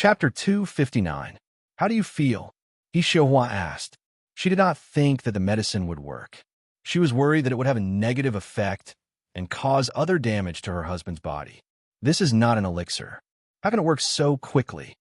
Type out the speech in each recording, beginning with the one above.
Chapter 259. How do you feel? He Xiaohua asked. She did not think that the medicine would work. She was worried that it would have a negative effect and cause other damage to her husband's body. This is not an elixir. How can it work so quickly?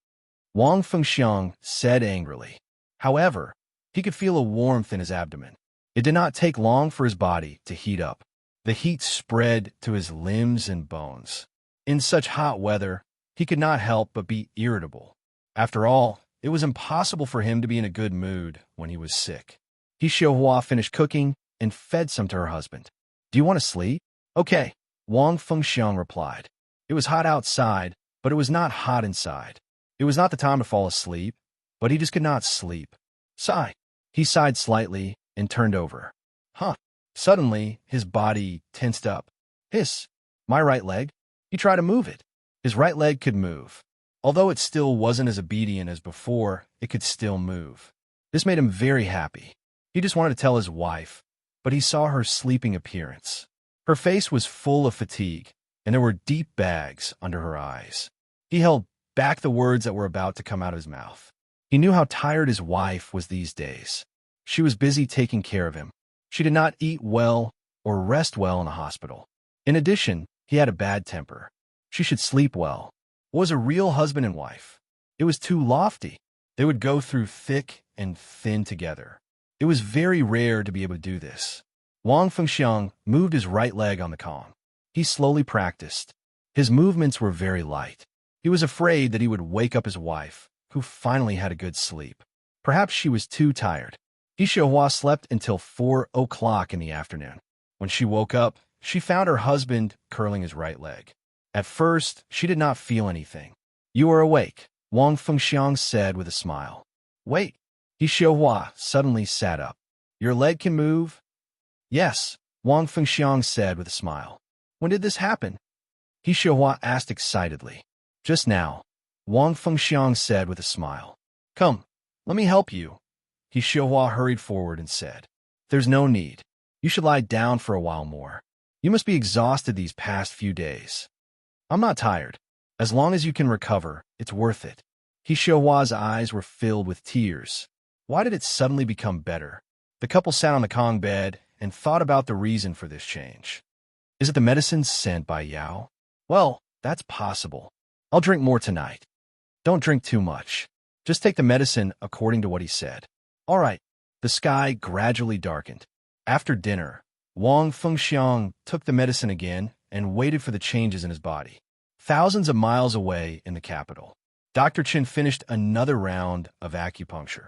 Wang Fengxiang said angrily. However, he could feel a warmth in his abdomen. It did not take long for his body to heat up. The heat spread to his limbs and bones. In such hot weather, he could not help but be irritable. After all, it was impossible for him to be in a good mood when he was sick. He Xiaohua finished cooking and fed some to her husband. Do you want to sleep? Okay, Wang Fengxiang replied. It was hot outside, but it was not hot inside. It was not the time to fall asleep, but he just could not sleep. Sigh. He sighed slightly and turned over. Huh. Suddenly, his body tensed up. Hiss. My right leg? He tried to move it. His right leg could move. Although it still wasn't as obedient as before, it could still move. This made him very happy. He just wanted to tell his wife, but he saw her sleeping appearance. Her face was full of fatigue, and there were deep bags under her eyes. He held back the words that were about to come out of his mouth. He knew how tired his wife was these days. She was busy taking care of him. She did not eat well or rest well in the hospital. In addition, he had a bad temper. She should sleep well. Was a real husband and wife. It was too lofty. They would go through thick and thin together. It was very rare to be able to do this. Wang Fengxiang moved his right leg on the Kong. He slowly practiced. His movements were very light. He was afraid that he would wake up his wife, who finally had a good sleep. Perhaps she was too tired. He Xiaohua slept until 4 o'clock in the afternoon. When she woke up, she found her husband curling his right leg. At first, she did not feel anything. You are awake, Wang Fengxiang said with a smile. Wait. He Xiaohua suddenly sat up. Your leg can move? Yes, Wang Fengxiang said with a smile. When did this happen? He Xiaohua asked excitedly. Just now, Wang Fengxiang said with a smile. Come, let me help you. He Xiaohua hurried forward and said. There's no need. You should lie down for a while more. You must be exhausted these past few days. I'm not tired. As long as you can recover, it's worth it. He Xiaohua's eyes were filled with tears. Why did it suddenly become better? The couple sat on the Kong bed and thought about the reason for this change. Is it the medicine sent by Yao? Well, that's possible. I'll drink more tonight. Don't drink too much. Just take the medicine according to what he said. All right. The sky gradually darkened. After dinner, Wang Fengxiang took the medicine again and waited for the changes in his body. Thousands of miles away in the capital, Dr. Chen finished another round of acupuncture.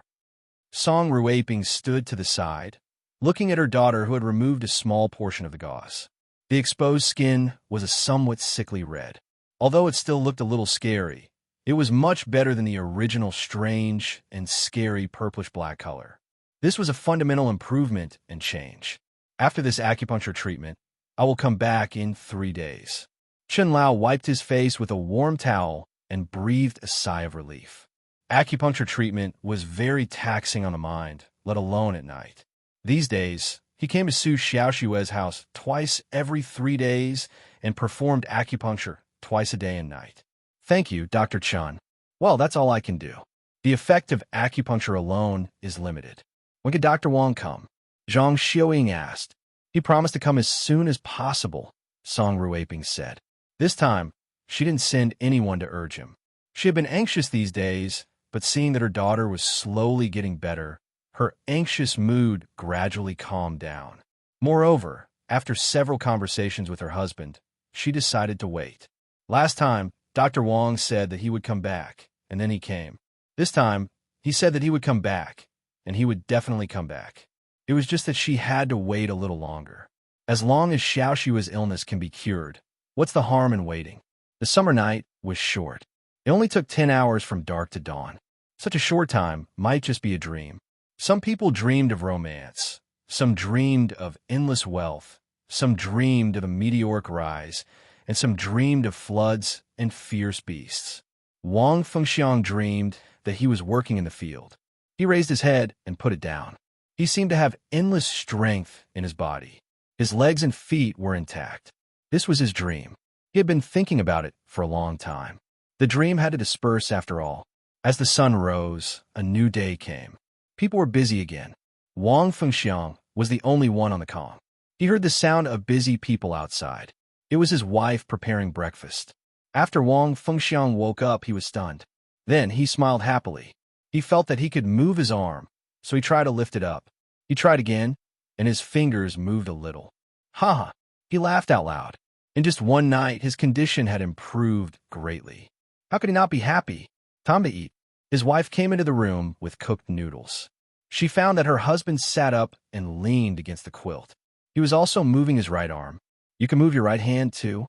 Song Ruiping stood to the side, looking at her daughter who had removed a small portion of the gauze. The exposed skin was a somewhat sickly red. Although it still looked a little scary, it was much better than the original strange and scary purplish-black color. This was a fundamental improvement and change. After this acupuncture treatment, I will come back in 3 days. Chen Lao wiped his face with a warm towel and breathed a sigh of relief. Acupuncture treatment was very taxing on the mind, let alone at night. These days, he came to Su Xiaoshui's house twice every 3 days and performed acupuncture twice a day and night. Thank you, Dr. Chen. Well, that's all I can do. The effect of acupuncture alone is limited. When could Dr. Wang come? Zhang Xiaoying asked. He promised to come as soon as possible, Song Ruiping said. This time, she didn't send anyone to urge him. She had been anxious these days, but seeing that her daughter was slowly getting better, her anxious mood gradually calmed down. Moreover, after several conversations with her husband, she decided to wait. Last time, Dr. Wang said that he would come back, and then he came. This time, he said that he would come back, and he would definitely come back. It was just that she had to wait a little longer. As long as Xiaoshui's illness can be cured, what's the harm in waiting? The summer night was short. It only took 10 hours from dark to dawn. Such a short time might just be a dream. Some people dreamed of romance. Some dreamed of endless wealth. Some dreamed of a meteoric rise. And some dreamed of floods and fierce beasts. Wang Fengxiang dreamed that he was working in the field. He raised his head and put it down. He seemed to have endless strength in his body. His legs and feet were intact. This was his dream. He had been thinking about it for a long time. The dream had to disperse after all. As the sun rose, a new day came. People were busy again. Wang Fengxiang was the only one on the Kong. He heard the sound of busy people outside. It was his wife preparing breakfast. After Wang Fengxiang woke up, he was stunned. Then he smiled happily. He felt that he could move his arm, so he tried to lift it up. He tried again, and his fingers moved a little. Ha ha! He laughed out loud. In just one night, his condition had improved greatly. How could he not be happy? Time to eat. His wife came into the room with cooked noodles. She found that her husband sat up and leaned against the quilt. He was also moving his right arm. You can move your right hand, too?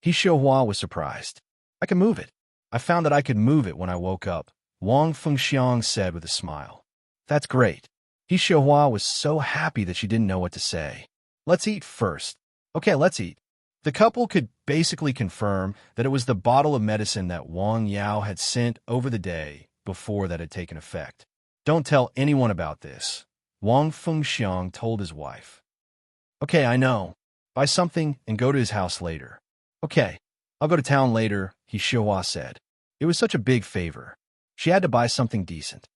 He Xiaohua was surprised. I can move it. I found that I could move it when I woke up, Wang Fengxiang said with a smile. That's great. He Xiaohua was so happy that she didn't know what to say. Let's eat first. Okay, let's eat. The couple could basically confirm that it was the bottle of medicine that Wang Yao had sent over the day before that had taken effect. Don't tell anyone about this, Wang Fengxiang told his wife. Okay, I know. Buy something and go to his house later. Okay, I'll go to town later, he Xiaohua said. It was such a big favor. She had to buy something decent.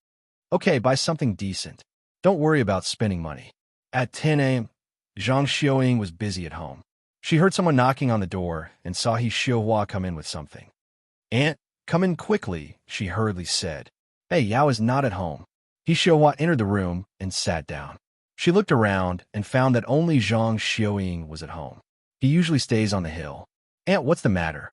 Okay, buy something decent. Don't worry about spending money. At 10 a.m., Zhang Xiaoying was busy at home. She heard someone knocking on the door and saw he Xiaohua come in with something. Aunt, come in quickly, she hurriedly said. Hey, Yao is not at home. He Xiaohua entered the room and sat down. She looked around and found that only Zhang Xiaoying was at home. He usually stays on the hill. Aunt, what's the matter?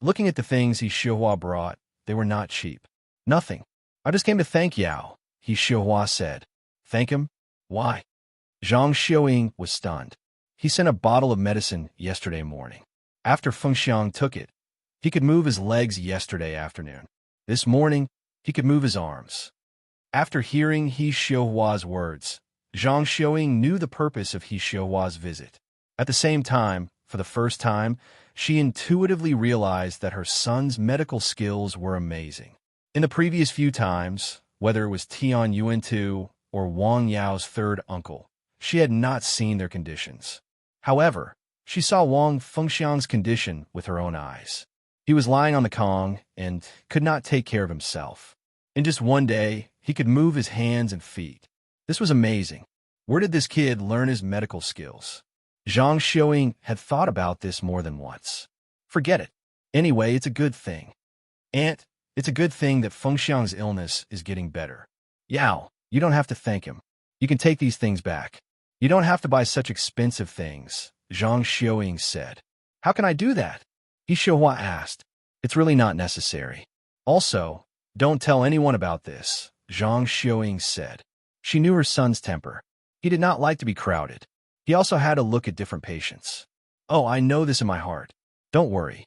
Looking at the things he Xiaohua brought, they were not cheap. Nothing. I just came to thank Yao, he Xiaohua said. Thank him? Why? Zhang Xiaoying was stunned. He sent a bottle of medicine yesterday morning. After Fengxiang took it, he could move his legs yesterday afternoon. This morning, he could move his arms. After hearing He Xiaohua's words, Zhang Xiaoying knew the purpose of He Xiaohua's visit. At the same time, for the first time, she intuitively realized that her son's medical skills were amazing. In the previous few times, whether it was Tian Yuan-tu or Wang Yao's third uncle, she had not seen their conditions. However, she saw Wang Fengxiang's condition with her own eyes. He was lying on the Kong and could not take care of himself. In just one day, he could move his hands and feet. This was amazing. Where did this kid learn his medical skills? Zhang Xiaoying had thought about this more than once. Forget it. Anyway, it's a good thing. Aunt, it's a good thing that Fengxiang's illness is getting better. Yao, you don't have to thank him. You can take these things back. You don't have to buy such expensive things, Zhang Xiaoying said. How can I do that? He Xiaohua asked. It's really not necessary. Also, don't tell anyone about this, Zhang Xiaoying said. She knew her son's temper. He did not like to be crowded. He also had to look at different patients. Oh, I know this in my heart. Don't worry.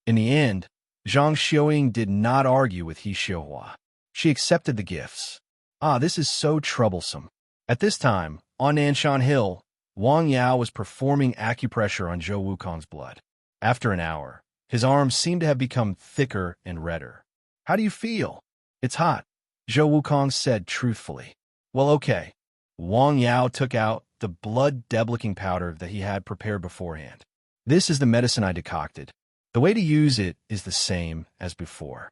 In the end, Zhang Xiaoying did not argue with He Xiaohua. She accepted the gifts. Ah, this is so troublesome. At this time, on Nanshan Hill, Wang Yao was performing acupressure on Zhou Wukong's blood. After an hour, his arms seemed to have become thicker and redder. How do you feel? It's hot, Zhou Wukong said truthfully. Well, okay. Wang Yao took out the blood-deblicking powder that he had prepared beforehand. This is the medicine I decocted. The way to use it is the same as before.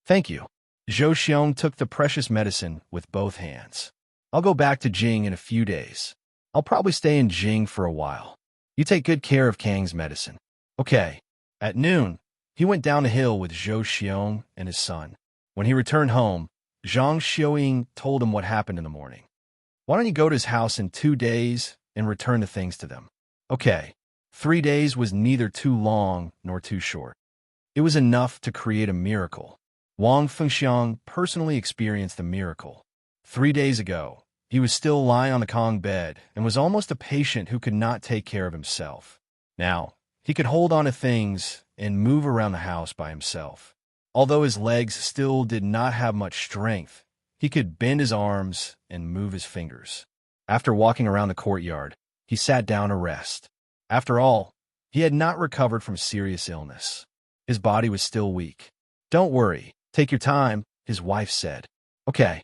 Thank you. Zhou Xiong took the precious medicine with both hands. I'll go back to Jing in a few days. I'll probably stay in Jing for a while. You take good care of Kang's medicine. Okay. At noon, he went down the hill with Zhou Xiong and his son. When he returned home, Zhang Xiaoying told him what happened in the morning. Why don't you go to his house in 2 days and return the things to them? Okay. 3 days was neither too long nor too short. It was enough to create a miracle. Wang Fengxiang personally experienced the miracle. 3 days ago, he was still lying on the Kong bed and was almost a patient who could not take care of himself. Now, he could hold on to things and move around the house by himself. Although his legs still did not have much strength, he could bend his arms and move his fingers. After walking around the courtyard, he sat down to rest. After all, he had not recovered from serious illness. His body was still weak. Don't worry, take your time, his wife said. Okay.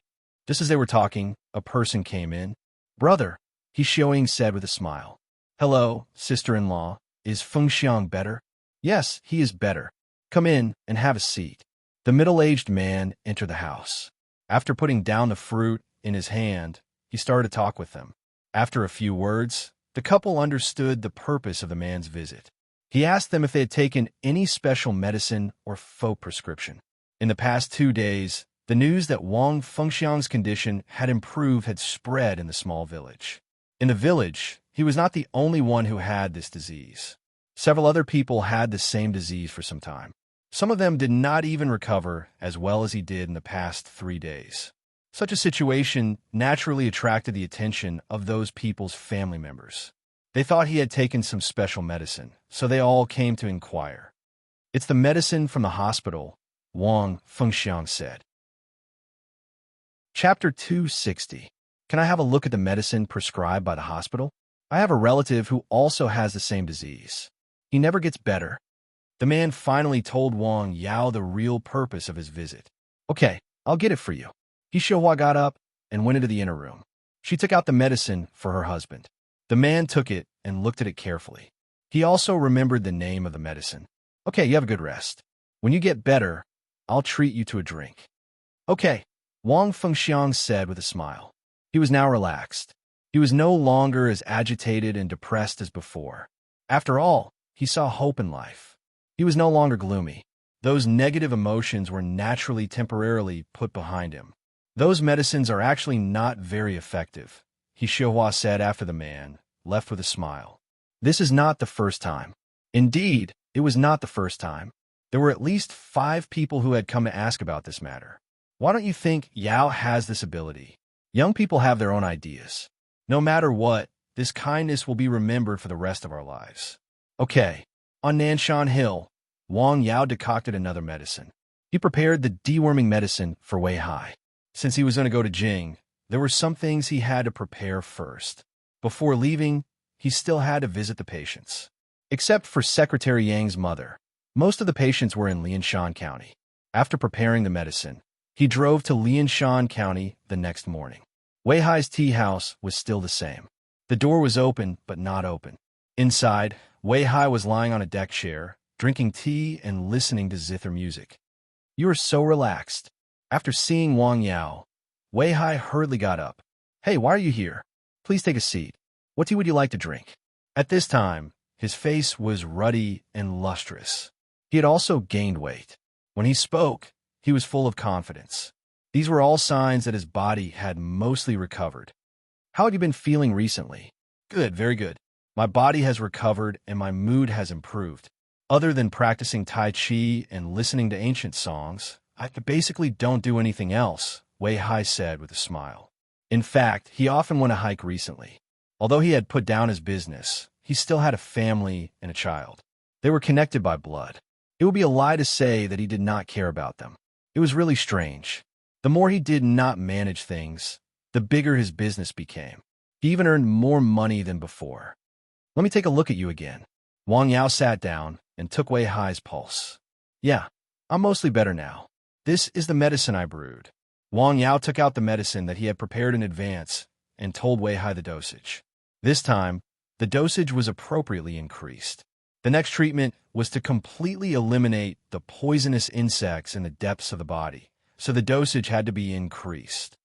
Just as they were talking, a person came in. Brother, He Xiaoying said with a smile. Hello, sister-in-law. Is Fengxiang better? Yes, he is better. Come in and have a seat." The middle-aged man entered the house. After putting down the fruit in his hand, he started to talk with them. After a few words, the couple understood the purpose of the man's visit. He asked them if they had taken any special medicine or faux prescription. In the past 2 days, the news that Wang Fengxiang's condition had improved had spread in the small village. In the village, he was not the only one who had this disease. Several other people had the same disease for some time. Some of them did not even recover as well as he did in the past 3 days. Such a situation naturally attracted the attention of those people's family members. They thought he had taken some special medicine, so they all came to inquire. "It's the medicine from the hospital," Wang Fengxiang said. Chapter 260. Can I have a look at the medicine prescribed by the hospital? I have a relative who also has the same disease. He never gets better. The man finally told Wang Yao the real purpose of his visit. "Okay, I'll get it for you." He Xiaohua got up and went into the inner room. She took out the medicine for her husband. The man took it and looked at it carefully. He also remembered the name of the medicine. "Okay, you have a good rest. When you get better, I'll treat you to a drink." "Okay," Wang Fengxiang said with a smile. He was now relaxed. He was no longer as agitated and depressed as before. After all, he saw hope in life. He was no longer gloomy. Those negative emotions were naturally temporarily put behind him. "Those medicines are actually not very effective," he Xiaohua said after the man left with a smile. This is not the first time. Indeed, it was not the first time. There were at least 5 people who had come to ask about this matter. Why don't you think Yao has this ability? Young people have their own ideas. No matter what, this kindness will be remembered for the rest of our lives. Okay. On Nanshan Hill, Wang Yao decocted another medicine. He prepared the deworming medicine for Wei Hai. Since he was going to go to Jing, there were some things he had to prepare first. Before leaving, he still had to visit the patients. Except for Secretary Yang's mother, most of the patients were in Lianshan County. After preparing the medicine, he drove to Lianshan County the next morning. Wei Hai's tea house was still the same. The door was open, but not open. Inside, Wei Hai was lying on a deck chair, drinking tea and listening to zither music. "You are so relaxed." After seeing Wang Yao, Wei Hai hurriedly got up. "Hey, why are you here? Please take a seat. What tea would you like to drink?" At this time, his face was ruddy and lustrous. He had also gained weight. When he spoke, he was full of confidence. These were all signs that his body had mostly recovered. "How had you been feeling recently?" "Good, very good. My body has recovered and my mood has improved. Other than practicing Tai Chi and listening to ancient songs, I basically don't do anything else," Wei Hai said with a smile. In fact, he often went a hike recently. Although he had put down his business, he still had a family and a child. They were connected by blood. It would be a lie to say that he did not care about them. It was really strange. The more he did not manage things, the bigger his business became. He even earned more money than before. "Let me take a look at you again." Wang Yao sat down and took Wei Hai's pulse. "Yeah, I'm mostly better now. This is the medicine I brewed." Wang Yao took out the medicine that he had prepared in advance and told Wei Hai the dosage. This time, the dosage was appropriately increased. The next treatment was to completely eliminate the poisonous insects in the depths of the body, so the dosage had to be increased.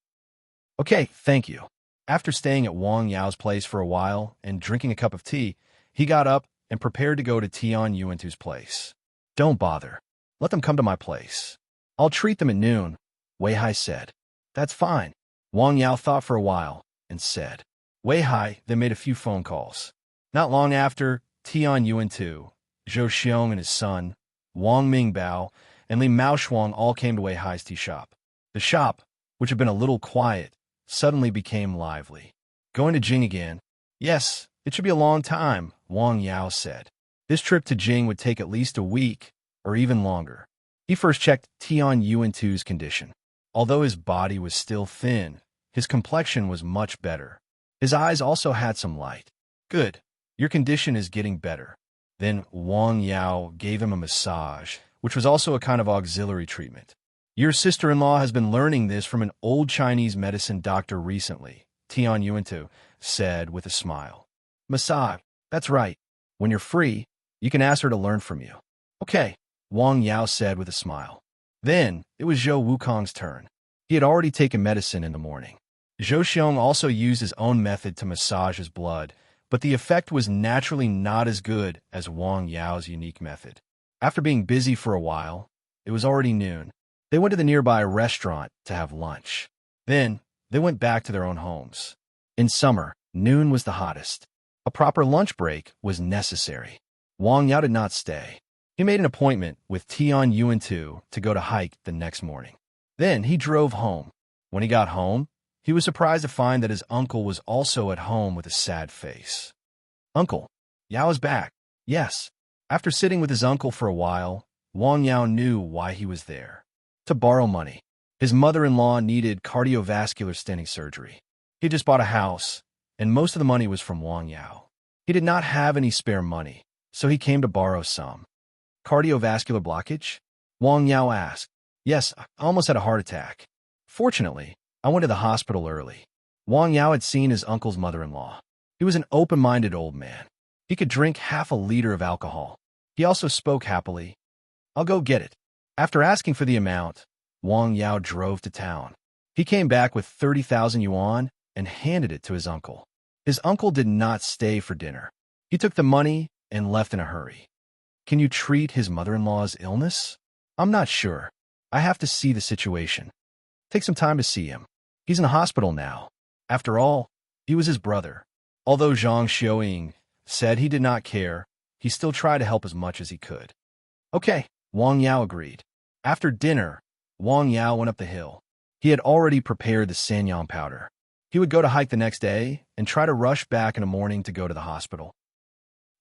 "Okay, thank you." After staying at Wang Yao's place for a while and drinking a cup of tea, he got up and prepared to go to Tian Yuantu's place. "Don't bother. Let them come to my place. I'll treat them at noon," Wei Hai said. "That's fine." Wang Yao thought for a while and said. Wei Hai then made a few phone calls. Not long after, Tian Yuantu, Zhou Xiong and his son, Wang Mingbao, and Li Maoshuang all came to Wei Hai's tea shop. The shop, which had been a little quiet, suddenly became lively. "Going to Jing again?" "Yes, it should be a long time," Wang Yao said. This trip to Jing would take at least a week, or even longer. He first checked Tian Yuantu's condition. Although his body was still thin, his complexion was much better. His eyes also had some light. "Good, your condition is getting better." Then Wang Yao gave him a massage, which was also a kind of auxiliary treatment. "Your sister-in-law has been learning this from an old Chinese medicine doctor recently," Tian Yuantu said with a smile. "Massage, that's right. When you're free, you can ask her to learn from you." "Okay." Wang Yao said with a smile. Then, it was Zhou Wukong's turn. He had already taken medicine in the morning. Zhou Xiong also used his own method to massage his blood, but the effect was naturally not as good as Wang Yao's unique method. After being busy for a while, it was already noon. They went to the nearby restaurant to have lunch. Then, they went back to their own homes. In summer, noon was the hottest. A proper lunch break was necessary. Wang Yao did not stay. He made an appointment with Tian Yuan Tu to go to hike the next morning. Then he drove home. When he got home, he was surprised to find that his uncle was also at home with a sad face. "Uncle, Yao is back." "Yes." After sitting with his uncle for a while, Wang Yao knew why he was there. To borrow money. His mother-in-law needed cardiovascular stenting surgery. He just bought a house, and most of the money was from Wang Yao. He did not have any spare money, so he came to borrow some. "Cardiovascular blockage?" Wang Yao asked. "Yes, I almost had a heart attack. Fortunately, I went to the hospital early." Wang Yao had seen his uncle's mother-in-law. He was an open-minded old man. He could drink half a liter of alcohol. He also spoke happily. "I'll go get it." After asking for the amount, Wang Yao drove to town. He came back with 30,000 yuan and handed it to his uncle. His uncle did not stay for dinner. He took the money and left in a hurry. "Can you treat his mother-in-law's illness?" "I'm not sure. I have to see the situation." "Take some time to see him. He's in the hospital now." After all, he was his brother. Although Zhang Xiaoying said he did not care, he still tried to help as much as he could. "Okay," Wang Yao agreed. After dinner, Wang Yao went up the hill. He had already prepared the Sanyang powder. He would go to hike the next day and try to rush back in the morning to go to the hospital.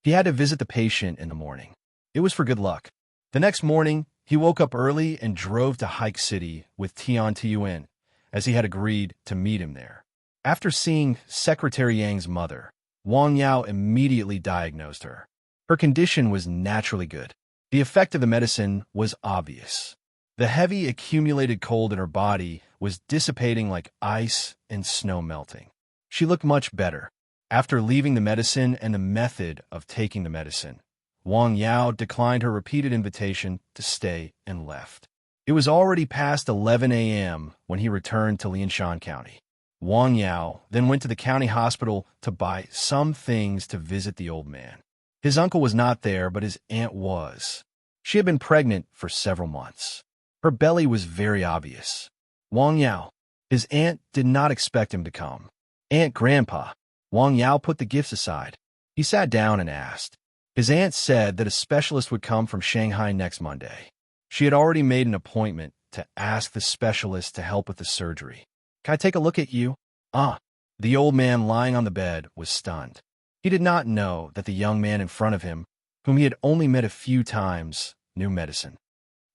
He had to visit the patient in the morning. It was for good luck. The next morning, he woke up early and drove to Hike City with Tian Tiyuan, as he had agreed to meet him there. After seeing Secretary Yang's mother, Wang Yao immediately diagnosed her. Her condition was naturally good. The effect of the medicine was obvious. The heavy accumulated cold in her body was dissipating like ice and snow melting. She looked much better. After leaving the medicine and the method of taking the medicine, Wang Yao declined her repeated invitation to stay and left. It was already past 11 a.m. when he returned to Lianshan County. Wang Yao then went to the county hospital to buy some things to visit the old man. His uncle was not there, but his aunt was. She had been pregnant for several months. Her belly was very obvious. Wang Yao, his aunt, did not expect him to come. "Aunt, Grandpa." Wang Yao put the gifts aside. He sat down and asked. His aunt said that a specialist would come from Shanghai next Monday. She had already made an appointment to ask the specialist to help with the surgery. "Can I take a look at you?" The old man lying on the bed was stunned. He did not know that the young man in front of him, whom he had only met a few times, knew medicine.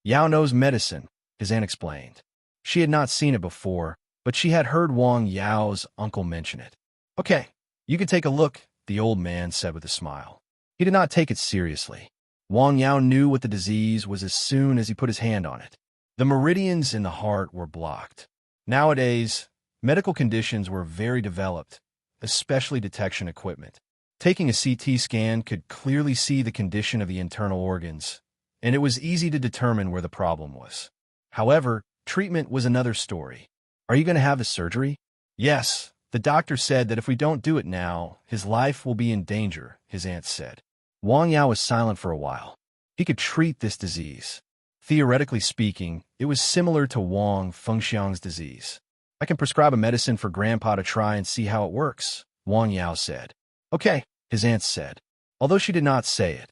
"Yao knows medicine," his aunt explained. She had not seen it before, but she had heard Wang Yao's uncle mention it. "Okay, you can take a look," the old man said with a smile. He did not take it seriously. Wang Yao knew what the disease was as soon as he put his hand on it. The meridians in the heart were blocked. Nowadays, medical conditions were very developed, especially detection equipment. Taking a CT scan could clearly see the condition of the internal organs, and it was easy to determine where the problem was. However, treatment was another story. "Are you going to have the surgery?" "Yes. The doctor said that if we don't do it now, his life will be in danger," his aunt said. Wang Yao was silent for a while. He could treat this disease. Theoretically speaking, it was similar to Wang Fengxiang's disease. "I can prescribe a medicine for Grandpa to try and see how it works," Wang Yao said. "Okay," his aunt said. Although she did not say it,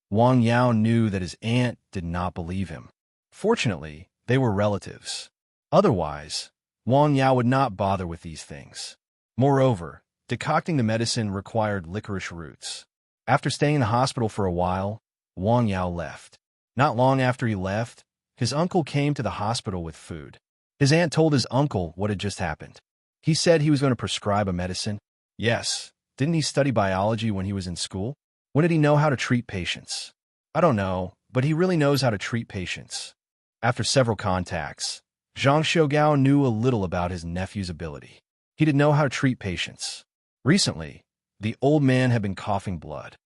Wang Yao knew that his aunt did not believe him. Fortunately, they were relatives. Otherwise, Wang Yao would not bother with these things. Moreover, decocting the medicine required licorice roots. After staying in the hospital for a while, Wang Yao left. Not long after he left, his uncle came to the hospital with food. His aunt told his uncle what had just happened. He said he was going to prescribe a medicine. Yes, didn't he study biology when he was in school? When did he know how to treat patients? I don't know, but he really knows how to treat patients. After several contacts, Zhang Xiaogao knew a little about his nephew's ability. He did know how to treat patients. Recently, the old man had been coughing blood.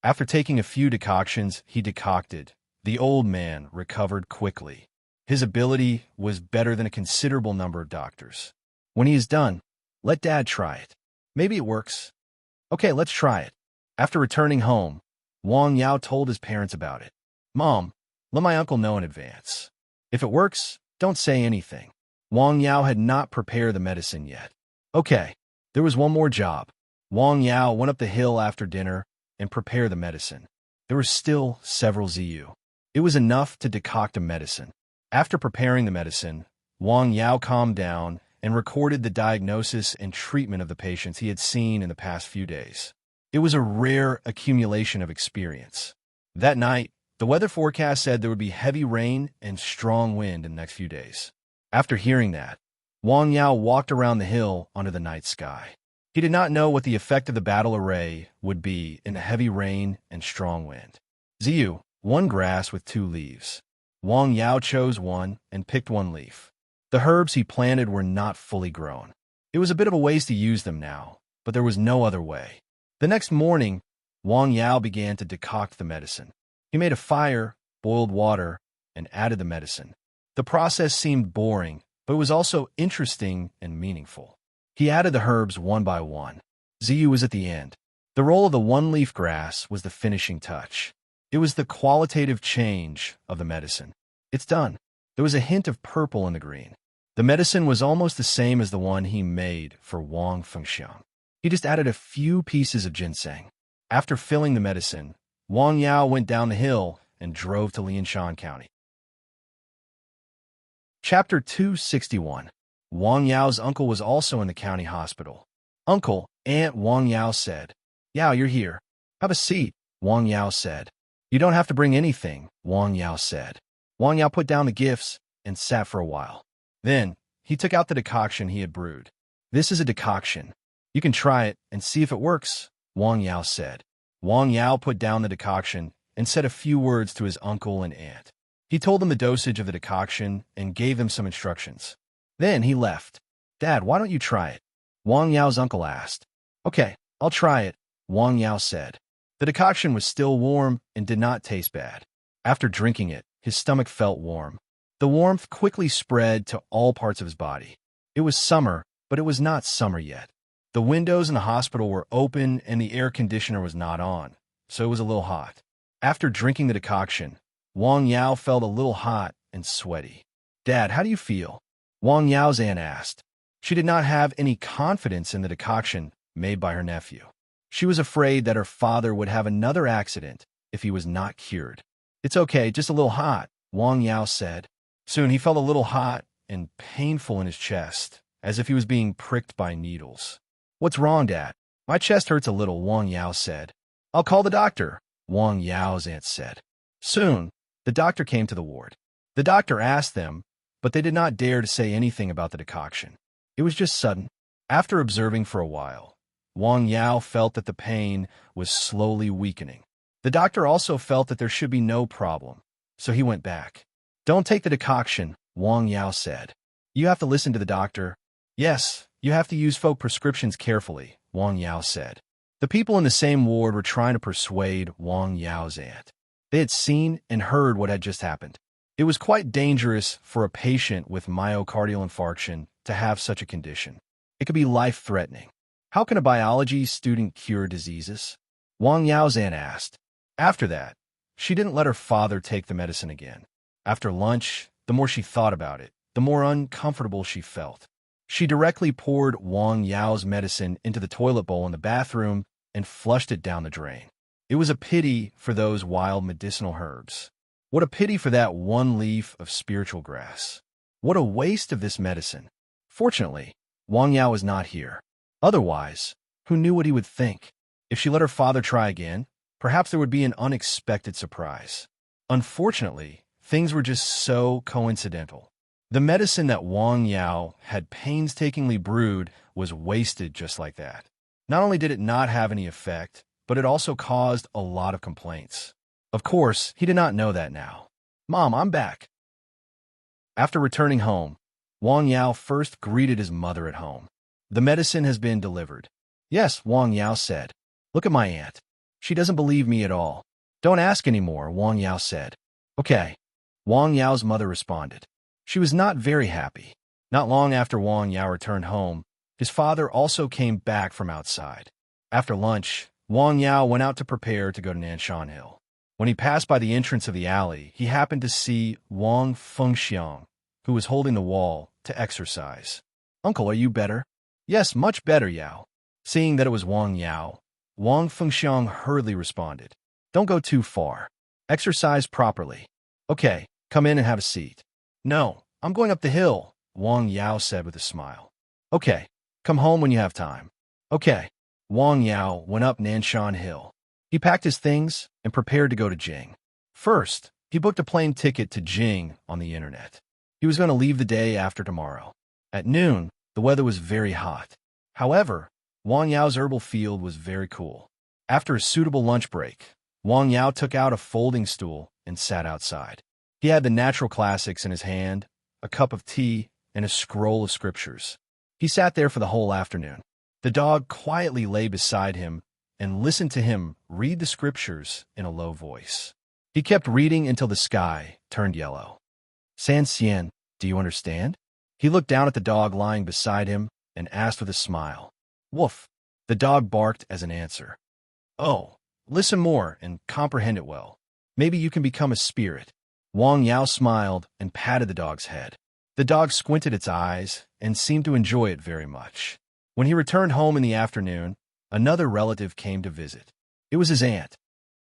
After taking a few decoctions he decocted, The old man recovered quickly. His ability was better than a considerable number of doctors. When he is done, let Dad try it. Maybe it works. Okay, let's try it. After returning home, Wang Yao told his parents about it. Mom, let my uncle know in advance. If it works, don't say anything. Wang Yao had not prepared the medicine yet. Okay, there was one more job. Wang Yao went up the hill after dinner and prepared the medicine. There were still several ZU. It was enough to decoct a medicine. After preparing the medicine, Wang Yao calmed down and recorded the diagnosis and treatment of the patients he had seen in the past few days. It was a rare accumulation of experience. That night, the weather forecast said there would be heavy rain and strong wind in the next few days. After hearing that, Wang Yao walked around the hill under the night sky. He did not know what the effect of the battle array would be in the heavy rain and strong wind. Ziyu, one grass with 2 leaves. Wang Yao chose one and picked 1 leaf. The herbs he planted were not fully grown. It was a bit of a waste to use them now, but there was no other way. The next morning, Wang Yao began to decoct the medicine. He made a fire, boiled water, and added the medicine. The process seemed boring, but it was also interesting and meaningful. He added the herbs one by one. Ziyu was at the end. The roll of the 1-leaf grass was the finishing touch. It was the qualitative change of the medicine. It's done. There was a hint of purple in the green. The medicine was almost the same as the one he made for Wang Fengxiang. He just added a few pieces of ginseng. After filling the medicine, Wang Yao went down the hill and drove to Lianshan County. Chapter 261. Wang Yao's uncle was also in the county hospital. Uncle, Aunt Wang Yao said. Yao, you're here. Have a seat, Wang Yao said. You don't have to bring anything, Wang Yao said. Wang Yao put down the gifts and sat for a while. Then, he took out the decoction he had brewed. This is a decoction. You can try it and see if it works, Wang Yao said. Wang Yao put down the decoction and said a few words to his uncle and aunt. He told them the dosage of the decoction and gave them some instructions. Then he left. Dad, why don't you try it? Wang Yao's uncle asked. Okay, I'll try it, Wang Yao said. The decoction was still warm and did not taste bad. After drinking it, his stomach felt warm. The warmth quickly spread to all parts of his body. It was summer, but it was not summer yet. The windows in the hospital were open and the air conditioner was not on, so it was a little hot. After drinking the decoction, Wang Yao felt a little hot and sweaty. Dad, how do you feel? Wang Yao's aunt asked. She did not have any confidence in the decoction made by her nephew. She was afraid that her father would have another accident if he was not cured. It's okay, just a little hot, Wang Yao said. Soon he felt a little hot and painful in his chest, as if he was being pricked by needles. What's wrong, Dad? My chest hurts a little, Wang Yao said. I'll call the doctor, Wang Yao's aunt said. Soon, the doctor came to the ward. The doctor asked them, but they did not dare to say anything about the decoction. It was just sudden. After observing for a while, Wang Yao felt that the pain was slowly weakening. The doctor also felt that there should be no problem, so he went back. Don't take the decoction, Wang Yao said. You have to listen to the doctor. Yes, you have to use folk prescriptions carefully, Wang Yao said. The people in the same ward were trying to persuade Wang Yao's aunt. They had seen and heard what had just happened. It was quite dangerous for a patient with myocardial infarction to have such a condition. It could be life-threatening. How can a biology student cure diseases? Wang Yao's aunt asked. After that, she didn't let her father take the medicine again. After lunch, the more she thought about it, the more uncomfortable she felt. She directly poured Wang Yao's medicine into the toilet bowl in the bathroom and flushed it down the drain. It was a pity for those wild medicinal herbs. What a pity for that 1 leaf of spiritual grass. What a waste of this medicine. Fortunately, Wang Yao was not here. Otherwise, who knew what he would think? If she let her father try again, perhaps there would be an unexpected surprise. Unfortunately, things were just so coincidental. The medicine that Wang Yao had painstakingly brewed was wasted just like that. Not only did it not have any effect, but it also caused a lot of complaints. Of course, he did not know that now. Mom, I'm back. After returning home, Wang Yao first greeted his mother at home. The medicine has been delivered. Yes, Wang Yao said. Look at my aunt. She doesn't believe me at all. Don't ask anymore, Wang Yao said. Okay, Wang Yao's mother responded. She was not very happy. Not long after Wang Yao returned home, his father also came back from outside. After lunch, Wang Yao went out to prepare to go to Nanshan Hill. When he passed by the entrance of the alley, he happened to see Wang Fengxiang, who was holding the wall, to exercise. "Uncle, are you better?" "Yes, much better, Yao." Seeing that it was Wang Yao, Wang Fengxiang hurriedly responded. "Don't go too far. Exercise properly." "Okay, come in and have a seat." "No, I'm going up the hill," Wang Yao said with a smile. "Okay, come home when you have time." "Okay." Wang Yao went up Nanshan Hill. He packed his things and prepared to go to Jing. First, he booked a plane ticket to Jing on the internet. He was going to leave the day after tomorrow. At noon, the weather was very hot. However, Wang Yao's herbal field was very cool. After a suitable lunch break, Wang Yao took out a folding stool and sat outside. He had the natural classics in his hand, a cup of tea, and a scroll of scriptures. He sat there for the whole afternoon. The dog quietly lay beside him and listened to him read the scriptures in a low voice. He kept reading until the sky turned yellow. "San Xian, do you understand?" He looked down at the dog lying beside him and asked with a smile. "Woof." The dog barked as an answer. "Oh, listen more and comprehend it well. Maybe you can become a spirit." Wang Yao smiled and patted the dog's head. The dog squinted its eyes and seemed to enjoy it very much. When he returned home in the afternoon, another relative came to visit. It was his aunt.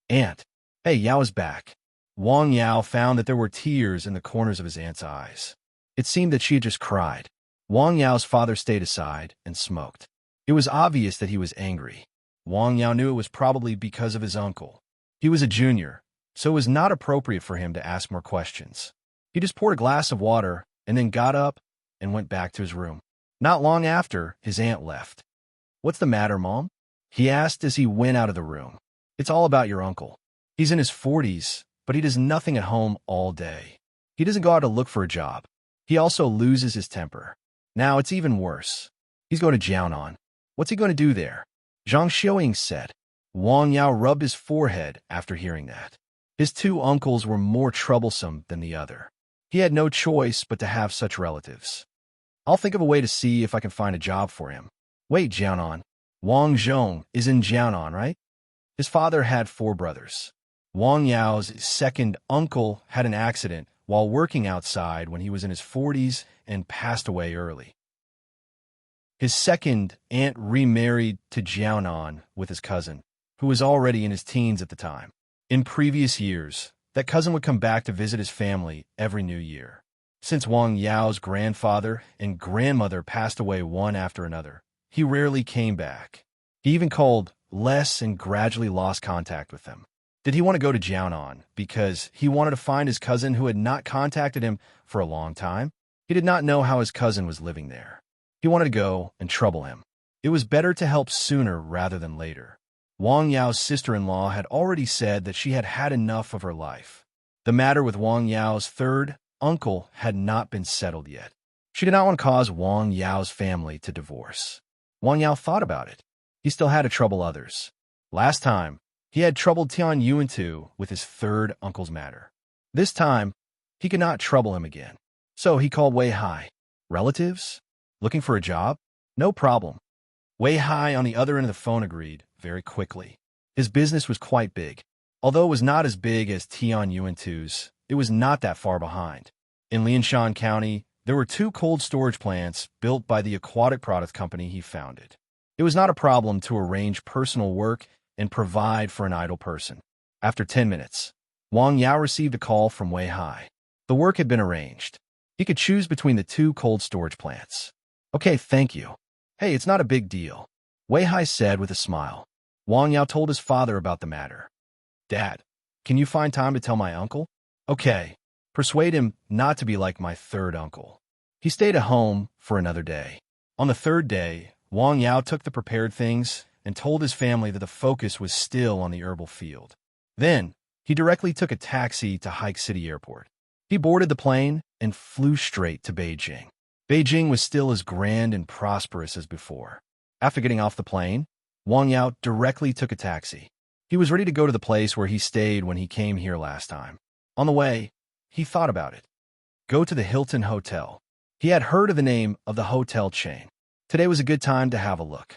"Aunt, hey, Yao is back." Wang Yao found that there were tears in the corners of his aunt's eyes. It seemed that she had just cried. Wang Yao's father stayed aside and smoked. It was obvious that he was angry. Wang Yao knew it was probably because of his uncle. He was a junior, so it was not appropriate for him to ask more questions. He just poured a glass of water and then got up and went back to his room. Not long after, his aunt left. "What's the matter, Mom?" he asked as he went out of the room. "It's all about your uncle. He's in his 40s, but he does nothing at home all day. He doesn't go out to look for a job. He also loses his temper. Now it's even worse. He's going to Jianan. What's he going to do there?" Zhang Xiaoying said. Wang Yao rubbed his forehead after hearing that. His two uncles were more troublesome than the other. He had no choice but to have such relatives. "I'll think of a way to see if I can find a job for him." "Wait, Jianan. Wang Zhong is in Jianan, right?" His father had 4 brothers. Wang Yao's second uncle had an accident while working outside when he was in his 40s and passed away early. His second aunt remarried to Jianan with his cousin, who was already in his teens at the time. In previous years, that cousin would come back to visit his family every New Year. Since Wang Yao's grandfather and grandmother passed away one after another, he rarely came back. He even called less and gradually lost contact with them. Did he want to go to Jianan because he wanted to find his cousin who had not contacted him for a long time? He did not know how his cousin was living there. He wanted to go and trouble him. It was better to help sooner rather than later. Wang Yao's sister-in-law had already said that she had had enough of her life. The matter with Wang Yao's third uncle had not been settled yet. She did not want to cause Wang Yao's family to divorce. Wang Yao thought about it. He still had to trouble others. Last time, he had troubled Tian Yuan too with his third uncle's matter. This time, he could not trouble him again. So he called Wei Hai. "Relatives? Looking for a job? No problem." Wei Hai on the other end of the phone agreed very quickly. His business was quite big. Although it was not as big as Tian Yuan 2's, it was not that far behind. In Lianshan County, there were 2 cold storage plants built by the aquatic products company he founded. It was not a problem to arrange personal work and provide for an idle person. After 10 minutes, Wang Yao received a call from Wei Hai. The work had been arranged. He could choose between the 2 cold storage plants. "Okay, thank you." "Hey, it's not a big deal," Wei Hai said with a smile. Wang Yao told his father about the matter. "Dad, can you find time to tell my uncle?" "Okay. Persuade him not to be like my third uncle." He stayed at home for another day. On the 3rd day, Wang Yao took the prepared things and told his family that the focus was still on the herbal field. Then, he directly took a taxi to Hike City Airport. He boarded the plane and flew straight to Beijing. Beijing was still as grand and prosperous as before. After getting off the plane, Wang Yao directly took a taxi. He was ready to go to the place where he stayed when he came here last time. On the way, he thought about it. Go to the Hilton Hotel. He had heard of the name of the hotel chain. Today was a good time to have a look.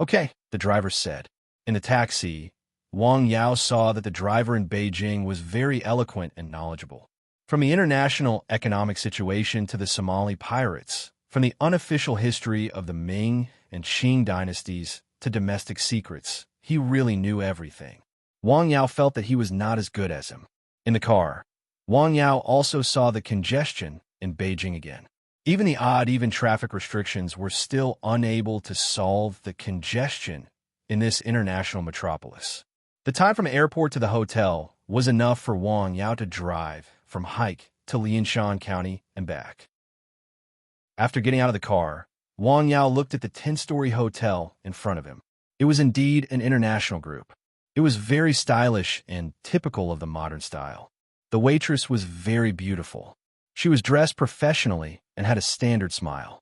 Okay, the driver said. In the taxi, Wang Yao saw that the driver in Beijing was very eloquent and knowledgeable. From the international economic situation to the Somali pirates, from the unofficial history of the Ming and Qing dynasties to domestic secrets, he really knew everything. Wang Yao felt that he was not as good as him. In the car, Wang Yao also saw the congestion in Beijing again. Even the odd-even traffic restrictions were still unable to solve the congestion in this international metropolis. The time from airport to the hotel was enough for Wang Yao to drive from Hike to Lianshan County and back. After getting out of the car, Wang Yao looked at the 10-story hotel in front of him. It was indeed an international group. It was very stylish and typical of the modern style. The waitress was very beautiful. She was dressed professionally and had a standard smile.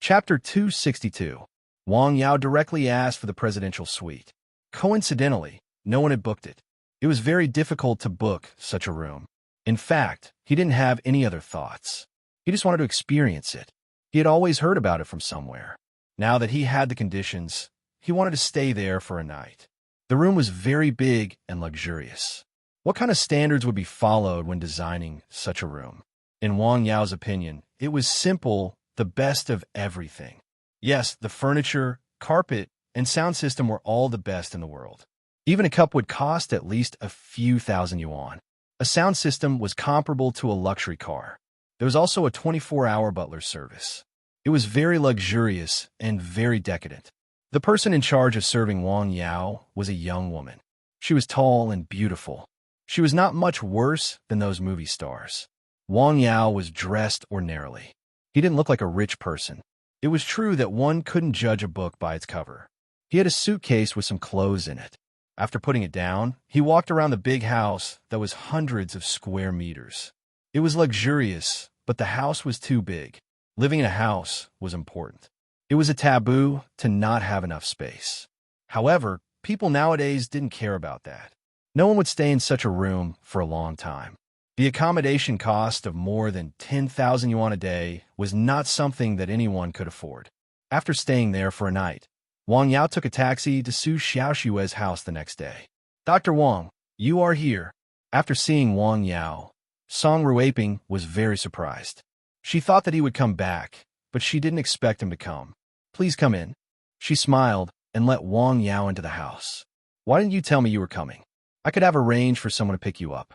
Chapter 262. Wang Yao directly asked for the presidential suite. Coincidentally, no one had booked it. It was very difficult to book such a room. In fact, he didn't have any other thoughts. He just wanted to experience it. He had always heard about it from somewhere. Now that he had the conditions, he wanted to stay there for a night. The room was very big and luxurious. What kind of standards would be followed when designing such a room? In Wang Yao's opinion, it was simple, the best of everything. Yes, the furniture, carpet, and sound system were all the best in the world. Even a cup would cost at least a few thousand yuan. A sound system was comparable to a luxury car. There was also a 24-hour butler service. It was very luxurious and very decadent. The person in charge of serving Wang Yao was a young woman. She was tall and beautiful. She was not much worse than those movie stars. Wang Yao was dressed ordinarily. He didn't look like a rich person. It was true that one couldn't judge a book by its cover. He had a suitcase with some clothes in it. After putting it down, he walked around the big house that was hundreds of square meters. It was luxurious, but the house was too big. Living in a house was important. It was a taboo to not have enough space. However, people nowadays didn't care about that. No one would stay in such a room for a long time. The accommodation cost of more than 10,000 yuan a day was not something that anyone could afford. After staying there for a night, Wang Yao took a taxi to Su Xiaoxue's house the next day. Dr. Wang, you are here. After seeing Wang Yao, Song Ruiping was very surprised. She thought that he would come back, but she didn't expect him to come. Please come in. She smiled and let Wang Yao into the house. Why didn't you tell me you were coming? I could have arranged for someone to pick you up.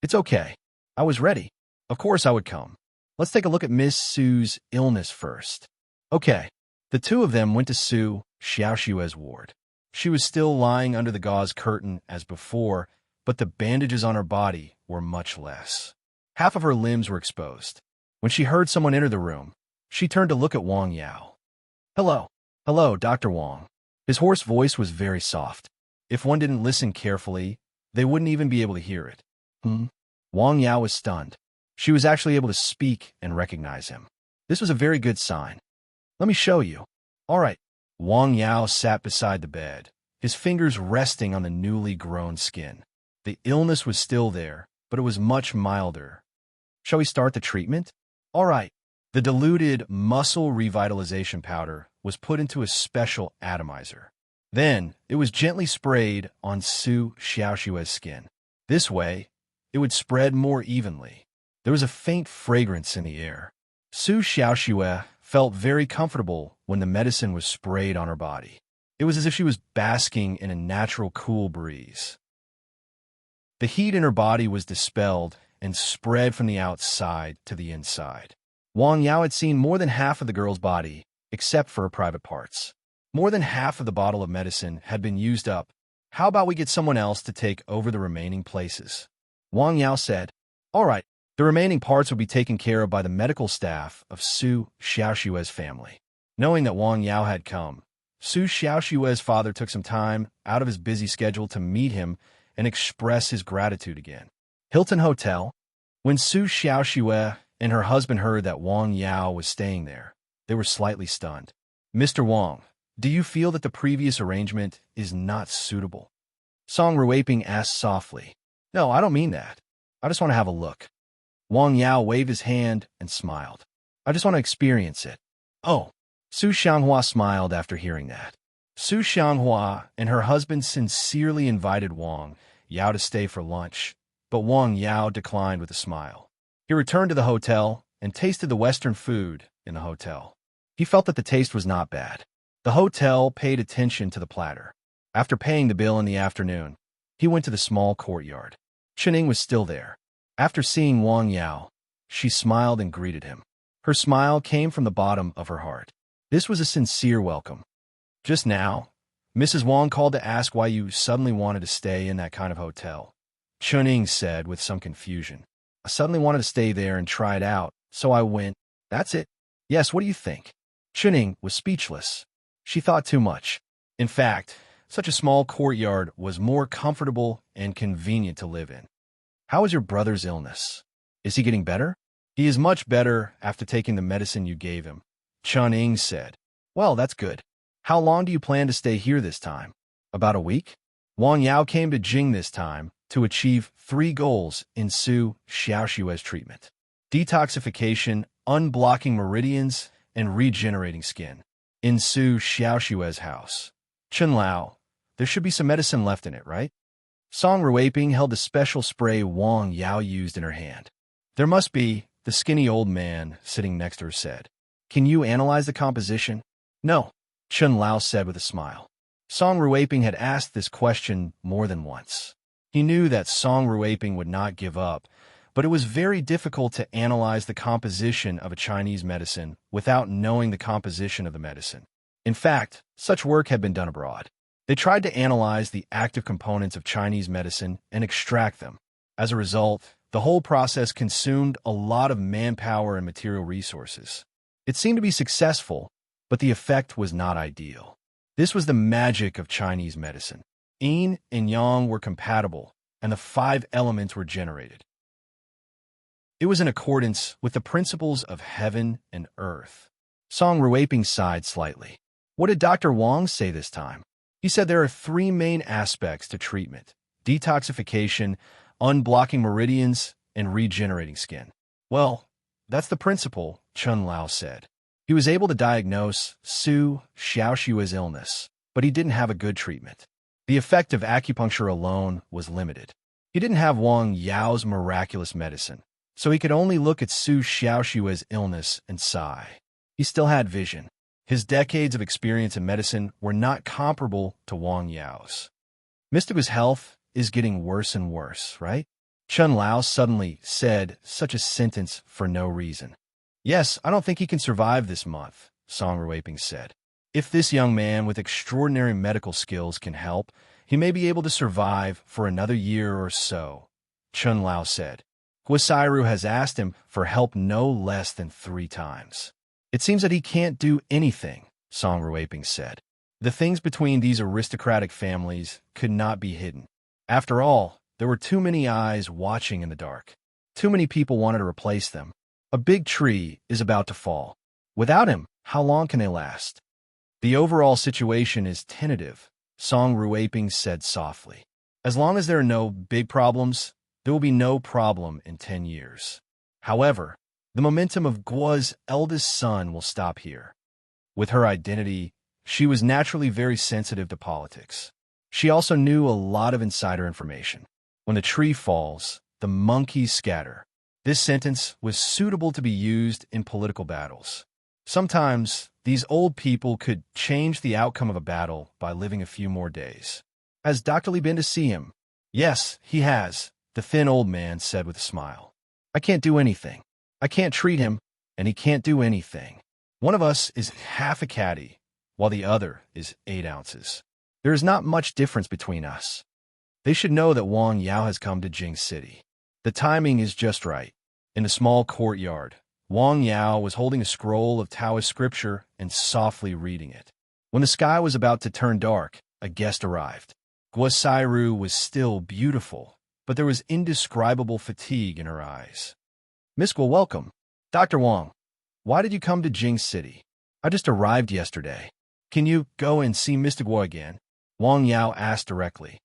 It's okay. I was ready. Of course I would come. Let's take a look at Miss Su's illness first. Okay. The two of them went to Su Xiaoxue's ward. She was still lying under the gauze curtain as before, but the bandages on her body were much less. Half of her limbs were exposed. When she heard someone enter the room, she turned to look at Wang Yao. Hello. Hello, Dr. Wang. His hoarse voice was very soft. If one didn't listen carefully, they wouldn't even be able to hear it. Wang Yao was stunned. She was actually able to speak and recognize him. This was a very good sign. Let me show you. All right. Wang Yao sat beside the bed, his fingers resting on the newly grown skin. The illness was still there, but it was much milder. Shall we start the treatment? All right. The diluted muscle revitalization powder was put into a special atomizer. Then, it was gently sprayed on Su Xiaoxue's skin. This way, it would spread more evenly. There was a faint fragrance in the air. Su Xiaoxue felt very comfortable when the medicine was sprayed on her body. It was as if she was basking in a natural cool breeze. The heat in her body was dispelled and spread from the outside to the inside. Wang Yao had seen more than half of the girl's body, except for her private parts. More than half of the bottle of medicine had been used up. How about we get someone else to take over the remaining places? Wang Yao said, all right, the remaining parts will be taken care of by the medical staff of Su Xiaoxue's family. Knowing that Wang Yao had come, Su Xiaoxue's father took some time out of his busy schedule to meet him and express his gratitude again. Hilton Hotel. When Su Xiaoxue and her husband heard that Wang Yao was staying there, they were slightly stunned. Mr. Wang, do you feel that the previous arrangement is not suitable? Song Ruiping asked softly. No, I don't mean that. I just want to have a look. Wang Yao waved his hand and smiled. I just want to experience it. Oh. Su Xianghua smiled after hearing that. Su Xianghua and her husband sincerely invited Wang Yao to stay for lunch, but Wang Yao declined with a smile. He returned to the hotel and tasted the Western food in the hotel. He felt that the taste was not bad. The hotel paid attention to the platter. After paying the bill in the afternoon, he went to the small courtyard. Chening was still there. After seeing Wang Yao, she smiled and greeted him. Her smile came from the bottom of her heart. This was a sincere welcome. Just now, Mrs. Wang called to ask why you suddenly wanted to stay in that kind of hotel. Chening said with some confusion. I suddenly wanted to stay there and try it out, so I went. That's it. Yes, what do you think? Chening was speechless. She thought too much. In fact, such a small courtyard was more comfortable and convenient to live in. How is your brother's illness? Is he getting better? He is much better after taking the medicine you gave him, Chening said. Well, that's good. How long do you plan to stay here this time? About a week? Wang Yao came to Jing this time to achieve 3 goals in Su Xiaoshui's treatment: detoxification, unblocking meridians, and regenerating skin. In Su Xiaoshui's house, Chen Lao, there should be some medicine left in it, right? Song Ruiping held a special spray Wang Yao used in her hand. There must be, the skinny old man sitting next to her said. Can you analyze the composition? No, Chen Lao said with a smile. Song Ruiping had asked this question more than once. He knew that Song Ruiping would not give up, but it was very difficult to analyze the composition of a Chinese medicine without knowing the composition of the medicine. In fact, such work had been done abroad. They tried to analyze the active components of Chinese medicine and extract them. As a result, the whole process consumed a lot of manpower and material resources. It seemed to be successful, but the effect was not ideal. This was the magic of Chinese medicine. Yin and Yang were compatible, and the 5 elements were generated. It was in accordance with the principles of heaven and earth. Song Ruiping sighed slightly. What did Dr. Wang say this time? He said there are 3 main aspects to treatment: detoxification, unblocking meridians, and regenerating skin. Well, that's the principle, Chen Lao said. He was able to diagnose Su Xiaoshui's illness, but he didn't have a good treatment. The effect of acupuncture alone was limited. He didn't have Wang Yao's miraculous medicine, so he could only look at Su Xiaoshui's illness and sigh. He still had vision. His decades of experience in medicine were not comparable to Wang Yao's. Mystica's health is getting worse and worse, right? Chen Lao suddenly said such a sentence for no reason. Yes, I don't think he can survive this month, Song Ruiping said. If this young man with extraordinary medical skills can help, he may be able to survive for another year or so, Chen Lao said. Guosairu has asked him for help no less than 3 times. It seems that he can't do anything, Song Ruiping said. The things between these aristocratic families could not be hidden. After all, there were too many eyes watching in the dark. Too many people wanted to replace them. A big tree is about to fall. Without him, how long can they last? The overall situation is tentative, Song Ruiping said softly. As long as there are no big problems, there will be no problem in 10 years. However, the momentum of Guo's eldest son will stop here. With her identity, she was naturally very sensitive to politics. She also knew a lot of insider information. When the tree falls, the monkeys scatter. This sentence was suitable to be used in political battles. Sometimes, these old people could change the outcome of a battle by living a few more days. Has Dr. Li been to see him? Yes, he has, the thin old man said with a smile. I can't do anything. I can't treat him, and he can't do anything. One of us is half a caddy, while the other is 8 ounces. There is not much difference between us. They should know that Wang Yao has come to Jing City. The timing is just right. In a small courtyard, Wang Yao was holding a scroll of Taoist scripture and softly reading it. When the sky was about to turn dark, a guest arrived. Guosairu was still beautiful, but there was indescribable fatigue in her eyes. Miss Guo, welcome. Dr. Wang, why did you come to Jing City? I just arrived yesterday. Can you go and see Mr. Guo again? Wang Yao asked directly.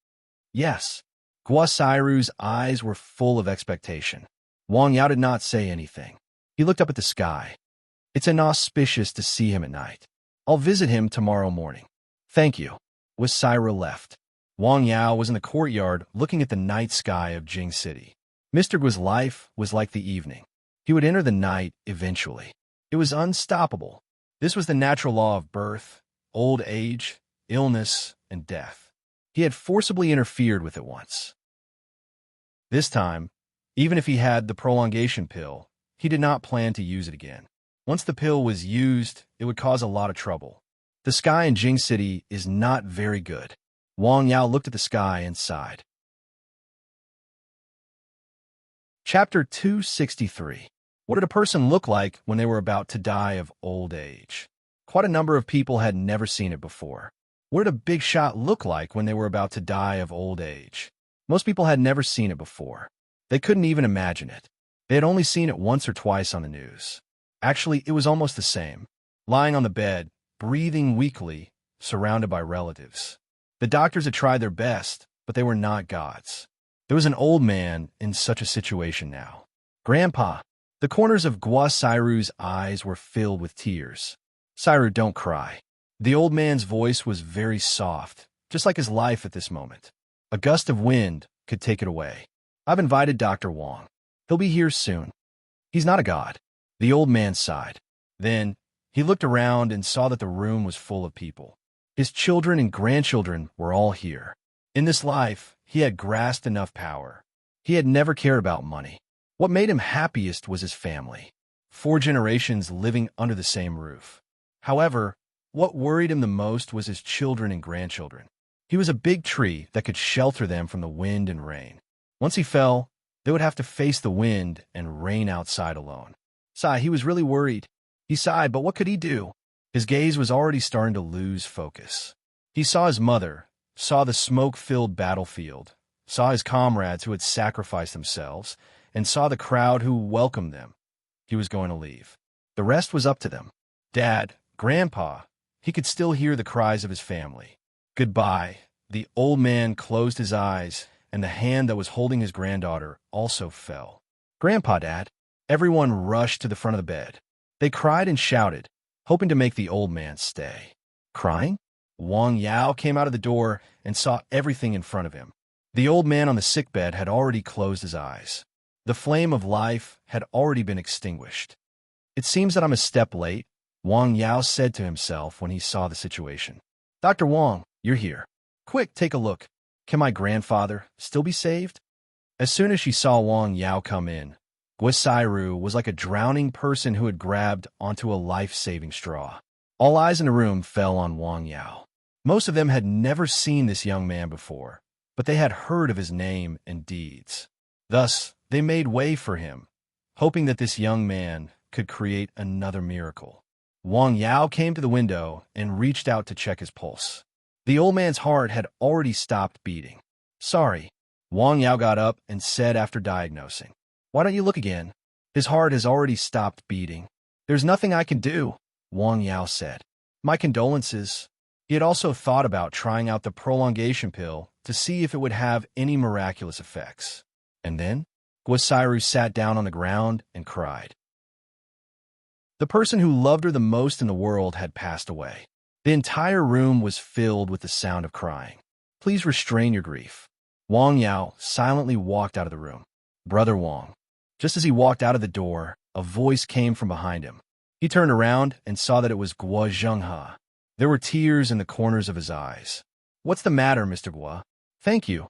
Yes. Guosairu's eyes were full of expectation. Wang Yao did not say anything. He looked up at the sky. It's inauspicious to see him at night. I'll visit him tomorrow morning. Thank you. Guosairu left. Wang Yao was in the courtyard looking at the night sky of Jing City. Mr. Guo's life was like the evening. He would enter the night eventually. It was unstoppable. This was the natural law of birth, old age, illness, and death. He had forcibly interfered with it once. This time, even if he had the prolongation pill, he did not plan to use it again. Once the pill was used, it would cause a lot of trouble. The sky in Jing City is not very good. Wang Yao looked at the sky and sighed. Chapter 263. What did a person look like when they were about to die of old age? Quite a number of people had never seen it before. What did a big shot look like when they were about to die of old age? Most people had never seen it before. They couldn't even imagine it. They had only seen it once or twice on the news. Actually, it was almost the same. Lying on the bed, breathing weakly, surrounded by relatives. The doctors had tried their best, but they were not gods. There was an old man in such a situation now. Grandpa. The corners of Guosairu's eyes were filled with tears. Sairu, don't cry. The old man's voice was very soft, just like his life at this moment. A gust of wind could take it away. I've invited Dr. Wang. He'll be here soon. He's not a god. The old man sighed. Then, he looked around and saw that the room was full of people. His children and grandchildren were all here. In this life, he had grasped enough power. He had never cared about money. What made him happiest was his family. 4 generations living under the same roof. However, what worried him the most was his children and grandchildren. He was a big tree that could shelter them from the wind and rain. Once he fell, they would have to face the wind and rain outside alone. He was really worried. He sighed, but what could he do? His gaze was already starting to lose focus. He saw his mother, saw the smoke-filled battlefield, saw his comrades who had sacrificed themselves, and saw the crowd who welcomed them. He was going to leave. The rest was up to them. Dad, Grandpa, he could still hear the cries of his family. Goodbye. The old man closed his eyes, and the hand that was holding his granddaughter also fell. Grandpa, Dad. Everyone rushed to the front of the bed. They cried and shouted, hoping to make the old man stay. Crying? Wang Yao came out of the door and saw everything in front of him. The old man on the sickbed had already closed his eyes. The flame of life had already been extinguished. It seems that I'm a step late, Wang Yao said to himself when he saw the situation. Dr. Wang, you're here. Quick, take a look. Can my grandfather still be saved? As soon as she saw Wang Yao come in, Guosairu was like a drowning person who had grabbed onto a life-saving straw. All eyes in the room fell on Wang Yao. Most of them had never seen this young man before, but they had heard of his name and deeds. Thus, they made way for him, hoping that this young man could create another miracle. Wang Yao came to the window and reached out to check his pulse. The old man's heart had already stopped beating. Sorry, Wang Yao got up and said after diagnosing. Why don't you look again? His heart has already stopped beating. There's nothing I can do, Wang Yao said. My condolences. He had also thought about trying out the prolongation pill to see if it would have any miraculous effects. And then, Guosairu sat down on the ground and cried. The person who loved her the most in the world had passed away. The entire room was filled with the sound of crying. Please restrain your grief. Wang Yao silently walked out of the room. Brother Wang. Just as he walked out of the door, a voice came from behind him. He turned around and saw that it was Guo Zhenghe. There were tears in the corners of his eyes. What's the matter, Mr. Guo? Thank you,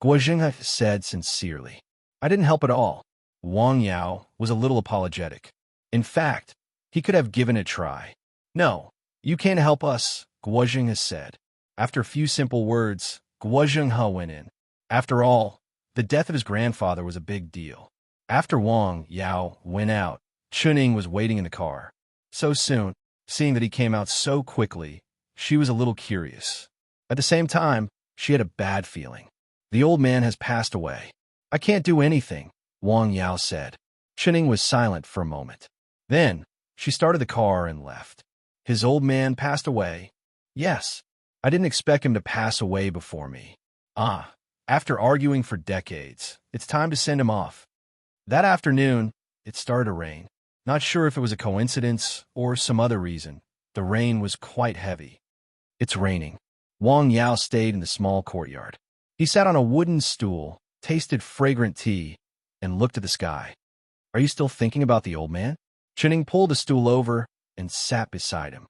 Guo Zhenghe said sincerely. I didn't help at all. Wang Yao was a little apologetic. In fact, he could have given it a try. No, you can't help us, Guo Zhenghe said. After a few simple words, Guo Zhenghe went in. After all, the death of his grandfather was a big deal. After Wang Yao went out, Chuning was waiting in the car. So soon, seeing that he came out so quickly, she was a little curious. At the same time, she had a bad feeling. The old man has passed away. I can't do anything, Wang Yao said. Chuning was silent for a moment. Then, she started the car and left. His old man passed away? Yes. I didn't expect him to pass away before me. Ah, After arguing for decades, it's time to send him off. That afternoon, it started to rain. Not sure if it was a coincidence or some other reason. The rain was quite heavy. It's raining. Wang Yao stayed in the small courtyard. He sat on a wooden stool, tasted fragrant tea, and looked at the sky. Are you still thinking about the old man? Chenning pulled the stool over and sat beside him.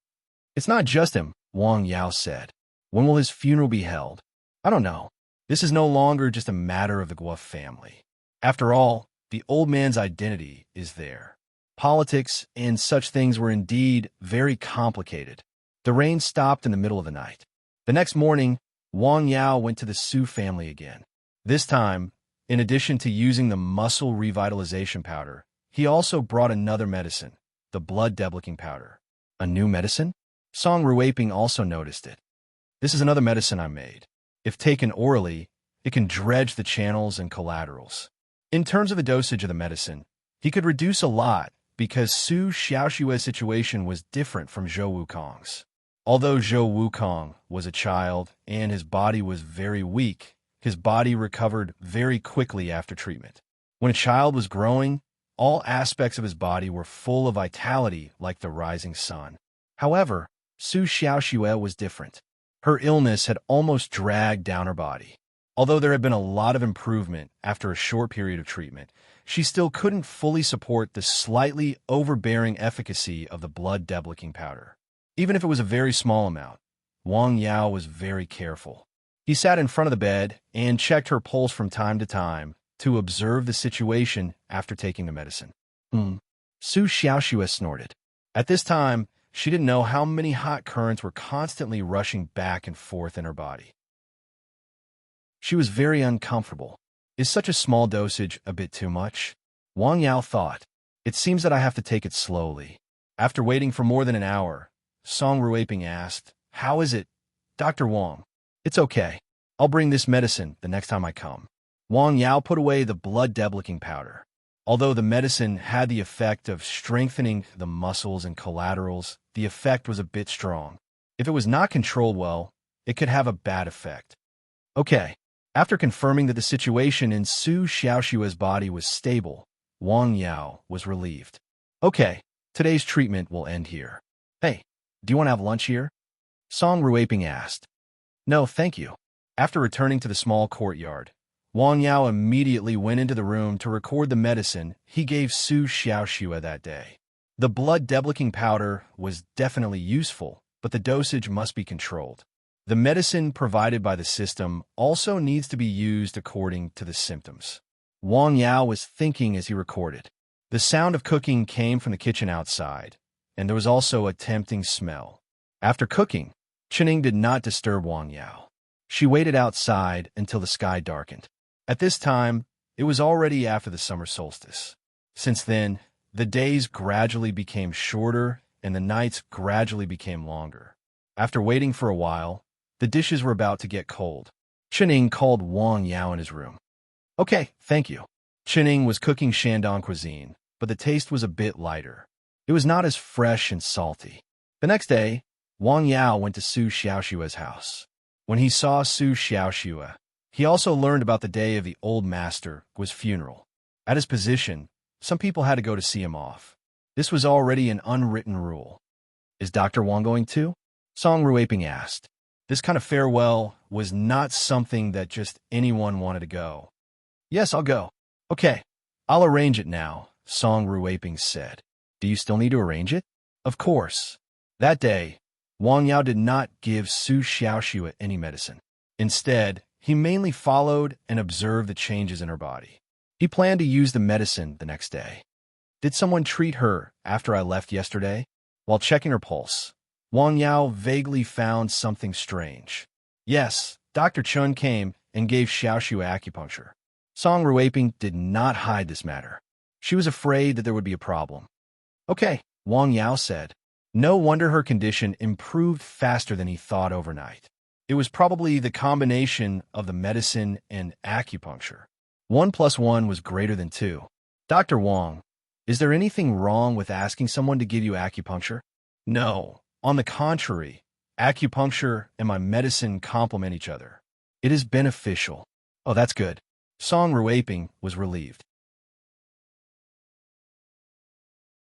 It's not just him, Wang Yao said. When will his funeral be held? I don't know. This is no longer just a matter of the Guo family. After all, the old man's identity is there. Politics and such things were indeed very complicated. The rain stopped in the middle of the night. The next morning, Wang Yao went to the Su family again. This time, in addition to using the muscle revitalization powder, he also brought another medicine, the blood deblicking powder. A new medicine? Song Ruaping also noticed it. This is another medicine I made. If taken orally, it can dredge the channels and collaterals. In terms of the dosage of the medicine, he could reduce a lot because Su Xiaoxue's situation was different from Zhou Wukong's. Although Zhou Wukong was a child and his body was very weak, his body recovered very quickly after treatment. When a child was growing, all aspects of his body were full of vitality like the rising sun. However, Su Xiaoxue was different. Her illness had almost dragged down her body. Although there had been a lot of improvement after a short period of treatment, she still couldn't fully support the slightly overbearing efficacy of the blood deblicking powder. Even if it was a very small amount, Wang Yao was very careful. He sat in front of the bed and checked her pulse from time to time to observe the situation after taking the medicine. Su Xiaoxue snorted. At this time, she didn't know how many hot currents were constantly rushing back and forth in her body. She was very uncomfortable. Is such a small dosage a bit too much? Wang Yao thought. It seems that I have to take it slowly. After waiting for more than an hour, Song Ruaping asked, How is it, Dr. Wang? It's okay. I'll bring this medicine the next time I come. Wang Yao put away the blood deblicking powder. Although the medicine had the effect of strengthening the muscles and collaterals, the effect was a bit strong. If it was not controlled well, it could have a bad effect. Okay. After confirming that the situation in Su Xiaoxue's body was stable, Wang Yao was relieved. Okay, today's treatment will end here. Hey, do you want to have lunch here? Song Ruaping asked. No, thank you. After returning to the small courtyard, Wang Yao immediately went into the room to record the medicine he gave Su Xiaoxue that day. The blood deblicking powder was definitely useful, but the dosage must be controlled. The medicine provided by the system also needs to be used according to the symptoms. Wang Yao was thinking as he recorded. The sound of cooking came from the kitchen outside, and there was also a tempting smell. After cooking, Chenning did not disturb Wang Yao. She waited outside until the sky darkened. At this time, it was already after the summer solstice. Since then, the days gradually became shorter and the nights gradually became longer. After waiting for a while, the dishes were about to get cold. Chenning called Wang Yao in his room. Okay, thank you. Chenning was cooking Shandong cuisine, but the taste was a bit lighter. It was not as fresh and salty. The next day, Wang Yao went to Su Xiaoxue's house. When he saw Su Xiaoxue, he also learned about the day of the old master Guo's funeral. At his position, some people had to go to see him off. This was already an unwritten rule. Is Dr. Wang going too? Song Ruaping asked. This kind of farewell was not something that just anyone wanted to go. Yes, I'll go. Okay, I'll arrange it now, Song Ruaping said. Do you still need to arrange it? Of course. That day, Wang Yao did not give Su Xiaoxue any medicine. Instead, he mainly followed and observed the changes in her body. He planned to use the medicine the next day. Did someone treat her after I left yesterday? While checking her pulse, Wang Yao vaguely found something strange. Yes, Dr. Chun came and gave Xiaoxue acupuncture. Song Ruaping did not hide this matter. She was afraid that there would be a problem. Okay, Wang Yao said. No wonder her condition improved faster than he thought overnight. It was probably the combination of the medicine and acupuncture. 1 + 1 was greater than 2. Dr. Wang, is there anything wrong with asking someone to give you acupuncture? No. On the contrary, acupuncture and my medicine complement each other. It is beneficial. Oh, that's good. Song Ruaping was relieved.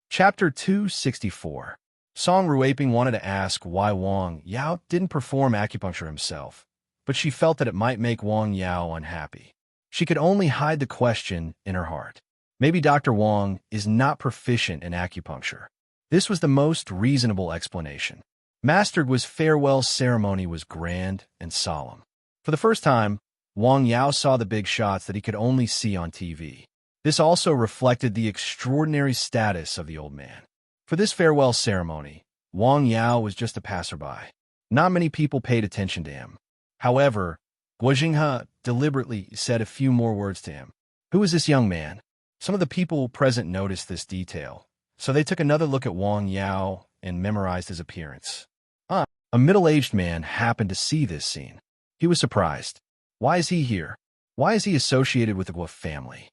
Chapter 264. Song Ruaping wanted to ask why Wang Yao didn't perform acupuncture himself, but she felt that it might make Wang Yao unhappy. She could only hide the question in her heart. Maybe Dr. Wang is not proficient in acupuncture. This was the most reasonable explanation. Master Guo's farewell ceremony was grand and solemn. For the first time, Wang Yao saw the big shots that he could only see on TV. This also reflected the extraordinary status of the old man. For this farewell ceremony, Wang Yao was just a passerby. Not many people paid attention to him. However, Guo Jinghe deliberately said a few more words to him. Who is this young man? Some of the people present noticed this detail, so they took another look at Wang Yao and memorized his appearance. A middle-aged man happened to see this scene. He was surprised. Why is he here? Why is he associated with the Guo family?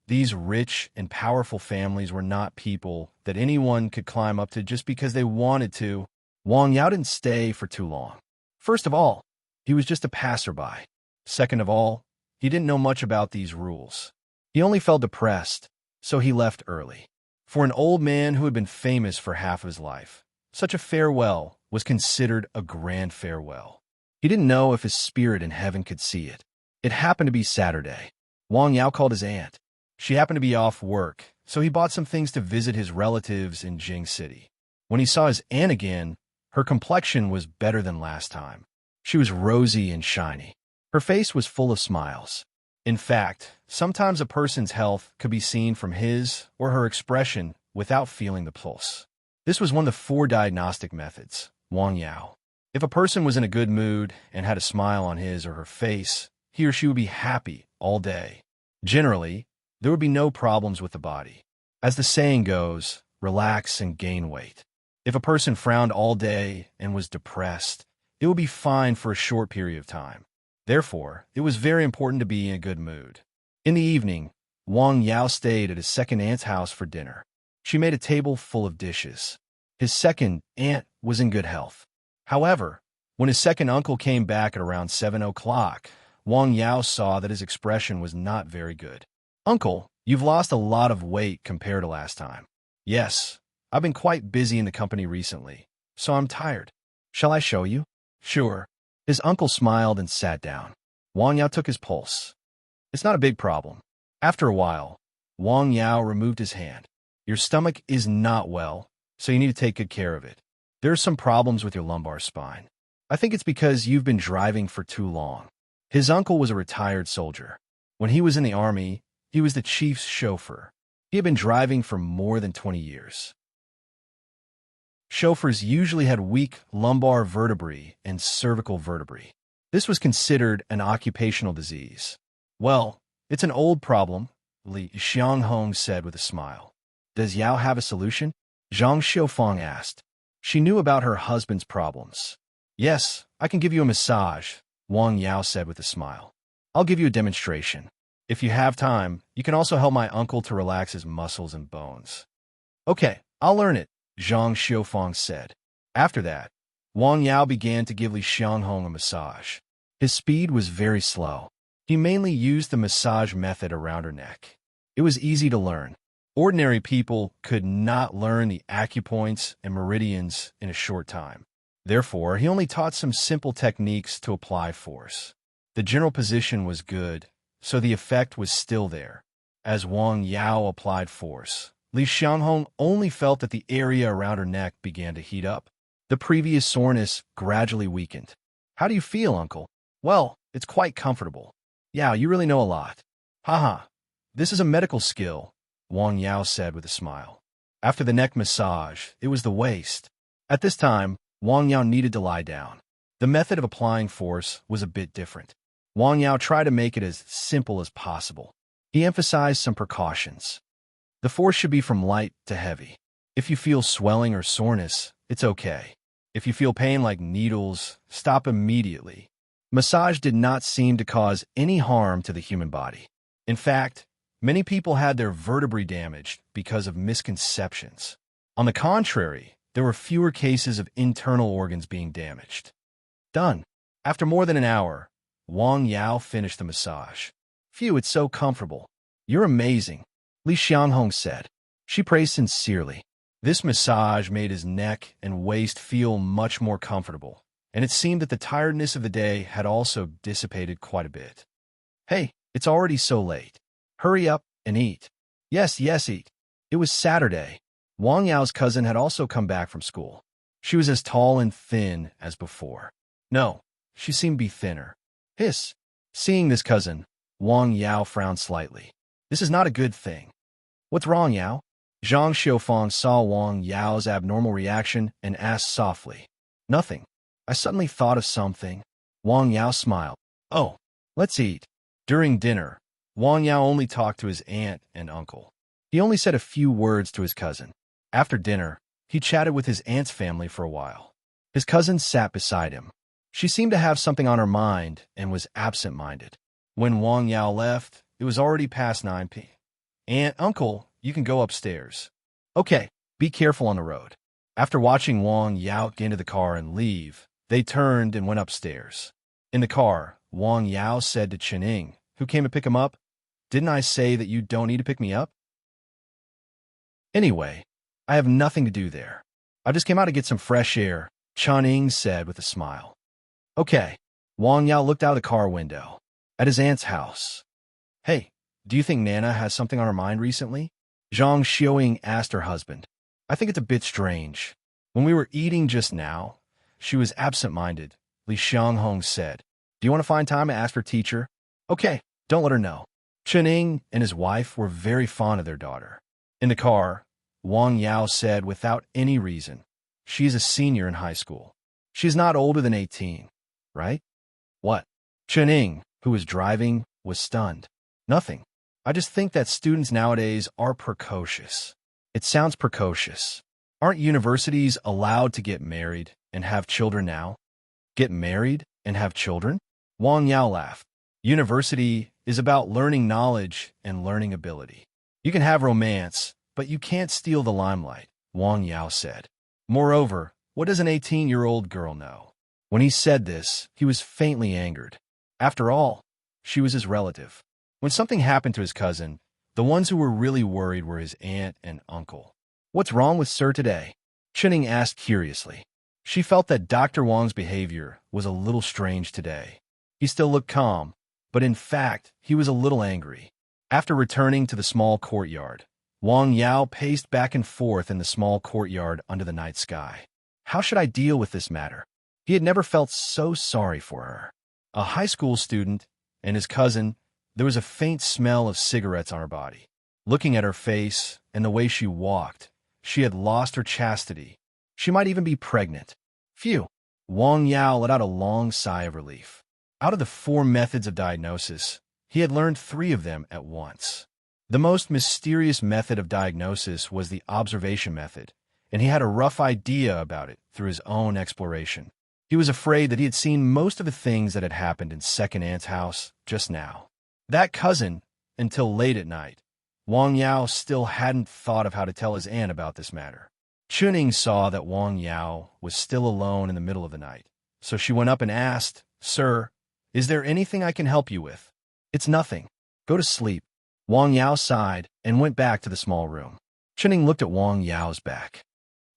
These rich and powerful families were not people that anyone could climb up to just because they wanted to. Wang Yao didn't stay for too long. First of all, he was just a passerby. Second of all, he didn't know much about these rules. He only felt depressed, so he left early. For an old man who had been famous for half of his life, such a farewell was considered a grand farewell. He didn't know if his spirit in heaven could see it. It happened to be Saturday. Wang Yao called his aunt. She happened to be off work, so he bought some things to visit his relatives in Jing City. When he saw his aunt again, her complexion was better than last time. She was rosy and shiny. Her face was full of smiles. In fact, sometimes a person's health could be seen from his or her expression without feeling the pulse. This was one of the 4 diagnostic methods, Wang Yao. If a person was in a good mood and had a smile on his or her face, he or she would be happy all day. Generally, there would be no problems with the body. As the saying goes, relax and gain weight. If a person frowned all day and was depressed, it would be fine for a short period of time. Therefore, it was very important to be in a good mood. In the evening, Wang Yao stayed at his second aunt's house for dinner. She made a table full of dishes. His second aunt was in good health. However, when his second uncle came back at around 7 o'clock, Wang Yao saw that his expression was not very good. Uncle, you've lost a lot of weight compared to last time. Yes, I've been quite busy in the company recently, so I'm tired. Shall I show you? Sure. His uncle smiled and sat down. Wang Yao took his pulse. It's not a big problem. After a while, Wang Yao removed his hand. Your stomach is not well, so you need to take good care of it. There are some problems with your lumbar spine. I think it's because you've been driving for too long. His uncle was a retired soldier. When he was in the army, he was the chief's chauffeur. He had been driving for more than 20 years. Chauffeurs usually had weak lumbar vertebrae and cervical vertebrae. This was considered an occupational disease. Well, it's an old problem, Li Xianghong said with a smile. Does Yao have a solution? Zhang Xiufang asked. She knew about her husband's problems. Yes, I can give you a massage, Wang Yao said with a smile. I'll give you a demonstration. If you have time, you can also help my uncle to relax his muscles and bones. Okay, I'll learn it, Zhang Xiufang said. After that, Wang Yao began to give Li Xianghong a massage. His speed was very slow. He mainly used the massage method around her neck. It was easy to learn. Ordinary people could not learn the acupoints and meridians in a short time. Therefore, he only taught some simple techniques to apply force. The general position was good, so the effect was still there. As Wang Yao applied force, Li Xianghong only felt that the area around her neck began to heat up. The previous soreness gradually weakened. How do you feel, uncle? Well, it's quite comfortable. Yao, you really know a lot. Haha, this is a medical skill, Wang Yao said with a smile. After the neck massage, it was the waist. At this time, Wang Yao needed to lie down. The method of applying force was a bit different. Wang Yao tried to make it as simple as possible. He emphasized some precautions. The force should be from light to heavy. If you feel swelling or soreness, it's okay. If you feel pain like needles, stop immediately. Massage did not seem to cause any harm to the human body. In fact, many people had their vertebrae damaged because of misconceptions. On the contrary, there were fewer cases of internal organs being damaged. Done. After more than an hour, Wang Yao finished the massage. Phew, it's so comfortable. You're amazing, Li Xianghong said. She praised sincerely. This massage made his neck and waist feel much more comfortable, and it seemed that the tiredness of the day had also dissipated quite a bit. Hey, it's already so late. Hurry up and eat. Yes, yes, eat. It was Saturday. Wang Yao's cousin had also come back from school. She was as tall and thin as before. No, she seemed to be thinner. Hiss. Seeing this cousin, Wang Yao frowned slightly. This is not a good thing. What's wrong, Yao? Zhang Xiufang saw Wang Yao's abnormal reaction and asked softly. Nothing. I suddenly thought of something. Wang Yao smiled. Oh, let's eat. During dinner, Wang Yao only talked to his aunt and uncle. He only said a few words to his cousin. After dinner, he chatted with his aunt's family for a while. His cousin sat beside him. She seemed to have something on her mind and was absent-minded. When Wang Yao left, it was already past 9 p.m. Aunt, uncle, you can go upstairs. Okay, be careful on the road. After watching Wang Yao get into the car and leave, they turned and went upstairs. In the car, Wang Yao said to Chening, who came to pick him up, "Didn't I say that you don't need to pick me up? Anyway, I have nothing to do there. I just came out to get some fresh air," Chening said with a smile. Okay. Wang Yao looked out of the car window. At his aunt's house. Hey, do you think Nana has something on her mind recently? Zhang Xiuying asked her husband. I think it's a bit strange. When we were eating just now, she was absent-minded, Li Xianghong said. Do you want to find time to ask her teacher? Okay, don't let her know. Chening and his wife were very fond of their daughter. In the car, Wang Yao said without any reason, she is a senior in high school. She is not older than 18, right? What? Chening, who was driving, was stunned. Nothing. I just think that students nowadays are precocious. It sounds precocious. Aren't universities allowed to get married and have children now? Get married and have children? Wang Yao laughed. University is about learning knowledge and learning ability. You can have romance, but you can't steal the limelight, Wang Yao said. Moreover, what does an 18-year-old girl know? When he said this, he was faintly angered. After all, she was his relative. When something happened to his cousin, the ones who were really worried were his aunt and uncle. What's wrong with Sir today? Chening asked curiously. She felt that Dr. Wang's behavior was a little strange today. He still looked calm, but in fact, he was a little angry. After returning to the small courtyard, Wang Yao paced back and forth in the small courtyard under the night sky. How should I deal with this matter? He had never felt so sorry for her. A high school student and his cousin, there was a faint smell of cigarettes on her body. Looking at her face and the way she walked, she had lost her chastity. She might even be pregnant. Phew! Wang Yao let out a long sigh of relief. Out of the 4 methods of diagnosis, he had learned 3 of them at once. The most mysterious method of diagnosis was the observation method, and he had a rough idea about it through his own exploration. He was afraid that he had seen most of the things that had happened in Second Aunt's house just now. That cousin, until late at night, Wang Yao still hadn't thought of how to tell his aunt about this matter. Chuning saw that Wang Yao was still alone in the middle of the night, so she went up and asked, Sir, is there anything I can help you with? It's nothing. Go to sleep. Wang Yao sighed and went back to the small room. Chuning looked at Wang Yao's back.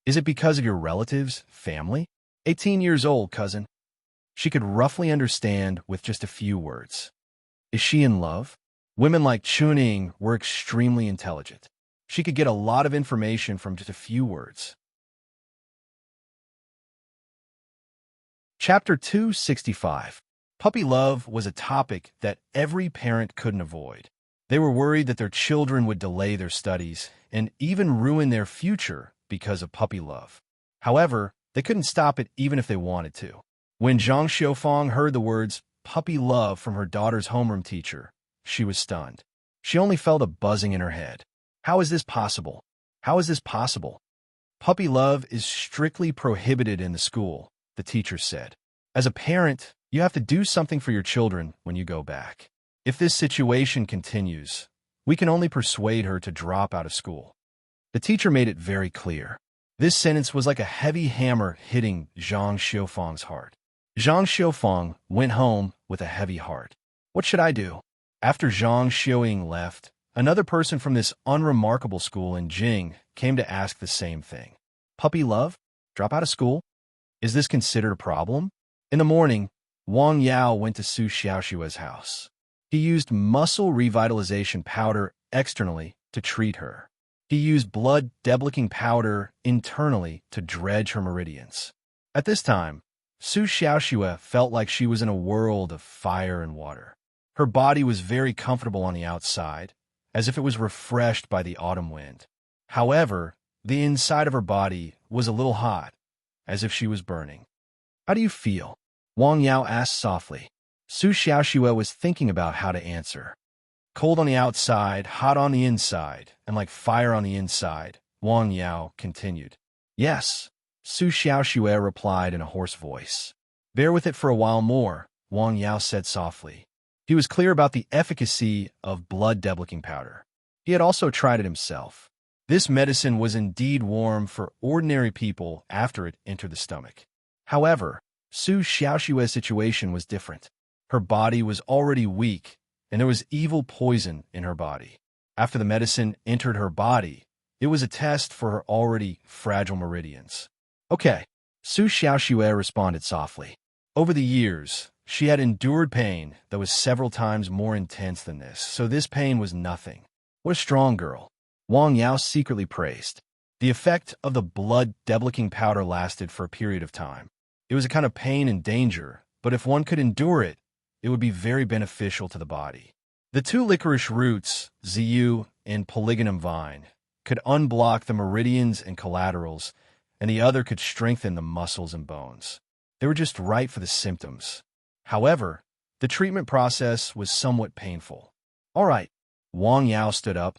Is it because of your relatives, family? 18 years old, cousin. She could roughly understand with just a few words. Is she in love? Women like Chuning were extremely intelligent. She could get a lot of information from just a few words. Chapter 265. Puppy love was a topic that every parent couldn't avoid. They were worried that their children would delay their studies and even ruin their future because of puppy love. However, they couldn't stop it even if they wanted to. When Zhang Xiufang heard the words puppy love from her daughter's homeroom teacher, she was stunned. She only felt a buzzing in her head. How is this possible? How is this possible? Puppy love is strictly prohibited in the school, the teacher said. As a parent, you have to do something for your children when you go back. If this situation continues, we can only persuade her to drop out of school. The teacher made it very clear. This sentence was like a heavy hammer hitting Zhang Xiufang's heart. Zhang Xiufang went home with a heavy heart. What should I do? After Zhang Xiuying left, another person from this unremarkable school in Jing came to ask the same thing. Puppy love? Drop out of school? Is this considered a problem? In the morning, Wang Yao went to Su Xiaoshua's house. He used muscle revitalization powder externally to treat her. He used blood deblicking powder internally to dredge her meridians. At this time, Su Xiaoxue felt like she was in a world of fire and water. Her body was very comfortable on the outside, as if it was refreshed by the autumn wind. However, the inside of her body was a little hot, as if she was burning. How do you feel? Wang Yao asked softly. Su Xiaoxue was thinking about how to answer. Cold on the outside, hot on the inside, and like fire on the inside, Wang Yao continued. Yes, Su Xiaoxue replied in a hoarse voice. Bear with it for a while more, Wang Yao said softly. He was clear about the efficacy of blood deblicking powder. He had also tried it himself. This medicine was indeed warm for ordinary people after it entered the stomach. However, Su Xiaoxue's situation was different. Her body was already weak, and there was evil poison in her body. After the medicine entered her body, it was a test for her already fragile meridians. Okay, Su Xiaoxue responded softly. Over the years, she had endured pain that was several times more intense than this, so this pain was nothing. What a strong girl, Wang Yao secretly praised. The effect of the blood deblicking powder lasted for a period of time. It was a kind of pain and danger, but if one could endure it, it would be very beneficial to the body. The two licorice roots, Ziyu and polygonum vine, could unblock the meridians and collaterals, and the other could strengthen the muscles and bones. They were just right for the symptoms. However, the treatment process was somewhat painful. All right, Wang Yao stood up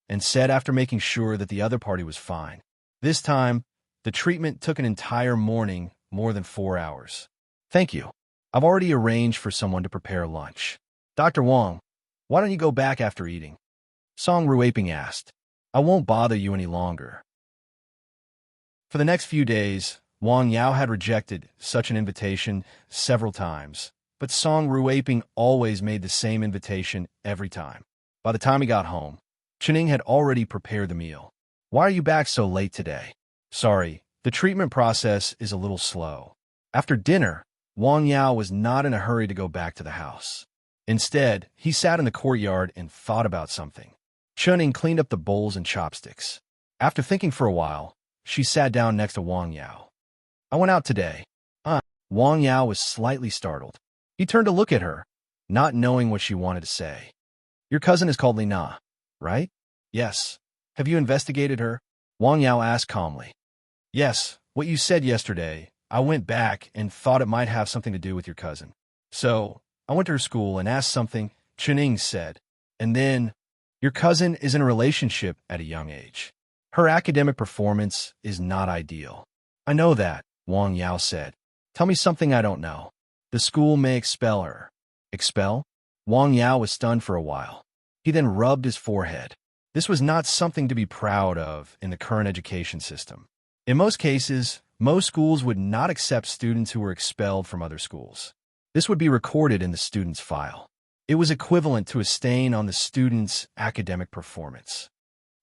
and said after making sure that the other party was fine. This time, the treatment took an entire morning, more than 4 hours. Thank you. I've already arranged for someone to prepare lunch. Dr. Wang, why don't you go back after eating? Song Ruaping asked. I won't bother you any longer. For the next few days, Wang Yao had rejected such an invitation several times, but Song Ruaping always made the same invitation every time. By the time he got home, Chening had already prepared the meal. Why are you back so late today? Sorry, the treatment process is a little slow. After dinner, Wang Yao was not in a hurry to go back to the house. Instead, he sat in the courtyard and thought about something. Chening cleaned up the bowls and chopsticks. After thinking for a while, she sat down next to Wang Yao. I went out today. Wang Yao was slightly startled. He turned to look at her, not knowing what she wanted to say. Your cousin is called Lina, right? Yes. Have you investigated her? Wang Yao asked calmly. Yes, what you said yesterday. I went back and thought it might have something to do with your cousin. So, I went to her school and asked something, Chening said. And then, your cousin is in a relationship at a young age. Her academic performance is not ideal. I know that, Wang Yao said. Tell me something I don't know. The school may expel her. Expel? Wang Yao was stunned for a while. He then rubbed his forehead. This was not something to be proud of in the current education system. In most cases, most schools would not accept students who were expelled from other schools. This would be recorded in the student's file. It was equivalent to a stain on the student's academic performance.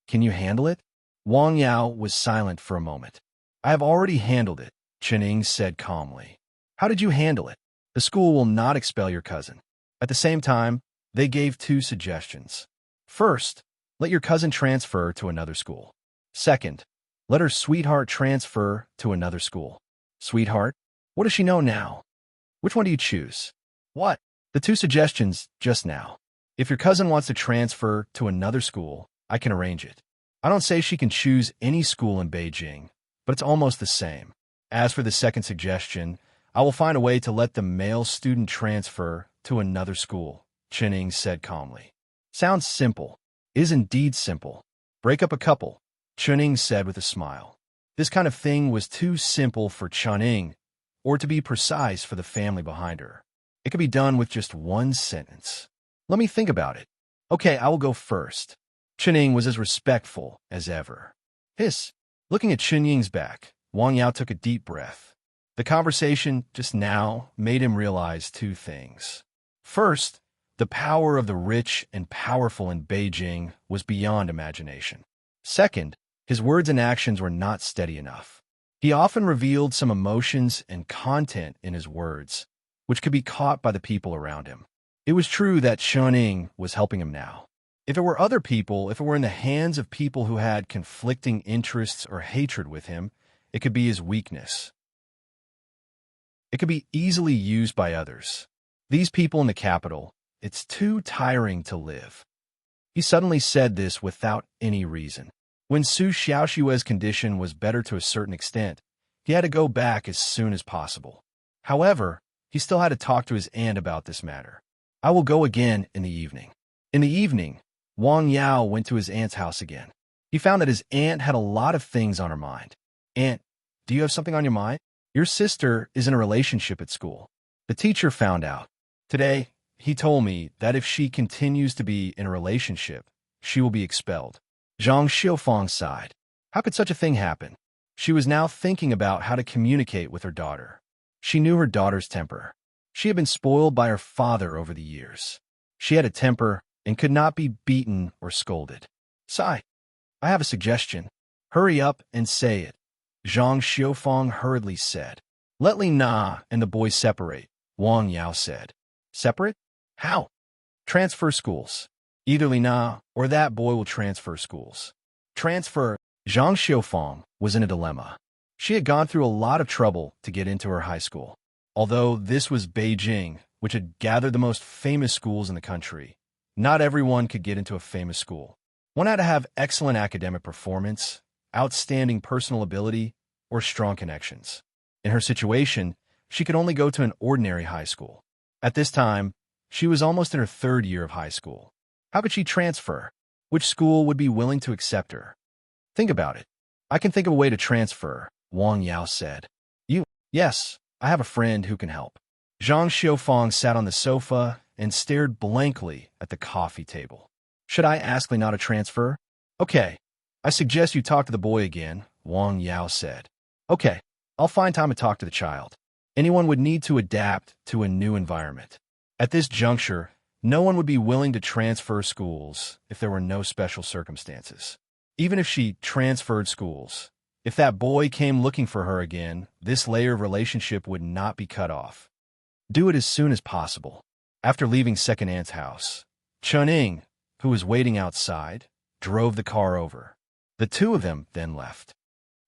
Can you handle it? Wang Yao was silent for a moment. I have already handled it, Chening said calmly. How did you handle it? The school will not expel your cousin. At the same time, they gave 2 suggestions. First, let your cousin transfer to another school. Second, let her sweetheart transfer to another school. Sweetheart? What does she know now? Which one do you choose? What? The 2 suggestions just now. If your cousin wants to transfer to another school, I can arrange it. I don't say she can choose any school in Beijing, but it's almost the same. As for the second suggestion, I will find a way to let the male student transfer to another school, Chening said calmly. Sounds simple. It is indeed simple. Break up a couple, Chening said with a smile. This kind of thing was too simple for Chening, or to be precise for the family behind her. It could be done with just 1 sentence. Let me think about it. Okay, I will go first. Chening was as respectful as ever. Hiss. Looking at Chening's back, Wang Yao took a deep breath. The conversation just now made him realize 2 things. First, the power of the rich and powerful in Beijing was beyond imagination. Second, his words and actions were not steady enough. He often revealed some emotions and content in his words, which could be caught by the people around him. It was true that Chuning was helping him now. If it were other people, if it were in the hands of people who had conflicting interests or hatred with him, it could be his weakness. It could be easily used by others. These people in the capital, it's too tiring to live. He suddenly said this without any reason. When Su Xiaoshui's condition was better to a certain extent, he had to go back as soon as possible. However, he still had to talk to his aunt about this matter. I will go again in the evening. In the evening, Wang Yao went to his aunt's house again. He found that his aunt had a lot of things on her mind. Aunt, do you have something on your mind? Your sister is in a relationship at school. The teacher found out. Today, he told me that if she continues to be in a relationship, she will be expelled. Zhang Xiufang sighed. How could such a thing happen? She was now thinking about how to communicate with her daughter. She knew her daughter's temper. She had been spoiled by her father over the years. She had a temper and could not be beaten or scolded. Sigh. I have a suggestion. Hurry up and say it. Zhang Xiufang hurriedly said. Let Li Na and the boys separate, Wang Yao said. Separate? How? Transfer schools. Either Li Na or that boy will transfer schools. Transfer. Zhang Xiufang was in a dilemma. She had gone through a lot of trouble to get into her high school. Although this was Beijing, which had gathered the most famous schools in the country, not everyone could get into a famous school. One had to have excellent academic performance, outstanding personal ability, or strong connections. In her situation, she could only go to an ordinary high school. At this time, she was almost in her third year of high school. How could she transfer? Which school would be willing to accept her? Think about it. I can think of a way to transfer, Wang Yao said. You? Yes, I have a friend who can help. Zhang Xiufang sat on the sofa and stared blankly at the coffee table. Should I ask Li Na to transfer? Okay. I suggest you talk to the boy again, Wang Yao said. Okay, I'll find time to talk to the child. Anyone would need to adapt to a new environment. At this juncture, no one would be willing to transfer schools if there were no special circumstances. Even if she transferred schools, if that boy came looking for her again, this layer of relationship would not be cut off. Do it as soon as possible. After leaving Second Aunt's house, Chuning, who was waiting outside, drove the car over. The two of them then left.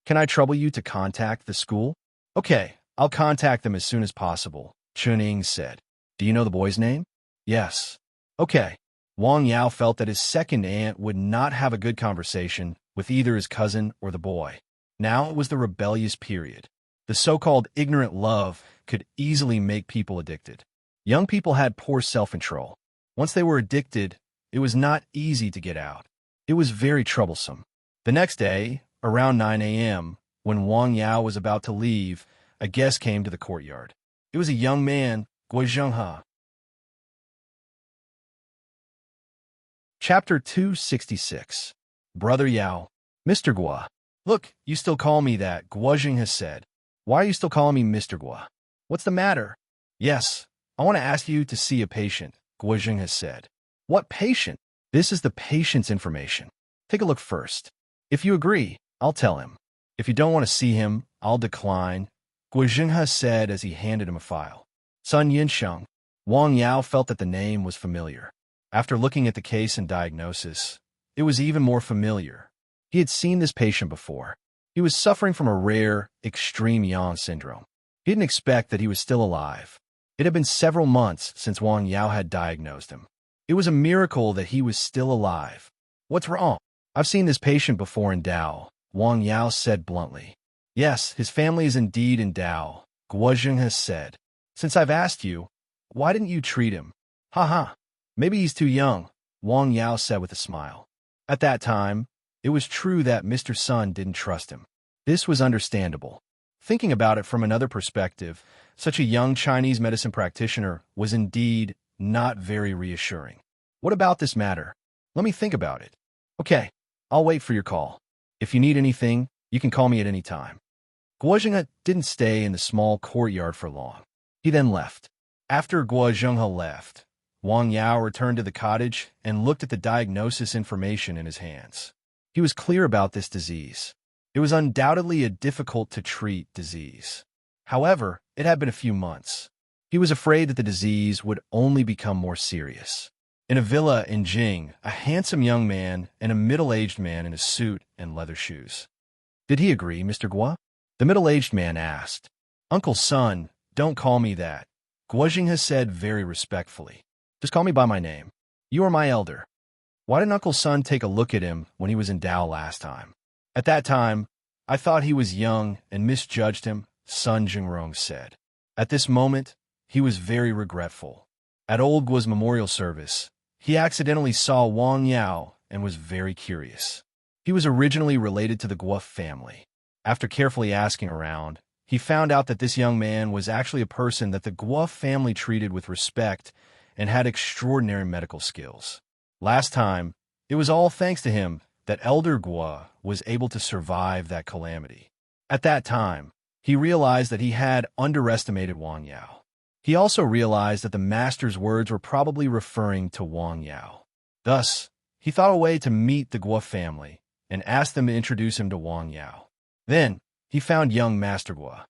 Can I trouble you to contact the school? Okay, I'll contact them as soon as possible, Chuning said. Do you know the boy's name? Yes. Okay. Wang Yao felt that his second aunt would not have a good conversation with either his cousin or the boy. Now it was the rebellious period. The so-called ignorant love could easily make people addicted. Young people had poor self-control. Once they were addicted, it was not easy to get out. It was very troublesome. The next day, around 9 a.m., when Wang Yao was about to leave, a guest came to the courtyard. It was a young man, Guo Zhenghe. Chapter 266. Brother Yao. Mr. Guo. Look, you still call me that, Guo Zhenghe said. Why are you still calling me Mr. Guo? What's the matter? Yes, I want to ask you to see a patient, Guo Zhenghe said. What patient? This is the patient's information. Take a look first. If you agree, I'll tell him. If you don't want to see him, I'll decline, Guo Zhenghe said as he handed him a file. Sun Yinsheng. Wang Yao felt that the name was familiar. After looking at the case and diagnosis, it was even more familiar. He had seen this patient before. He was suffering from a rare, extreme yang syndrome. He didn't expect that he was still alive. It had been several months since Wang Yao had diagnosed him. It was a miracle that he was still alive. What's wrong? I've seen this patient before in Dao, Wang Yao said bluntly. Yes, his family is indeed in Dao, Guo Zhenghe said. Since I've asked you, why didn't you treat him? Ha. Maybe he's too young, Wang Yao said with a smile. At that time, it was true that Mr. Sun didn't trust him. This was understandable. Thinking about it from another perspective, such a young Chinese medicine practitioner was indeed not very reassuring. What about this matter? Let me think about it. Okay, I'll wait for your call. If you need anything, you can call me at any time. Guo Zhenghe didn't stay in the small courtyard for long. He then left. After Guo Zhenghe left, Wang Yao returned to the cottage and looked at the diagnosis information in his hands. He was clear about this disease. It was undoubtedly a difficult-to-treat disease. However, it had been a few months. He was afraid that the disease would only become more serious. In a villa in Jing, a handsome young man and a middle-aged man in a suit and leather shoes. Did he agree, Mr. Guo? The middle-aged man asked. Uncle Son, don't call me that, Guo has said very respectfully. Just call me by my name. You are my elder. Why didn't Uncle Son take a look at him when he was in Dao last time? At that time, I thought he was young and misjudged him, Sun Jingrong said. At this moment, he was very regretful. At Old Guo's memorial service, he accidentally saw Wang Yao and was very curious. He was originally related to the Guo family. After carefully asking around, he found out that this young man was actually a person that the Guo family treated with respect and had extraordinary medical skills. Last time, it was all thanks to him that Elder Guo was able to survive that calamity. At that time, he realized that he had underestimated Wang Yao. He also realized that the master's words were probably referring to Wang Yao. Thus, he thought a way to meet the Guo family and asked them to introduce him to Wang Yao. Then, he found young Master Guo.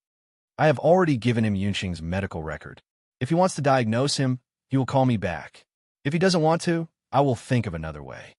I have already given him Yunxing's medical record. If he wants to diagnose him, he will call me back. If he doesn't want to, I will think of another way.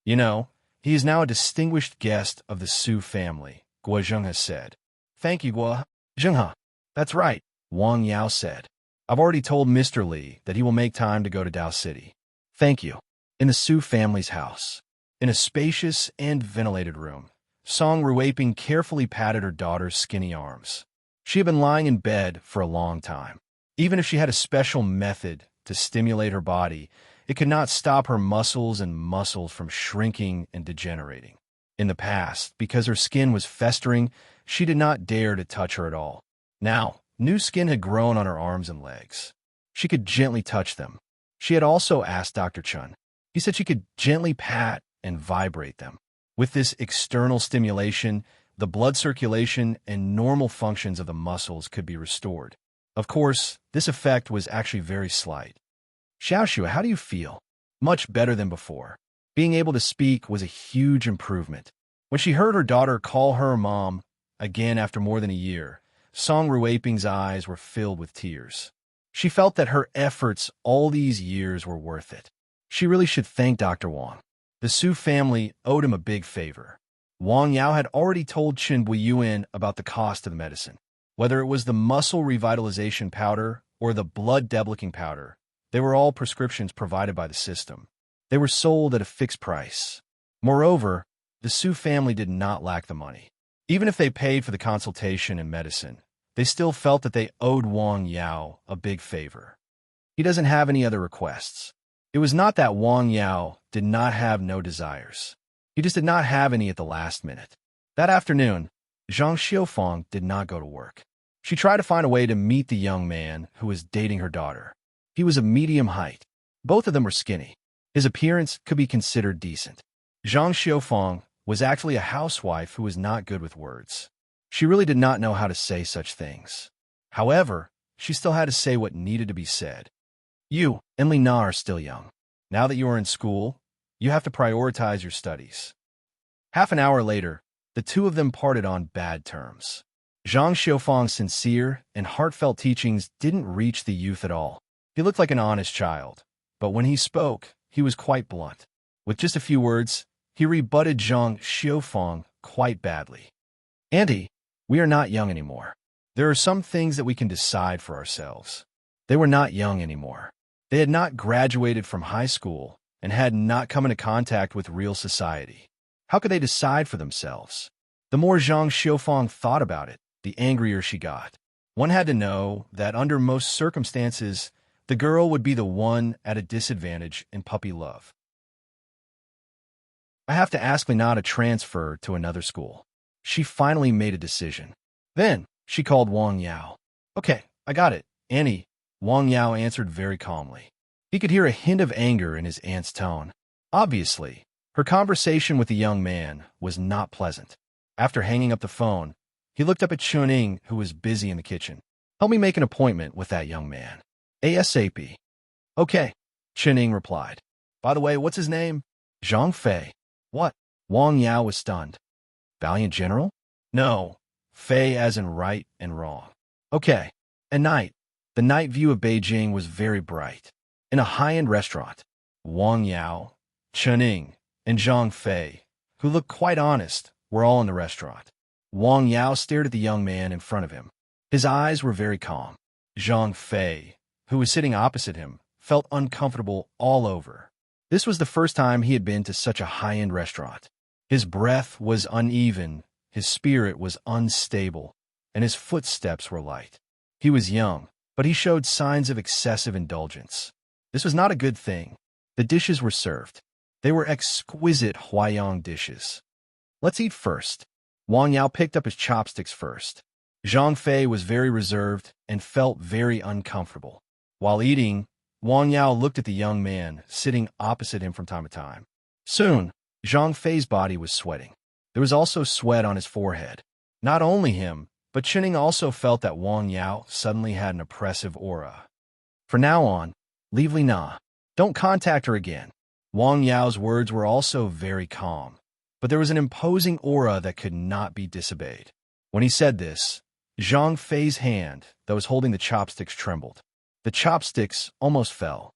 You know, he is now a distinguished guest of the Su family, Guo Zheng has said. Thank you, Guo Zheng. That's right, Wang Yao said. I've already told Mr. Li that he will make time to go to Dao City. Thank you. In the Su family's house, in a spacious and ventilated room, Song Ruiping carefully patted her daughter's skinny arms. She had been lying in bed for a long time. Even if she had a special method to stimulate her body, it could not stop her muscles from shrinking and degenerating. In the past, because her skin was festering, she did not dare to touch her at all. Now, new skin had grown on her arms and legs. She could gently touch them. She had also asked Dr. Chun. He said she could gently pat and vibrate them. With this external stimulation, the blood circulation and normal functions of the muscles could be restored. Of course, this effect was actually very slight. Xiaoxue, how do you feel? Much better than before. Being able to speak was a huge improvement. When she heard her daughter call her mom, again after more than a year, Song Ruiping's eyes were filled with tears. She felt that her efforts all these years were worth it. She really should thank Dr. Wang. The Su family owed him a big favor. Wang Yao had already told Qin Buiyuan about the cost of the medicine. Whether it was the muscle revitalization powder or the blood deblicking powder, they were all prescriptions provided by the system. They were sold at a fixed price. Moreover, the Su family did not lack the money. Even if they paid for the consultation and medicine, they still felt that they owed Wang Yao a big favor. He doesn't have any other requests. It was not that Wang Yao did not have no desires. He just did not have any at the last minute. That afternoon, Zhang Xiaofang did not go to work. She tried to find a way to meet the young man who was dating her daughter. He was of medium height. Both of them were skinny. His appearance could be considered decent. Zhang Xiaofang was actually a housewife who was not good with words. She really did not know how to say such things. However, she still had to say what needed to be said. You and Li Na are still young. Now that you are in school, you have to prioritize your studies. Half an hour later, the two of them parted on bad terms. Zhang Xiaofang's sincere and heartfelt teachings didn't reach the youth at all. He looked like an honest child, but when he spoke, he was quite blunt. With just a few words, he rebutted Zhang Xiaofang quite badly. Auntie, we are not young anymore. There are some things that we can decide for ourselves. They were not young anymore. They had not graduated from high school and had not come into contact with real society. How could they decide for themselves? The more Zhang Xiaofang thought about it, the angrier she got. One had to know that under most circumstances, the girl would be the one at a disadvantage in puppy love. I have to ask Lina to transfer to another school. She finally made a decision. Then, she called Wang Yao. Okay, I got it, Annie. Wang Yao answered very calmly. He could hear a hint of anger in his aunt's tone. Obviously, her conversation with the young man was not pleasant. After hanging up the phone, he looked up at Chuning, who was busy in the kitchen. Help me make an appointment with that young man. ASAP. Okay, Qining replied. By the way, what's his name? Zhang Fei. What? Wang Yao was stunned. Valiant General? No, Fei as in right and wrong. Okay, at night, the night view of Beijing was very bright. In a high-end restaurant, Wang Yao, Qining, and Zhang Fei, who looked quite honest, were all in the restaurant. Wang Yao stared at the young man in front of him. His eyes were very calm. Zhang Fei, who was sitting opposite him, felt uncomfortable all over. This was the first time he had been to such a high-end restaurant. His breath was uneven, his spirit was unstable, and his footsteps were light. He was young, but he showed signs of excessive indulgence. This was not a good thing. The dishes were served. They were exquisite Huaiyang dishes. Let's eat first. Wang Yao picked up his chopsticks first. Zhang Fei was very reserved and felt very uncomfortable. While eating, Wang Yao looked at the young man sitting opposite him from time to time. Soon, Zhang Fei's body was sweating. There was also sweat on his forehead. Not only him, but Qining also felt that Wang Yao suddenly had an oppressive aura. From now on, leave Li Na. Don't contact her again. Wang Yao's words were also very calm, but there was an imposing aura that could not be disobeyed. When he said this, Zhang Fei's hand that was holding the chopsticks trembled. The chopsticks almost fell.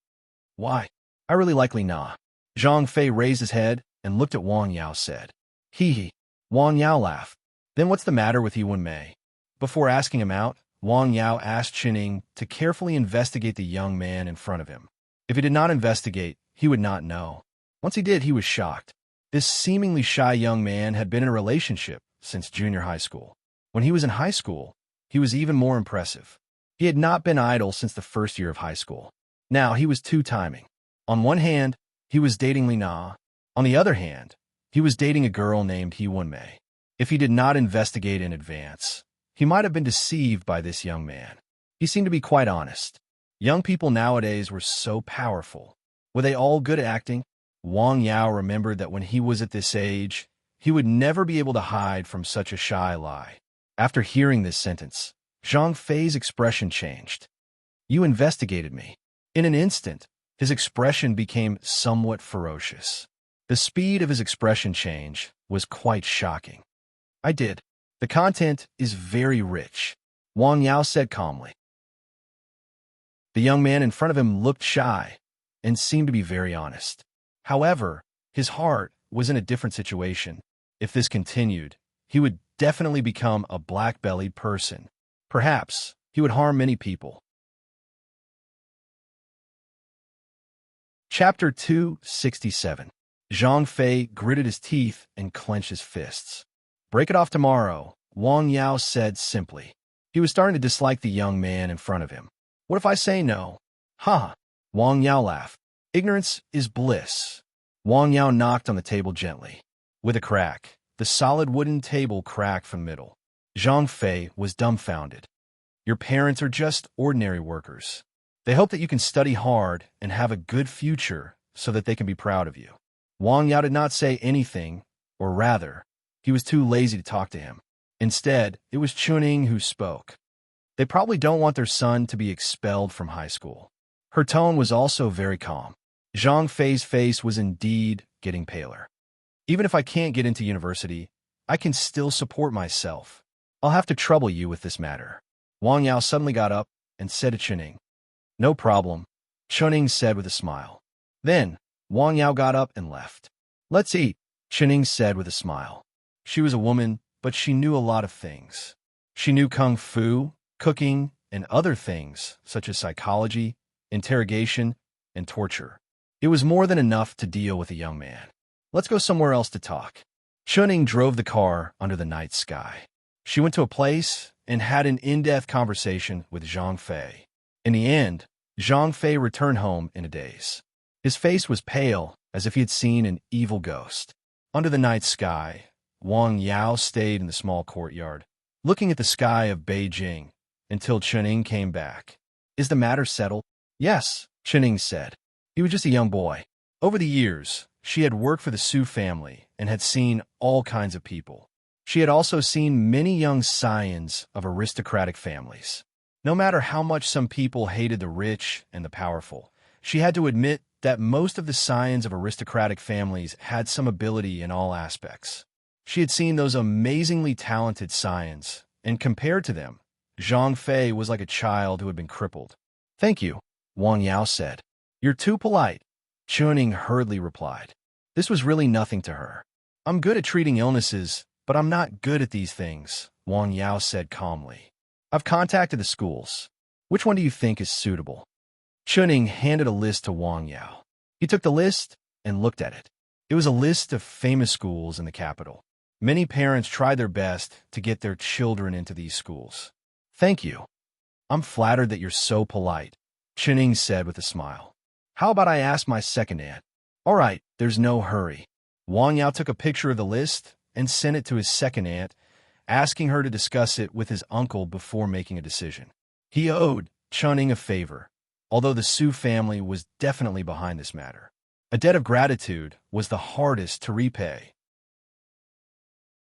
Why? I really like Li Na. Zhang Fei raised his head and looked at Wang Yao said. Hee hee. Wang Yao laughed. Then what's the matter with Yuan Mei? Before asking him out, Wang Yao asked Qining to carefully investigate the young man in front of him. If he did not investigate, he would not know. Once he did, he was shocked. This seemingly shy young man had been in a relationship since junior high school. When he was in high school, he was even more impressive. He had not been idle since the first year of high school. Now he was two-timing. On one hand, he was dating Li Na. On the other hand, he was dating a girl named Yuan Mei. If he did not investigate in advance, he might have been deceived by this young man. He seemed to be quite honest. Young people nowadays were so powerful. Were they all good at acting? Wang Yao remembered that when he was at this age, he would never be able to hide from such a shy lie. After hearing this sentence, Zhang Fei's expression changed. You investigated me. In an instant, his expression became somewhat ferocious. The speed of his expression change was quite shocking. I did. The content is very rich, Wang Yao said calmly. The young man in front of him looked shy and seemed to be very honest. However, his heart was in a different situation. If this continued, he would definitely become a black-bellied person. Perhaps he would harm many people. Chapter 267. Zhang Fei gritted his teeth and clenched his fists. Break it off tomorrow, Wang Yao said simply. He was starting to dislike the young man in front of him. What if I say no? Ha! Wang Yao laughed. Ignorance is bliss. Wang Yao knocked on the table gently. With a crack, the solid wooden table cracked from the middle. Zhang Fei was dumbfounded. Your parents are just ordinary workers. They hope that you can study hard and have a good future so that they can be proud of you. Wang Yao did not say anything, or rather, he was too lazy to talk to him. Instead, it was Qining who spoke. They probably don't want their son to be expelled from high school. Her tone was also very calm. Zhang Fei's face was indeed getting paler. Even if I can't get into university, I can still support myself. I'll have to trouble you with this matter. Wang Yao suddenly got up and said to Qining. No problem, Qining said with a smile. Then, Wang Yao got up and left. Let's eat, Qining said with a smile. She was a woman, but she knew a lot of things. She knew kung fu, cooking, and other things, such as psychology, interrogation, and torture. It was more than enough to deal with a young man. Let's go somewhere else to talk. Qining drove the car under the night sky. She went to a place and had an in-depth conversation with Zhang Fei. In the end, Zhang Fei returned home in a daze. His face was pale, as if he had seen an evil ghost. Under the night sky, Wang Yao stayed in the small courtyard, looking at the sky of Beijing, until Qining came back. Is the matter settled? Yes, Qining said. He was just a young boy. Over the years, she had worked for the Su family and had seen all kinds of people. She had also seen many young scions of aristocratic families. No matter how much some people hated the rich and the powerful, She had to admit that most of the scions of aristocratic families had some ability in all aspects. She had seen those amazingly talented scions, and compared to them, Zhang Fei was like a child who had been crippled. "Thank you," Wang Yao said. "You're too polite," Chuning hurriedly replied. This was really nothing to her. "I'm good at treating illnesses, but I'm not good at these things," Wang Yao said calmly. "I've contacted the schools. Which one do you think is suitable?" Chuning handed a list to Wang Yao. He took the list and looked at it. It was a list of famous schools in the capital. Many parents tried their best to get their children into these schools. "Thank you. I'm flattered that you're so polite," Chuning said with a smile. "How about I ask my second aunt?" "All right, there's no hurry." Wang Yao took a picture of the list and sent it to his second aunt, asking her to discuss it with his uncle before making a decision. He owed Chuning a favor, although the Su family was definitely behind this matter. A debt of gratitude was the hardest to repay.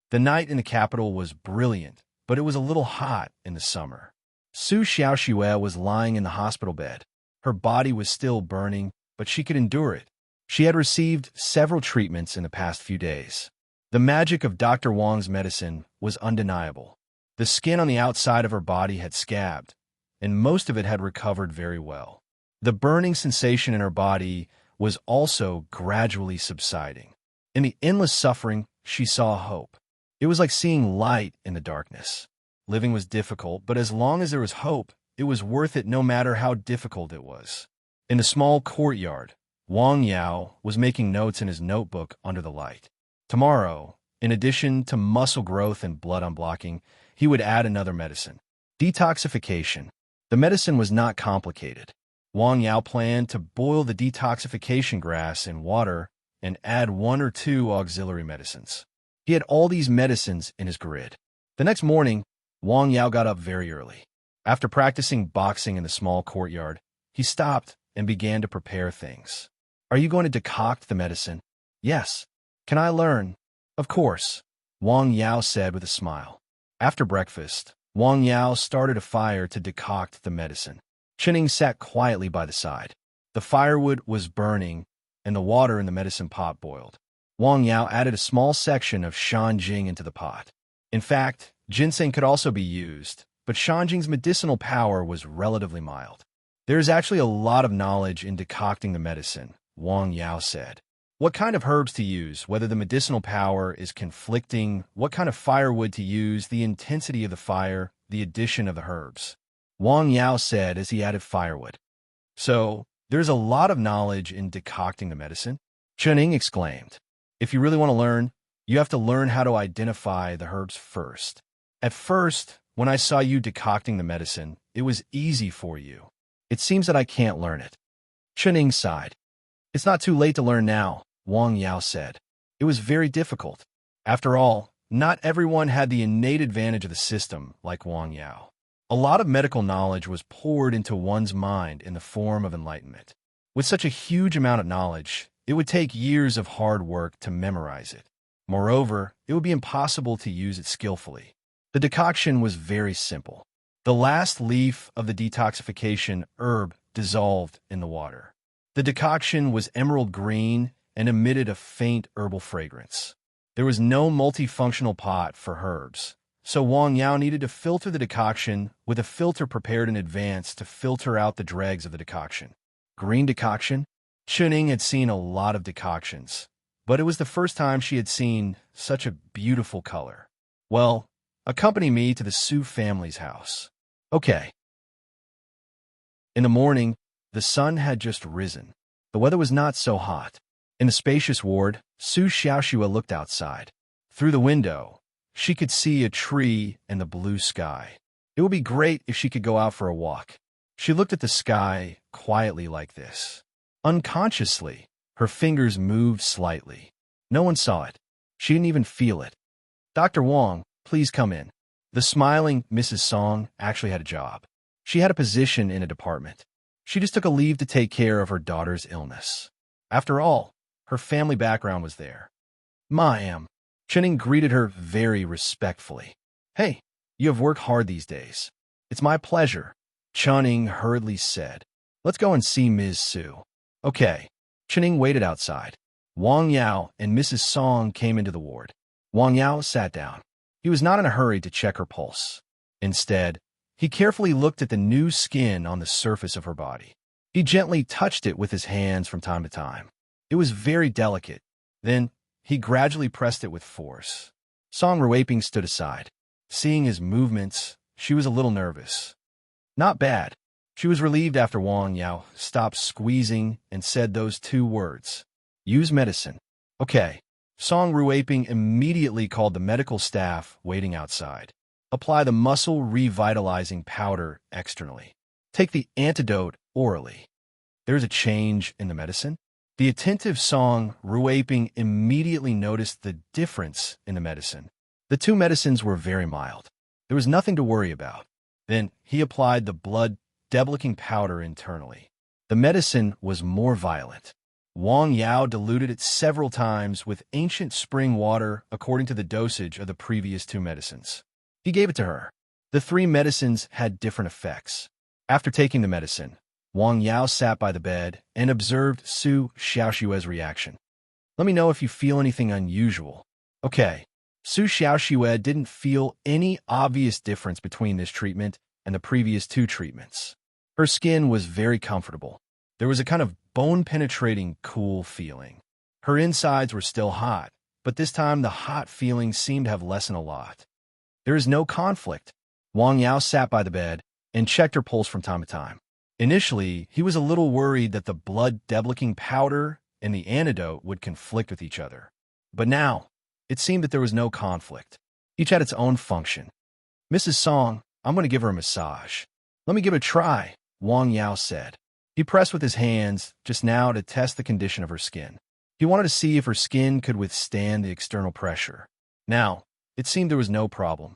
The night in the capital was brilliant, but it was a little hot in the summer. Su Xiaoxue was lying in the hospital bed. Her body was still burning, but she could endure it. She had received several treatments in the past few days. The magic of Dr. Wang's medicine was undeniable. The skin on the outside of her body had scabbed, and most of it had recovered very well. The burning sensation in her body was also gradually subsiding. In the endless suffering, she saw hope. It was like seeing light in the darkness. Living was difficult, but as long as there was hope, it was worth it no matter how difficult it was. In the small courtyard, Wang Yao was making notes in his notebook under the light. Tomorrow, in addition to muscle growth and blood unblocking, he would add another medicine. Detoxification. The medicine was not complicated. Wang Yao planned to boil the detoxification grass in water and add 1 or 2 auxiliary medicines. He had all these medicines in his grid. The next morning, Wang Yao got up very early. After practicing boxing in the small courtyard, he stopped and began to prepare things. "Are you going to decoct the medicine?" "Yes." "Can I learn?" "Of course," Wang Yao said with a smile. After breakfast, Wang Yao started a fire to decoct the medicine. Chuning sat quietly by the side. The firewood was burning, and the water in the medicine pot boiled. Wang Yao added a small section of shanjing into the pot. In fact, ginseng could also be used, but shanjing's medicinal power was relatively mild. "There is actually a lot of knowledge in decocting the medicine," Wang Yao said. "What kind of herbs to use, whether the medicinal power is conflicting, what kind of firewood to use, the intensity of the fire, the addition of the herbs," Wang Yao said as he added firewood. "So, there's a lot of knowledge in decocting the medicine?" Chuning exclaimed. "If you really want to learn, you have to learn how to identify the herbs first. At first, when I saw you decocting the medicine, it was easy for you. It seems that I can't learn it." Chuning sighed. "It's not too late to learn now," Wang Yao said. "It was very difficult. After all, not everyone had the innate advantage of the system like Wang Yao. A lot of medical knowledge was poured into one's mind in the form of enlightenment. With such a huge amount of knowledge, it would take years of hard work to memorize it. Moreover, it would be impossible to use it skillfully. The decoction was very simple. The last leaf of the detoxification herb dissolved in the water. The decoction was emerald green and emitted a faint herbal fragrance. There was no multifunctional pot for herbs, so Wang Yao needed to filter the decoction with a filter prepared in advance to filter out the dregs of the decoction. Green decoction? Chuning had seen a lot of decoctions, but it was the first time she had seen such a beautiful color. "Well, accompany me to the Su family's house." "Okay." In the morning, the sun had just risen. The weather was not so hot. In the spacious ward, Su Xiaoxue looked outside. Through the window, she could see a tree and the blue sky. It would be great if she could go out for a walk. She looked at the sky quietly like this. Unconsciously, her fingers moved slightly. No one saw it. She didn't even feel it. "Dr. Wang, please come in." The smiling Mrs. Song actually had a job. She had a position in a department. She just took a leave to take care of her daughter's illness. After all, her family background was there. "Ma'am." Chuning greeted her very respectfully. "Hey, you have worked hard these days." "It's my pleasure," Chuning hurriedly said. Let's go and see Ms. Su. Okay. Chening waited outside. Wang Yao and Mrs. Song came into the ward. Wang Yao sat down. He was not in a hurry to check her pulse. Instead, he carefully looked at the new skin on the surface of her body. He gently touched it with his hands from time to time. It was very delicate. Then, he gradually pressed it with force. Song Ruaping stood aside. Seeing his movements, she was a little nervous. Not bad. She was relieved after Wang Yao stopped squeezing and said those two words. Use medicine. Okay. Song Ruaping immediately called the medical staff waiting outside. Apply the muscle revitalizing powder externally. Take the antidote orally. There's a change in the medicine. The attentive Song Ruaping immediately noticed the difference in the medicine. The two medicines were very mild. There was nothing to worry about. Then he applied the blood deblicking powder internally. The medicine was more violent. Wang Yao diluted it several times with ancient spring water according to the dosage of the previous two medicines. He gave it to her. The three medicines had different effects. After taking the medicine, Wang Yao sat by the bed and observed Su Xiaoxue's reaction. Let me know if you feel anything unusual. Okay. Su Xiaoxue didn't feel any obvious difference between this treatment and the previous two treatments. Her skin was very comfortable. There was a kind of bone-penetrating, cool feeling. Her insides were still hot, but this time the hot feeling seemed to have lessened a lot. There is no conflict. Wang Yao sat by the bed and checked her pulse from time to time. Initially, he was a little worried that the blood deblicking powder and the antidote would conflict with each other. But now, it seemed that there was no conflict. Each had its own function. Mrs. Song, I'm going to give her a massage. Let me give it a try, Wang Yao said. He pressed with his hands just now to test the condition of her skin. He wanted to see if her skin could withstand the external pressure. Now, it seemed there was no problem.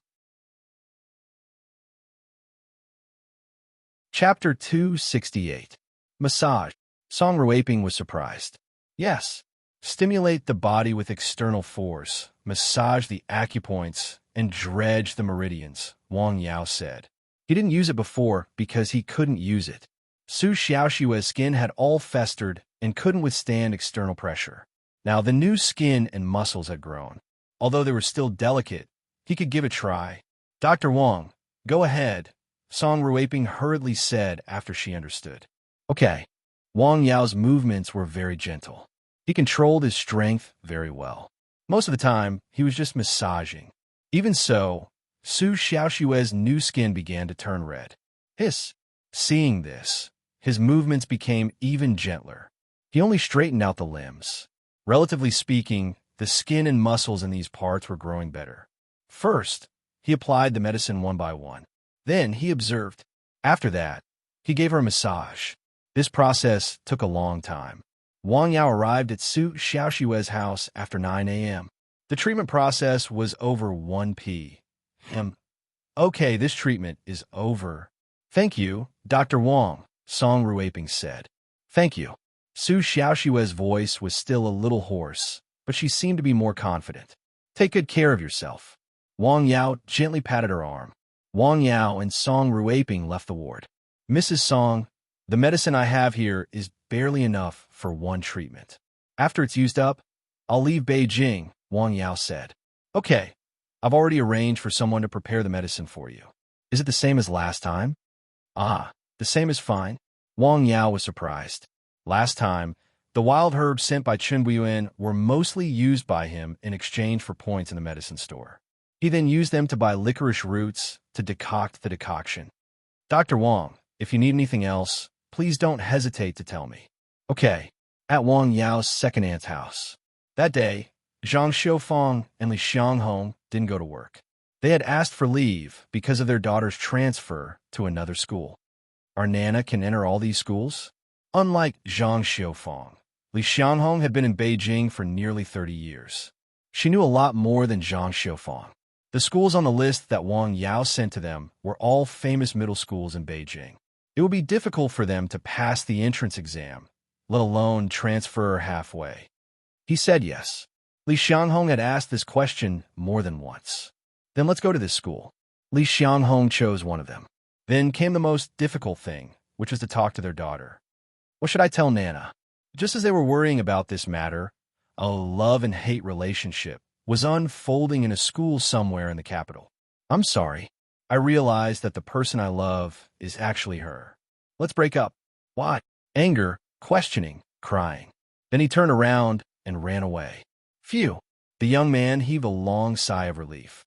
Chapter 268. Massage. Song Ruaping was surprised. Yes. Stimulate the body with external force, massage the acupoints, and dredge the meridians, Wang Yao said. He didn't use it before because he couldn't use it. Su Xiaoxue's skin had all festered and couldn't withstand external pressure. Now the new skin and muscles had grown. Although they were still delicate, he could give it a try. Dr. Wang, go ahead, Song Ruaping hurriedly said after she understood. Okay. Wang Yao's movements were very gentle. He controlled his strength very well. Most of the time, he was just massaging. Even so, Su Xiaoxue's new skin began to turn red. Hiss. Seeing this, his movements became even gentler. He only straightened out the limbs. Relatively speaking, the skin and muscles in these parts were growing better. First, he applied the medicine one by one. Then he observed. After that, he gave her a massage. This process took a long time. Wang Yao arrived at Su Xiaoxue's house after 9 a.m. The treatment process was over 1 p.m. Okay, this treatment is over. Thank you, Dr. Wang, Song Ruaping said. Thank you. Su Xiaoxue's voice was still a little hoarse, but she seemed to be more confident. Take good care of yourself. Wang Yao gently patted her arm. Wang Yao and Song Ruaping left the ward. Mrs. Song, the medicine I have here is barely enough for one treatment. After it's used up, I'll leave Beijing, Wang Yao said. Okay, I've already arranged for someone to prepare the medicine for you. Is it the same as last time? Ah, the same is fine. Wang Yao was surprised. Last time, the wild herbs sent by Chen Buiyuan were mostly used by him in exchange for points in the medicine store. He then used them to buy licorice roots to decoct the decoction. Dr. Wang, if you need anything else, please don't hesitate to tell me. Okay, at Wang Yao's second aunt's house. That day, Zhang Xiufeng and Li Xianghong didn't go to work. They had asked for leave because of their daughter's transfer to another school. Our Nana can enter all these schools? Unlike Zhang Xiufeng, Li Xianghong had been in Beijing for nearly 30 years. She knew a lot more than Zhang Xiufeng. The schools on the list that Wang Yao sent to them were all famous middle schools in Beijing. It would be difficult for them to pass the entrance exam, let alone transfer halfway. He said yes. Li Xianghong had asked this question more than once. Then let's go to this school. Li Xianghong chose one of them. Then came the most difficult thing, which was to talk to their daughter. What should I tell Nana? Just as they were worrying about this matter, a love and hate relationship was unfolding in a school somewhere in the capital. I'm sorry. I realized that the person I love is actually her. Let's break up. Why? Anger, questioning, crying. Then he turned around and ran away. Phew. The young man heaved a long sigh of relief.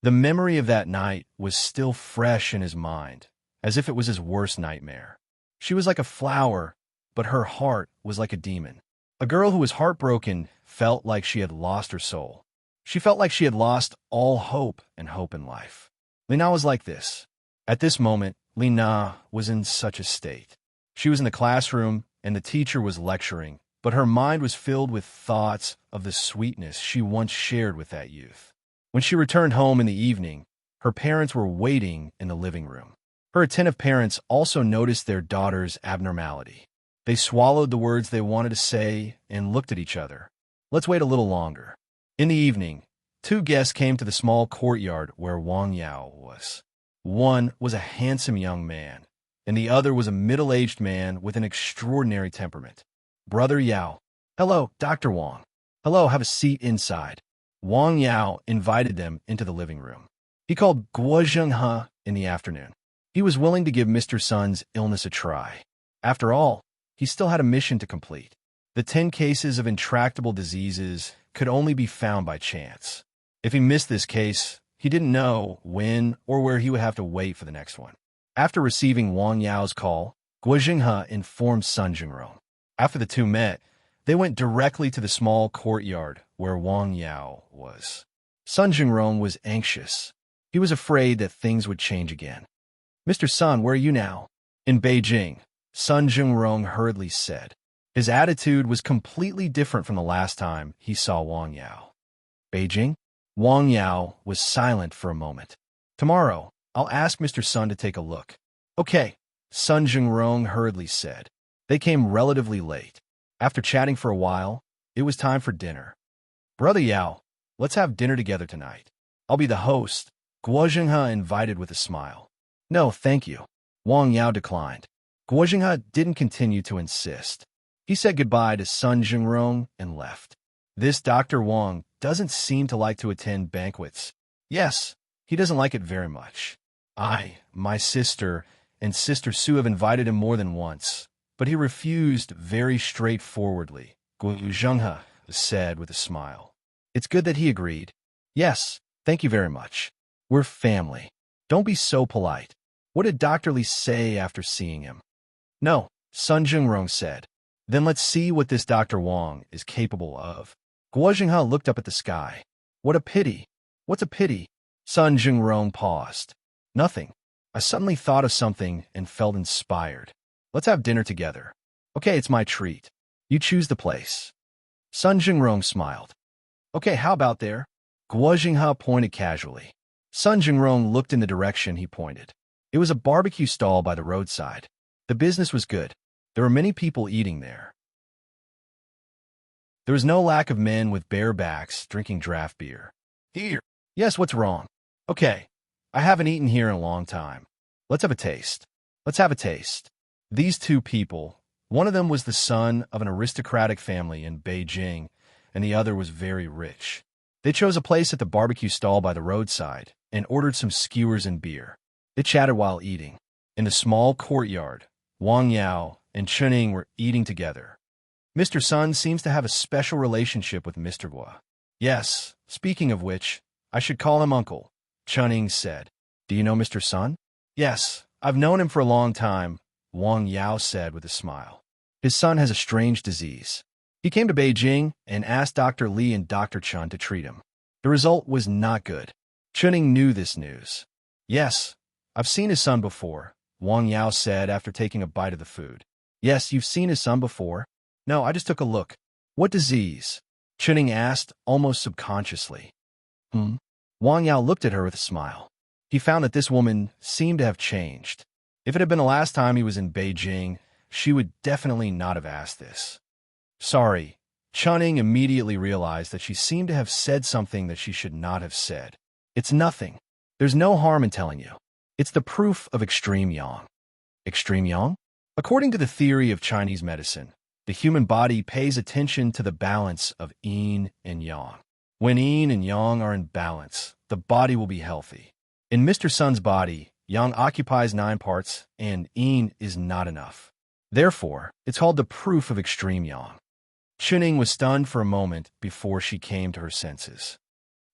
The memory of that night was still fresh in his mind, as if it was his worst nightmare. She was like a flower, but her heart was like a demon. A girl who was heartbroken felt like she had lost her soul. She felt like she had lost all hope and hope in life. Lina was like this. At this moment, Lina was in such a state. She was in the classroom, and the teacher was lecturing, but her mind was filled with thoughts of the sweetness she once shared with that youth. When she returned home in the evening, her parents were waiting in the living room. Her attentive parents also noticed their daughter's abnormality. They swallowed the words they wanted to say and looked at each other. Let's wait a little longer. In the evening, two guests came to the small courtyard where Wang Yao was. One was a handsome young man, and the other was a middle-aged man with an extraordinary temperament. Brother Yao. Hello, Dr. Wang. Hello, have a seat inside. Wang Yao invited them into the living room. He called Guo Zhenghe in the afternoon. He was willing to give Mr. Sun's illness a try. After all, he still had a mission to complete. The 10 cases of intractable diseases could only be found by chance. If he missed this case, he didn't know when or where he would have to wait for the next one. After receiving Wang Yao's call, Guo Zhenghe informed Sun Jingrong. After the two met, they went directly to the small courtyard where Wang Yao was. Sun Jingrong was anxious. He was afraid that things would change again. Mr. Sun, where are you now? In Beijing, Sun Jingrong hurriedly said. His attitude was completely different from the last time he saw Wang Yao. Beijing? Wang Yao was silent for a moment. Tomorrow, I'll ask Mr. Sun to take a look. Okay, Sun Jingrong hurriedly said. They came relatively late. After chatting for a while, it was time for dinner. Brother Yao, let's have dinner together tonight. I'll be the host, Guo Zhenghe invited with a smile. No, thank you. Wang Yao declined. Guo Zhenghe didn't continue to insist. He said goodbye to Sun Jingrong and left. This Dr. Wang doesn't seem to like to attend banquets. Yes, he doesn't like it very much. My sister, and Sister Sue have invited him more than once, but he refused very straightforwardly, Guo Zhenghe said with a smile. It's good that he agreed. Yes, thank you very much. We're family. Don't be so polite. What did Dr. Li say after seeing him? No, Sun Jingrong said. Then let's see what this Dr. Wang is capable of. Guo Zhenghe looked up at the sky. What a pity. What's a pity? Sun Jingrong paused. Nothing. I suddenly thought of something and felt inspired. Let's have dinner together. Okay, it's my treat. You choose the place. Sun Jingrong smiled. Okay, how about there? Guo Zhenghe pointed casually. Sun Jingrong looked in the direction he pointed. It was a barbecue stall by the roadside. The business was good. There were many people eating there. There was no lack of men with bare backs drinking draft beer. Here. Yes, what's wrong? Okay, I haven't eaten here in a long time. Let's have a taste. Let's have a taste. These two people, one of them was the son of an aristocratic family in Beijing, and the other was very rich. They chose a place at the barbecue stall by the roadside and ordered some skewers and beer. They chatted while eating. In the small courtyard, Wang Yao and Chuning were eating together. Mr. Sun seems to have a special relationship with Mr. Guo. Yes, speaking of which, I should call him uncle, Chuning said. Do you know Mr. Sun? Yes, I've known him for a long time, Wang Yao said with a smile. His son has a strange disease. He came to Beijing and asked Dr. Li and Dr. Chun to treat him. The result was not good. Chuning knew this news. Yes, I've seen his son before, Wang Yao said after taking a bite of the food. Yes, you've seen his son before? No, I just took a look. What disease? Chuning asked, almost subconsciously. Wang Yao looked at her with a smile. He found that this woman seemed to have changed. If it had been the last time he was in Beijing, she would definitely not have asked this. Sorry. Chuning immediately realized that she seemed to have said something that she should not have said. It's nothing. There's no harm in telling you. It's the proof of extreme yang. Extreme yang? According to the theory of Chinese medicine, the human body pays attention to the balance of yin and yang. When yin and yang are in balance, the body will be healthy. In Mr. Sun's body, yang occupies 9 parts, and yin is not enough. Therefore, it's called the proof of extreme yang. Chuning was stunned for a moment before she came to her senses.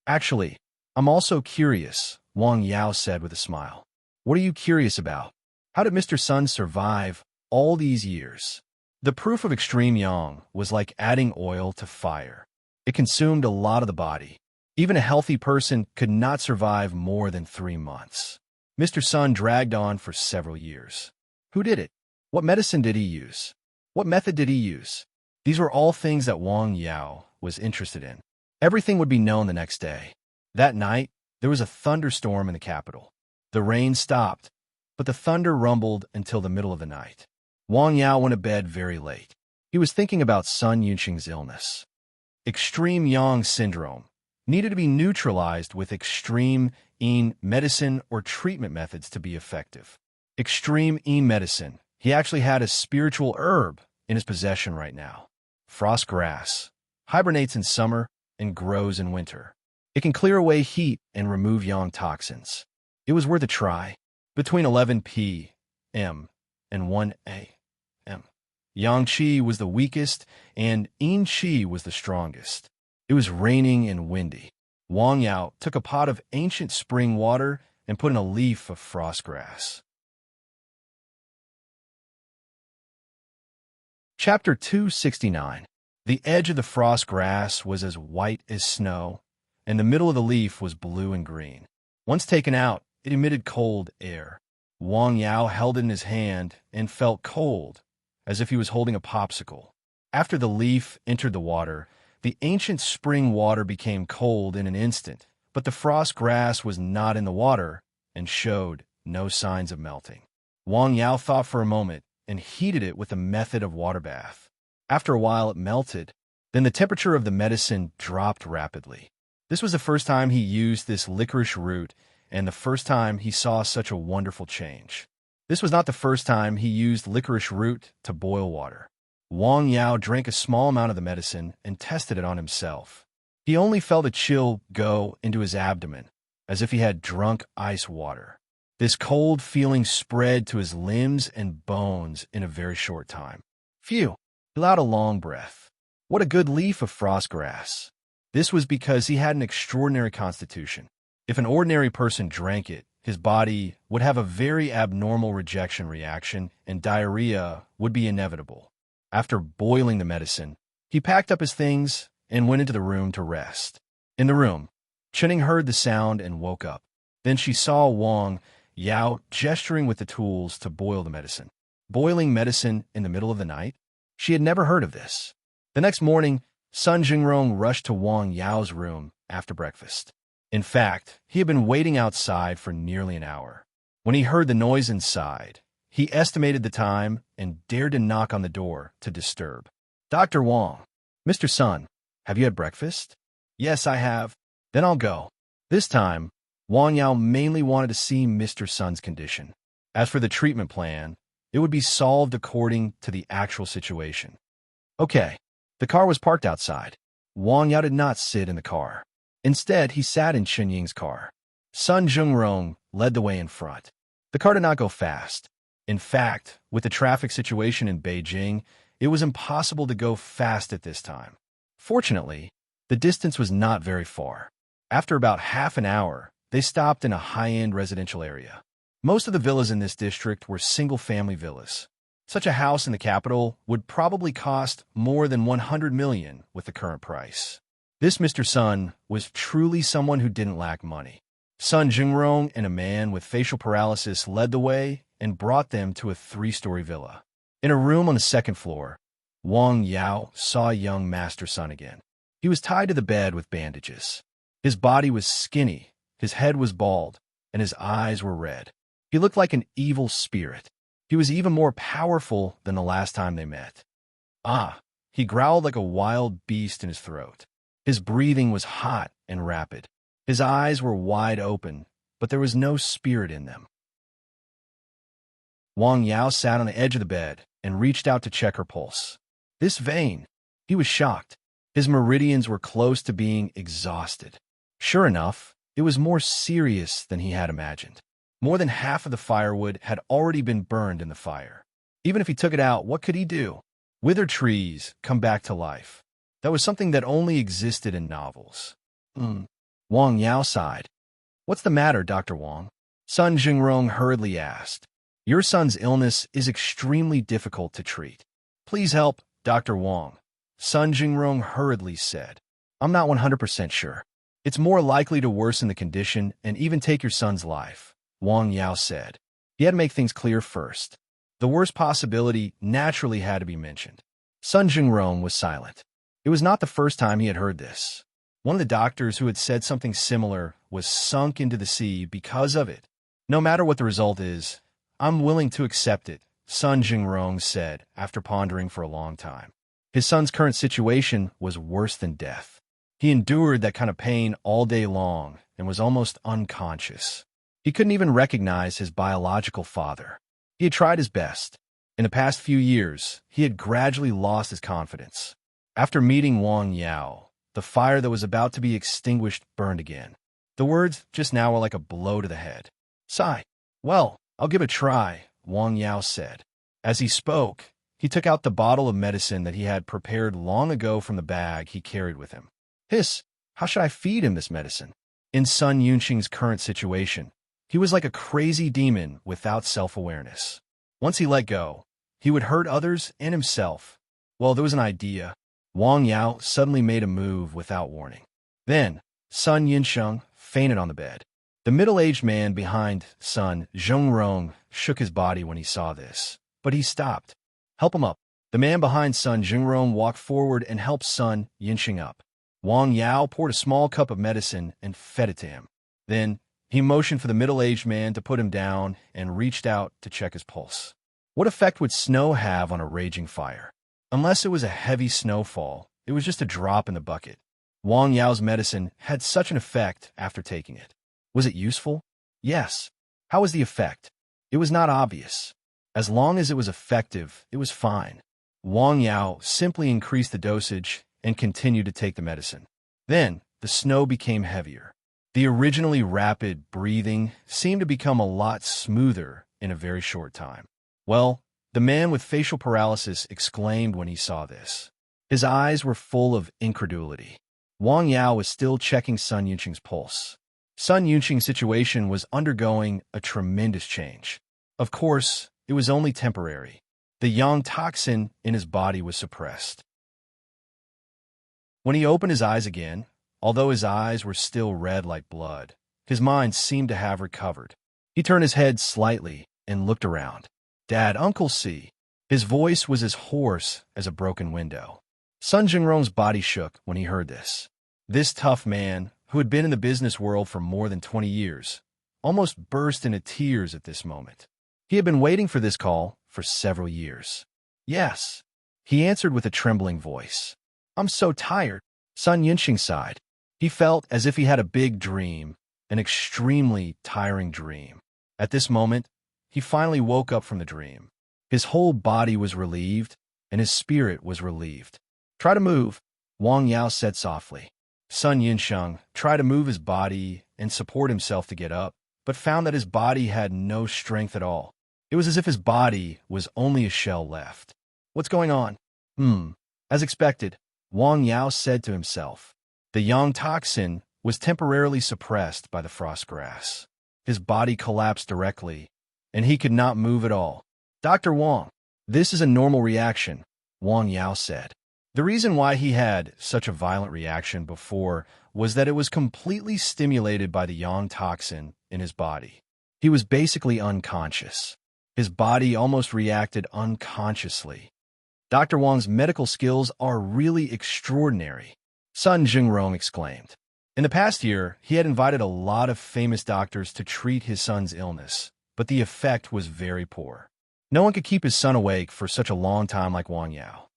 Actually, I'm also curious, Wang Yao said with a smile. What are you curious about? How did Mr. Sun survive all these years? The proof of extreme yang was like adding oil to fire. It consumed a lot of the body. Even a healthy person could not survive more than 3 months. Mr. Sun dragged on for several years. Who did it? What medicine did he use? What method did he use? These were all things that Wang Yao was interested in. Everything would be known the next day. That night, there was a thunderstorm in the capital. The rain stopped, but the thunder rumbled until the middle of the night. Wang Yao went to bed very late. He was thinking about Sun Yunqing's illness. Extreme yang syndrome needed to be neutralized with extreme yin medicine or treatment methods to be effective. Extreme yin medicine. He actually had a spiritual herb in his possession right now. Frost grass. Hibernates in summer and grows in winter. It can clear away heat and remove yang toxins. It was worth a try. Between 11 p.m. and 1 a.m., yang qi was the weakest and yin qi was the strongest. It was raining and windy. Wang Yao took a pot of ancient spring water and put in a leaf of frost grass. Chapter 269. The edge of the frost grass was as white as snow, and the middle of the leaf was blue and green. Once taken out, it emitted cold air. Wang Yao held it in his hand and felt cold, as if he was holding a popsicle. After the leaf entered the water, the ancient spring water became cold in an instant, but the frost grass was not in the water and showed no signs of melting. Wang Yao thought for a moment and heated it with a method of water bath. After a while, it melted. Then the temperature of the medicine dropped rapidly. This was the first time he used this licorice root and the first time he saw such a wonderful change. This was not the first time he used licorice root to boil water. Wang Yao drank a small amount of the medicine and tested it on himself. He only felt a chill go into his abdomen, as if he had drunk ice water. This cold feeling spread to his limbs and bones in a very short time. Phew! He allowed a long breath. What a good leaf of frost grass. This was because he had an extraordinary constitution. If an ordinary person drank it, his body would have a very abnormal rejection reaction and diarrhea would be inevitable. After boiling the medicine, he packed up his things and went into the room to rest. In the room, Chuning heard the sound and woke up. Then she saw Wang Yao gesturing with the tools to boil the medicine. Boiling medicine in the middle of the night? She had never heard of this. The next morning, Sun Jingrong rushed to Wang Yao's room after breakfast. In fact, he had been waiting outside for nearly an hour. When he heard the noise inside, he estimated the time and dared to knock on the door to disturb. Dr. Wang, Mr. Sun, have you had breakfast? Yes, I have. Then I'll go. This time, Wang Yao mainly wanted to see Mr. Sun's condition. As for the treatment plan, it would be solved according to the actual situation. Okay, the car was parked outside. Wang Yao did not sit in the car. Instead, he sat in Chen Ying's car. Sun Jingrong led the way in front. The car did not go fast. In fact, with the traffic situation in Beijing, it was impossible to go fast at this time. Fortunately, the distance was not very far. After about half an hour, they stopped in a high-end residential area. Most of the villas in this district were single-family villas. Such a house in the capital would probably cost more than 100 million with the current price. This Mr. Sun was truly someone who didn't lack money. Sun Jingrong and a man with facial paralysis led the way and brought them to a 3-story villa. In a room on the 2nd floor, Wang Yao saw young Master Sun again. He was tied to the bed with bandages. His body was skinny, his head was bald, and his eyes were red. He looked like an evil spirit. He was even more powerful than the last time they met. Ah, he growled like a wild beast in his throat. His breathing was hot and rapid. His eyes were wide open, but there was no spirit in them. Wang Yao sat on the edge of the bed and reached out to check her pulse. This vein. He was shocked. His meridians were close to being exhausted. Sure enough, it was more serious than he had imagined. More than half of the firewood had already been burned in the fire. Even if he took it out, what could he do? Withered trees come back to life. That was something that only existed in novels. Wang Yao sighed. What's the matter, Dr. Wang? Sun Jingrong hurriedly asked. Your son's illness is extremely difficult to treat. Please help, Dr. Wang. Sun Jingrong hurriedly said. I'm not 100% sure. It's more likely to worsen the condition and even take your son's life, Wang Yao said. He had to make things clear first. The worst possibility naturally had to be mentioned. Sun Jingrong was silent. It was not the first time he had heard this. One of the doctors who had said something similar was sunk into the sea because of it. No matter what the result is, I'm willing to accept it, Sun Jingrong said after pondering for a long time. His son's current situation was worse than death. He endured that kind of pain all day long and was almost unconscious. He couldn't even recognize his biological father. He had tried his best. In the past few years, he had gradually lost his confidence. After meeting Wang Yao, the fire that was about to be extinguished burned again. The words just now were like a blow to the head. Sigh. Well, I'll give it a try, Wang Yao said. As he spoke, he took out the bottle of medicine that he had prepared long ago from the bag he carried with him. Hiss, how should I feed him this medicine? In Sun Yunqing's current situation, he was like a crazy demon without self-awareness. Once he let go, he would hurt others and himself. Well, there was an idea. Wang Yao suddenly made a move without warning. Then, Sun Yunqing fainted on the bed. The middle-aged man behind Sun Jingrong shook his body when he saw this, but he stopped. Help him up. The man behind Sun Jingrong walked forward and helped Sun Yunqing up. Wang Yao poured a small cup of medicine and fed it to him. Then, he motioned for the middle-aged man to put him down and reached out to check his pulse. What effect would snow have on a raging fire? Unless it was a heavy snowfall, it was just a drop in the bucket. Wang Yao's medicine had such an effect after taking it. Was it useful? Yes. How was the effect? It was not obvious. As long as it was effective, it was fine. Wang Yao simply increased the dosage and continued to take the medicine. Then, the snow became heavier. The originally rapid breathing seemed to become a lot smoother in a very short time. Well, the man with facial paralysis exclaimed when he saw this. His eyes were full of incredulity. Wang Yao was still checking Sun Yunqing's pulse. Sun Yunqing's situation was undergoing a tremendous change. Of course, it was only temporary. The yang toxin in his body was suppressed. When he opened his eyes again, although his eyes were still red like blood, his mind seemed to have recovered. He turned his head slightly and looked around. Dad, Uncle C. His voice was as hoarse as a broken window. Sun Jingrong's body shook when he heard this. This tough man, who had been in the business world for more than 20 years, almost burst into tears at this moment. He had been waiting for this call for several years. Yes, he answered with a trembling voice. I'm so tired. Sun Yunqing sighed. He felt as if he had a big dream, an extremely tiring dream. At this moment, he finally woke up from the dream. His whole body was relieved, and his spirit was relieved. Try to move, Wang Yao said softly. Sun Yunqing tried to move his body and support himself to get up, but found that his body had no strength at all. It was as if his body was only a shell left. What's going on? As expected, Wang Yao said to himself. The yang toxin was temporarily suppressed by the frost grass. His body collapsed directly, and he could not move at all. Dr. Wang, this is a normal reaction, Wang Yao said. The reason why he had such a violent reaction before was that it was completely stimulated by the yang toxin in his body. He was basically unconscious. His body almost reacted unconsciously. Dr. Wang's medical skills are really extraordinary, Sun Jingrong exclaimed. In the past year, he had invited a lot of famous doctors to treat his son's illness, but the effect was very poor. No one could keep his son awake for such a long time like Wang Yao.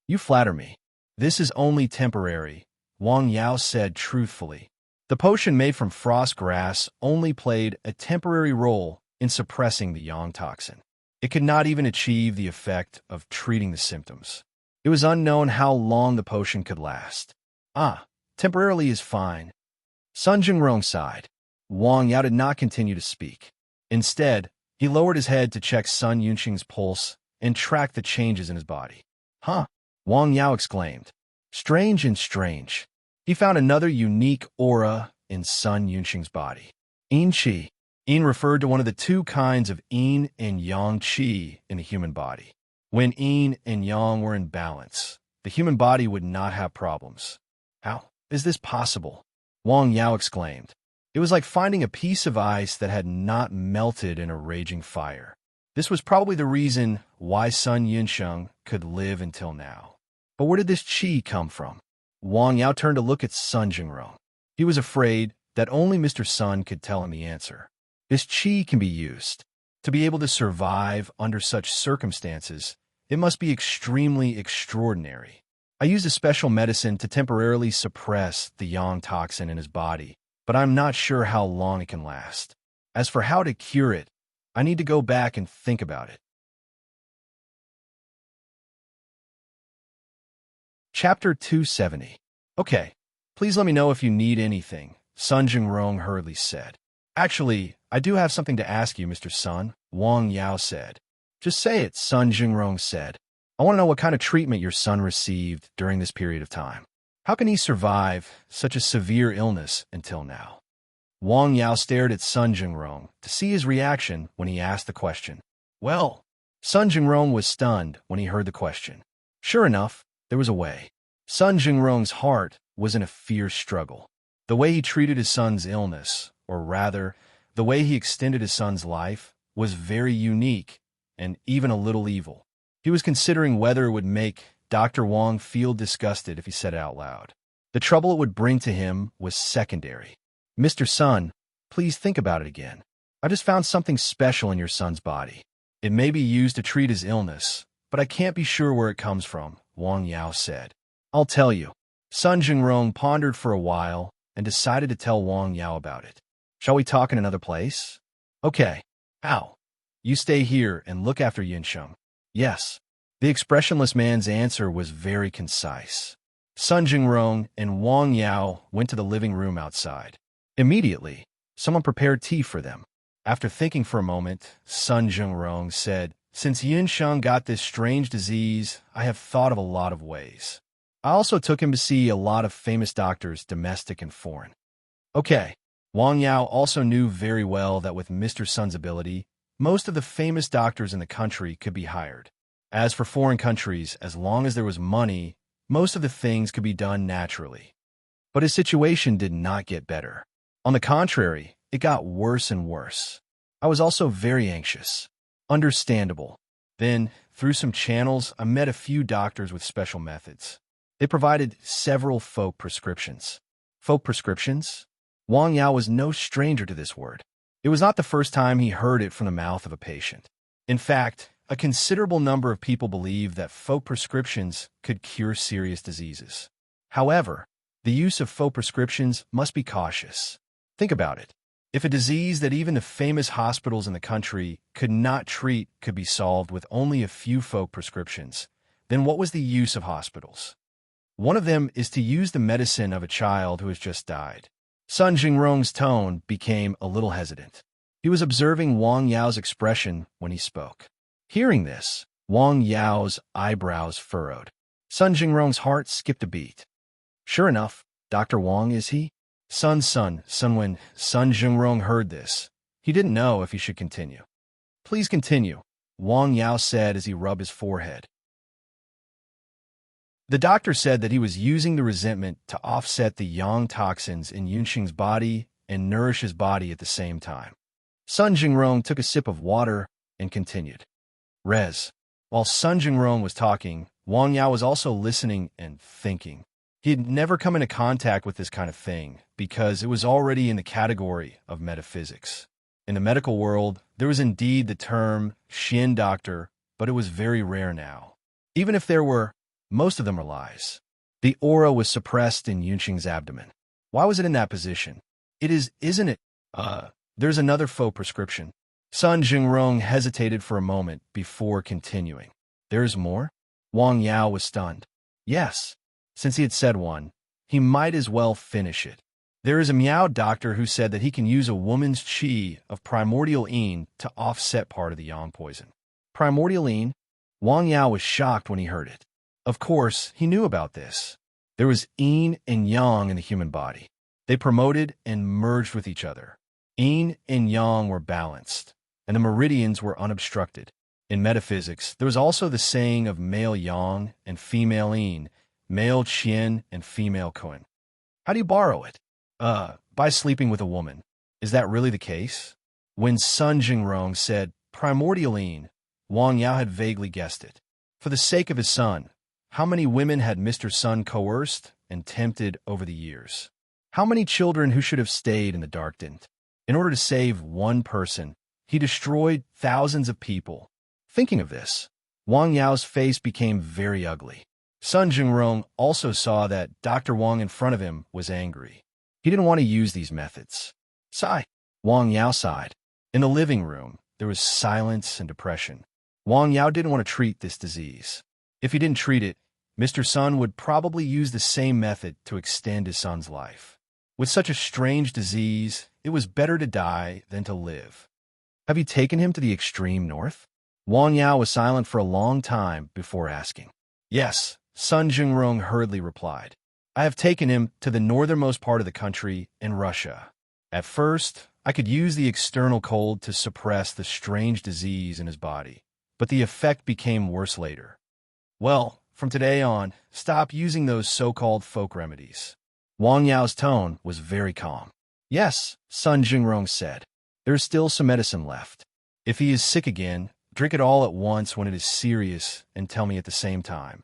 You flatter me. This is only temporary, Wang Yao said truthfully. The potion made from frost grass only played a temporary role in suppressing the yang toxin. It could not even achieve the effect of treating the symptoms. It was unknown how long the potion could last. Temporarily is fine. Sun Jingrong sighed. Wang Yao did not continue to speak. Instead, he lowered his head to check Sun Yunxing's pulse and track the changes in his body. Wang Yao exclaimed. Strange and strange. He found another unique aura in Sun Yunxing's body. Yin Qi. Yin referred to one of the two kinds of yin and yang qi in the human body. When yin and yang were in balance, the human body would not have problems. How is this possible? Wang Yao exclaimed. It was like finding a piece of ice that had not melted in a raging fire. This was probably the reason why Sun Yunsheng could live until now. But where did this qi come from? Wang Yao turned to look at Sun Jingrong. He was afraid that only Mr. Sun could tell him the answer. This qi can be used. To be able to survive under such circumstances, it must be extremely extraordinary. I used a special medicine to temporarily suppress the yang toxin in his body, but I'm not sure how long it can last. As for how to cure it, I need to go back and think about it. Chapter 270. Okay, please let me know if you need anything, Sun Jingrong hurriedly said. Actually, I do have something to ask you, Mr. Sun, Wang Yao said. Just say it, Sun Jingrong said. I want to know what kind of treatment your son received during this period of time. How can he survive such a severe illness until now? Wang Yao stared at Sun Jingrong to see his reaction when he asked the question. Well, Sun Jingrong was stunned when he heard the question. Sure enough, there was a way. Sun Jingrong's heart was in a fierce struggle. The way he treated his son's illness, or rather, the way he extended his son's life, was very unique and even a little evil. He was considering whether it would make Dr. Wang feel disgusted if he said it out loud. The trouble it would bring to him was secondary. Mr. Sun, please think about it again. I just found something special in your son's body. It may be used to treat his illness, but I can't be sure where it comes from, Wang Yao said. I'll tell you. Sun Jingrong pondered for a while and decided to tell Wang Yao about it. Shall we talk in another place? Okay. How? You stay here and look after Yinsheng. Yes. The expressionless man's answer was very concise. Sun Jingrong and Wang Yao went to the living room outside. Immediately, someone prepared tea for them. After thinking for a moment, Sun Jingrong said, Since Yinsheng got this strange disease, I have thought of a lot of ways. I also took him to see a lot of famous doctors, domestic and foreign. Okay. Wang Yao also knew very well that with Mr. Sun's ability, most of the famous doctors in the country could be hired. As for foreign countries, as long as there was money, most of the things could be done naturally. But his situation did not get better. On the contrary, it got worse and worse. I was also very anxious. Understandable. Then, through some channels, I met a few doctors with special methods. They provided several folk prescriptions. Folk prescriptions? Wang Yao was no stranger to this word. It was not the first time he heard it from the mouth of a patient. In fact, a considerable number of people believed that folk prescriptions could cure serious diseases. However, the use of folk prescriptions must be cautious. Think about it. If a disease that even the famous hospitals in the country could not treat could be solved with only a few folk prescriptions, then what was the use of hospitals? One of them is to use the medicine of a child who has just died. Sun Jingrong's tone became a little hesitant. He was observing Wang Yao's expression when he spoke. Hearing this, Wang Yao's eyebrows furrowed. Sun Jingrong's heart skipped a beat. Sure enough, Dr. Wang, is he? When Sun Jingrong heard this, he didn't know if he should continue. Please continue, Wang Yao said as he rubbed his forehead. The doctor said that he was using the resentment to offset the yang toxins in Yunxing's body and nourish his body at the same time. Sun Jingrong took a sip of water and continued. While Sun Jingrong was talking, Wang Yao was also listening and thinking. He had never come into contact with this kind of thing because it was already in the category of metaphysics. In the medical world, there was indeed the term Xian doctor, but it was very rare now. Even if there were, most of them are lies. The aura was suppressed in Yunxing's abdomen. Why was it in that position? Isn't it? There's another faux prescription. Sun Jingrong hesitated for a moment before continuing. There's more? Wang Yao was stunned. Yes. Since he had said one, he might as well finish it. There is a Miao doctor who said that he can use a woman's qi of primordial yin to offset part of the yang poison. Primordial yin? Wang Yao was shocked when he heard it. Of course, he knew about this. There was yin and yang in the human body. They promoted and merged with each other. Yin and yang were balanced, and the meridians were unobstructed. In metaphysics, there was also the saying of male yang and female yin, male qian and female kun. How do you borrow it? By sleeping with a woman. Is that really the case? When Sun Jingrong said primordial yin, Wang Yao had vaguely guessed it. For the sake of his son, how many women had Mr. Sun coerced and tempted over the years? How many children who should have stayed in the dark didn't? In order to save one person, he destroyed thousands of people. Thinking of this, Wang Yao's face became very ugly. Sun Jingrong also saw that Dr. Wang in front of him was angry. He didn't want to use these methods. Sigh. Wang Yao sighed. In the living room, there was silence and depression. Wang Yao didn't want to treat this disease. If he didn't treat it, Mr. Sun would probably use the same method to extend his son's life. With such a strange disease, it was better to die than to live. Have you taken him to the extreme north? Wang Yao was silent for a long time before asking. Yes, Sun Jingrong hurriedly replied. I have taken him to the northernmost part of the country in Russia. At first, I could use the external cold to suppress the strange disease in his body, but the effect became worse later. Well, from today on, stop using those so-called folk remedies. Wang Yao's tone was very calm. Yes, Sun Jingrong said. There is still some medicine left. If he is sick again, drink it all at once when it is serious and tell me at the same time.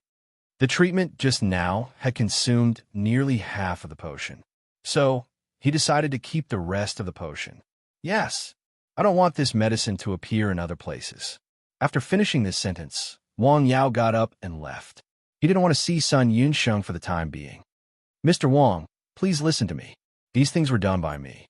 The treatment just now had consumed nearly half of the potion. So, he decided to keep the rest of the potion. Yes, I don't want this medicine to appear in other places. After finishing this sentence, Wang Yao got up and left. He didn't want to see Sun Yunsheng for the time being. Mr. Wang, please listen to me. These things were done by me.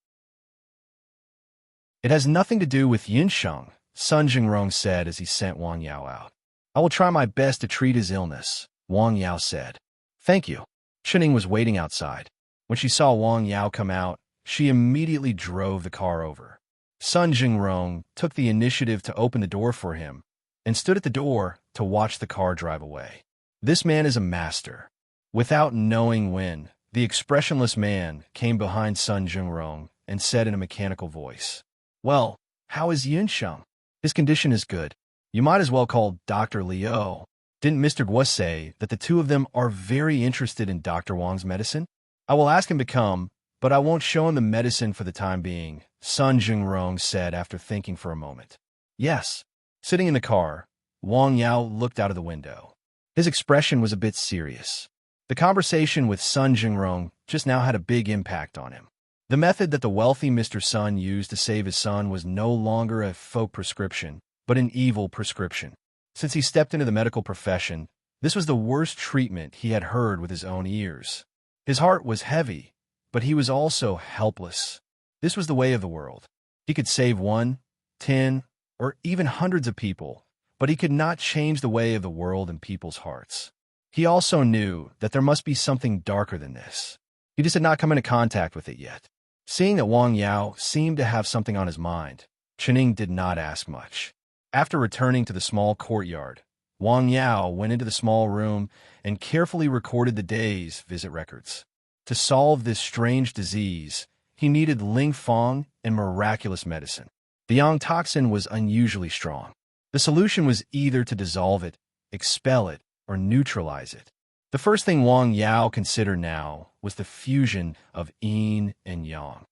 It has nothing to do with Yunsheng, Sun Jingrong said as he sent Wang Yao out. I will try my best to treat his illness, Wang Yao said. Thank you. Chening was waiting outside. When she saw Wang Yao come out, she immediately drove the car over. Sun Jingrong took the initiative to open the door for him and stood at the door to watch the car drive away. This man is a master. Without knowing when, the expressionless man came behind Sun Jingrong and said in a mechanical voice, Well, how is Yunsheng? His condition is good. You might as well call Dr. Liu. Didn't Mr. Guo say that the two of them are very interested in Dr. Wang's medicine? I will ask him to come, but I won't show him the medicine for the time being, Sun Jingrong said after thinking for a moment. Yes. Sitting in the car, Wang Yao looked out of the window. His expression was a bit serious. The conversation with Sun Jingrong just now had a big impact on him. The method that the wealthy Mr. Sun used to save his son was no longer a folk prescription, but an evil prescription. Since he stepped into the medical profession, this was the worst treatment he had heard with his own ears. His heart was heavy, but he was also helpless. This was the way of the world. He could save 1, 10, or even hundreds of people, but he could not change the way of the world and people's hearts. He also knew that there must be something darker than this. He just had not come into contact with it yet. Seeing that Wang Yao seemed to have something on his mind, Chening did not ask much. After returning to the small courtyard, Wang Yao went into the small room and carefully recorded the day's visit records. To solve this strange disease, he needed Ling Fong and miraculous medicine. The yang toxin was unusually strong. The solution was either to dissolve it, expel it, or neutralize it. The first thing Wang Yao considered now was the fusion of yin and yang.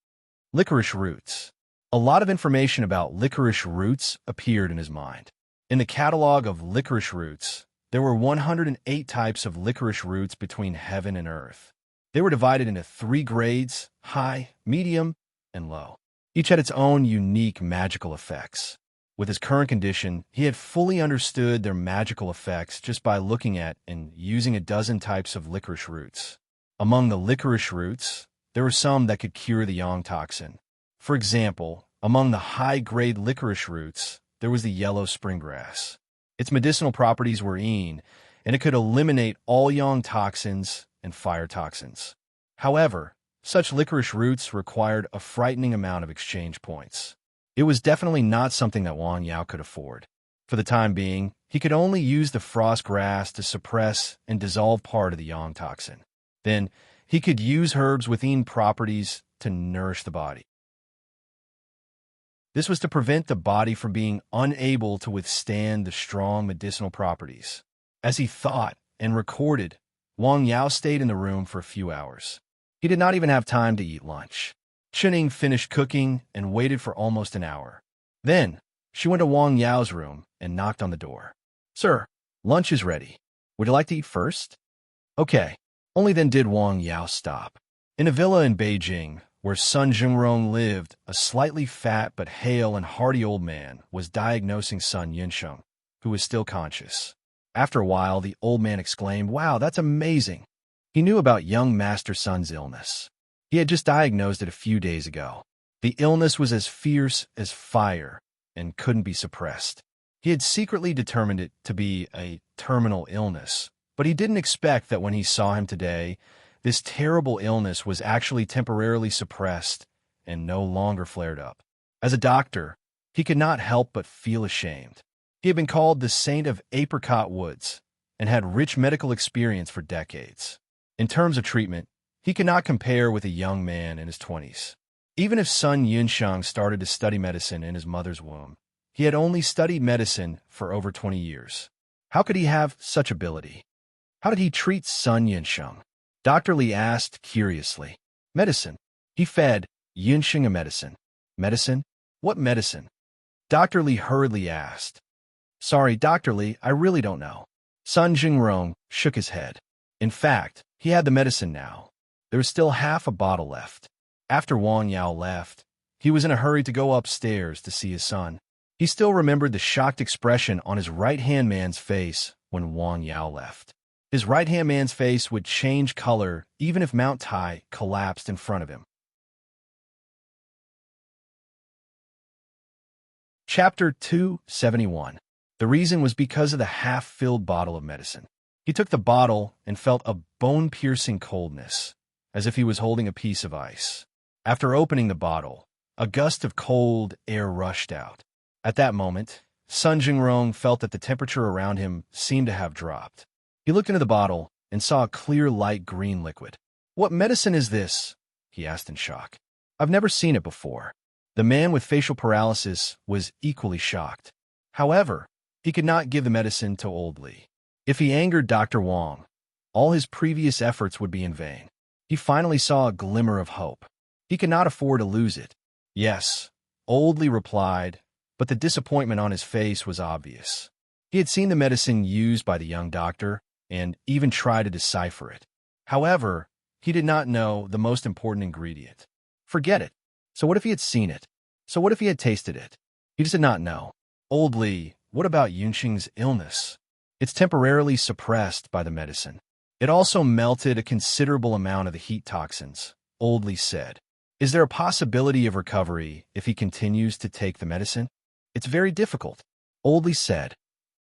Licorice roots. A lot of information about licorice roots appeared in his mind. In the catalog of licorice roots, there were 108 types of licorice roots between heaven and earth. They were divided into 3 grades, high, medium, and low. Each had its own unique magical effects. With his current condition, he had fully understood their magical effects just by looking at and using a dozen types of licorice roots. Among the licorice roots, there were some that could cure the yang toxin. For example, Among the high-grade licorice roots, there was the yellow springgrass. Its medicinal properties were and it could eliminate all yang toxins and fire toxins. However, such licorice roots required a frightening amount of exchange points. It was definitely not something that Wang Yao could afford. For the time being, he could only use the frost grass to suppress and dissolve part of the yang toxin. Then, he could use herbs with properties to nourish the body. This was to prevent the body from being unable to withstand the strong medicinal properties. As he thought and recorded, Wang Yao stayed in the room for a few hours. He did not even have time to eat lunch. Chuning finished cooking and waited for almost an hour. Then, she went to Wang Yao's room and knocked on the door. "Sir, lunch is ready. Would you like to eat first?" "Okay." Only then did Wang Yao stop. In a villa in Beijing, where Sun Jingrong lived, a slightly fat but hale and hearty old man was diagnosing Sun Yinsheng, who was still conscious. After a while, the old man exclaimed, "Wow, that's amazing." He knew about young Master Sun's illness. He had just diagnosed it a few days ago. The illness was as fierce as fire and couldn't be suppressed. He had secretly determined it to be a terminal illness, but he didn't expect that when he saw him today, this terrible illness was actually temporarily suppressed and no longer flared up. As a doctor, he could not help but feel ashamed. He had been called the Saint of Apricot Woods and had rich medical experience for decades. In terms of treatment, he could not compare with a young man in his 20s. Even if Sun Yunsheng started to study medicine in his mother's womb, he had only studied medicine for over 20 years. How could he have such ability? How did he treat Sun Yunsheng? Dr. Li asked curiously. "Medicine." He fed Yunsheng a medicine. "Medicine? What medicine?" Dr. Li hurriedly asked. "Sorry, Dr. Li, I really don't know." Sun Jingrong shook his head. In fact, he had the medicine now. There was still half a bottle left. After Wang Yao left, he was in a hurry to go upstairs to see his son. He still remembered the shocked expression on his right-hand man's face when Wang Yao left. His right-hand man's face would change color even if Mount Tai collapsed in front of him. Chapter 271. The reason was because of the half-filled bottle of medicine. He took the bottle and felt a bone-piercing coldness, as if he was holding a piece of ice. After opening the bottle, a gust of cold air rushed out. At that moment, Sun Jingrong felt that the temperature around him seemed to have dropped. He looked into the bottle and saw a clear light green liquid. "What medicine is this?" he asked in shock. "I've never seen it before." The man with facial paralysis was equally shocked. However, he could not give the medicine to Old Li. If he angered Dr. Wang, all his previous efforts would be in vain. He finally saw a glimmer of hope. He could not afford to lose it. "Yes," Old Li replied, but the disappointment on his face was obvious. He had seen the medicine used by the young doctor and even tried to decipher it. However, he did not know the most important ingredient. Forget it. So what if he had seen it? So what if he had tasted it? He just did not know. "Old Li, what about Yunsheng's illness?" "It's temporarily suppressed by the medicine. It also melted a considerable amount of the heat toxins," Old Li said. "Is there a possibility of recovery if he continues to take the medicine?" "It's very difficult," Old Li said.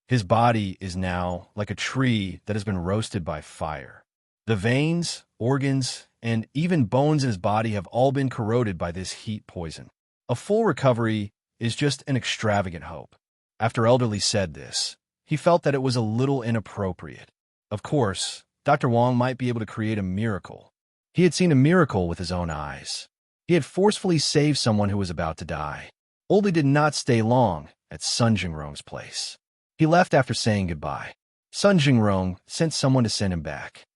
"His body is now like a tree that has been roasted by fire. The veins, organs, and even bones in his body have all been corroded by this heat poison. A full recovery is just an extravagant hope." After Elderly said this, he felt that it was a little inappropriate. Of course, Dr. Wang might be able to create a miracle. He had seen a miracle with his own eyes. He had forcefully saved someone who was about to die. Oldie did not stay long at Sun Jingrong's place. He left after saying goodbye. Sun Jingrong sent someone to send him back.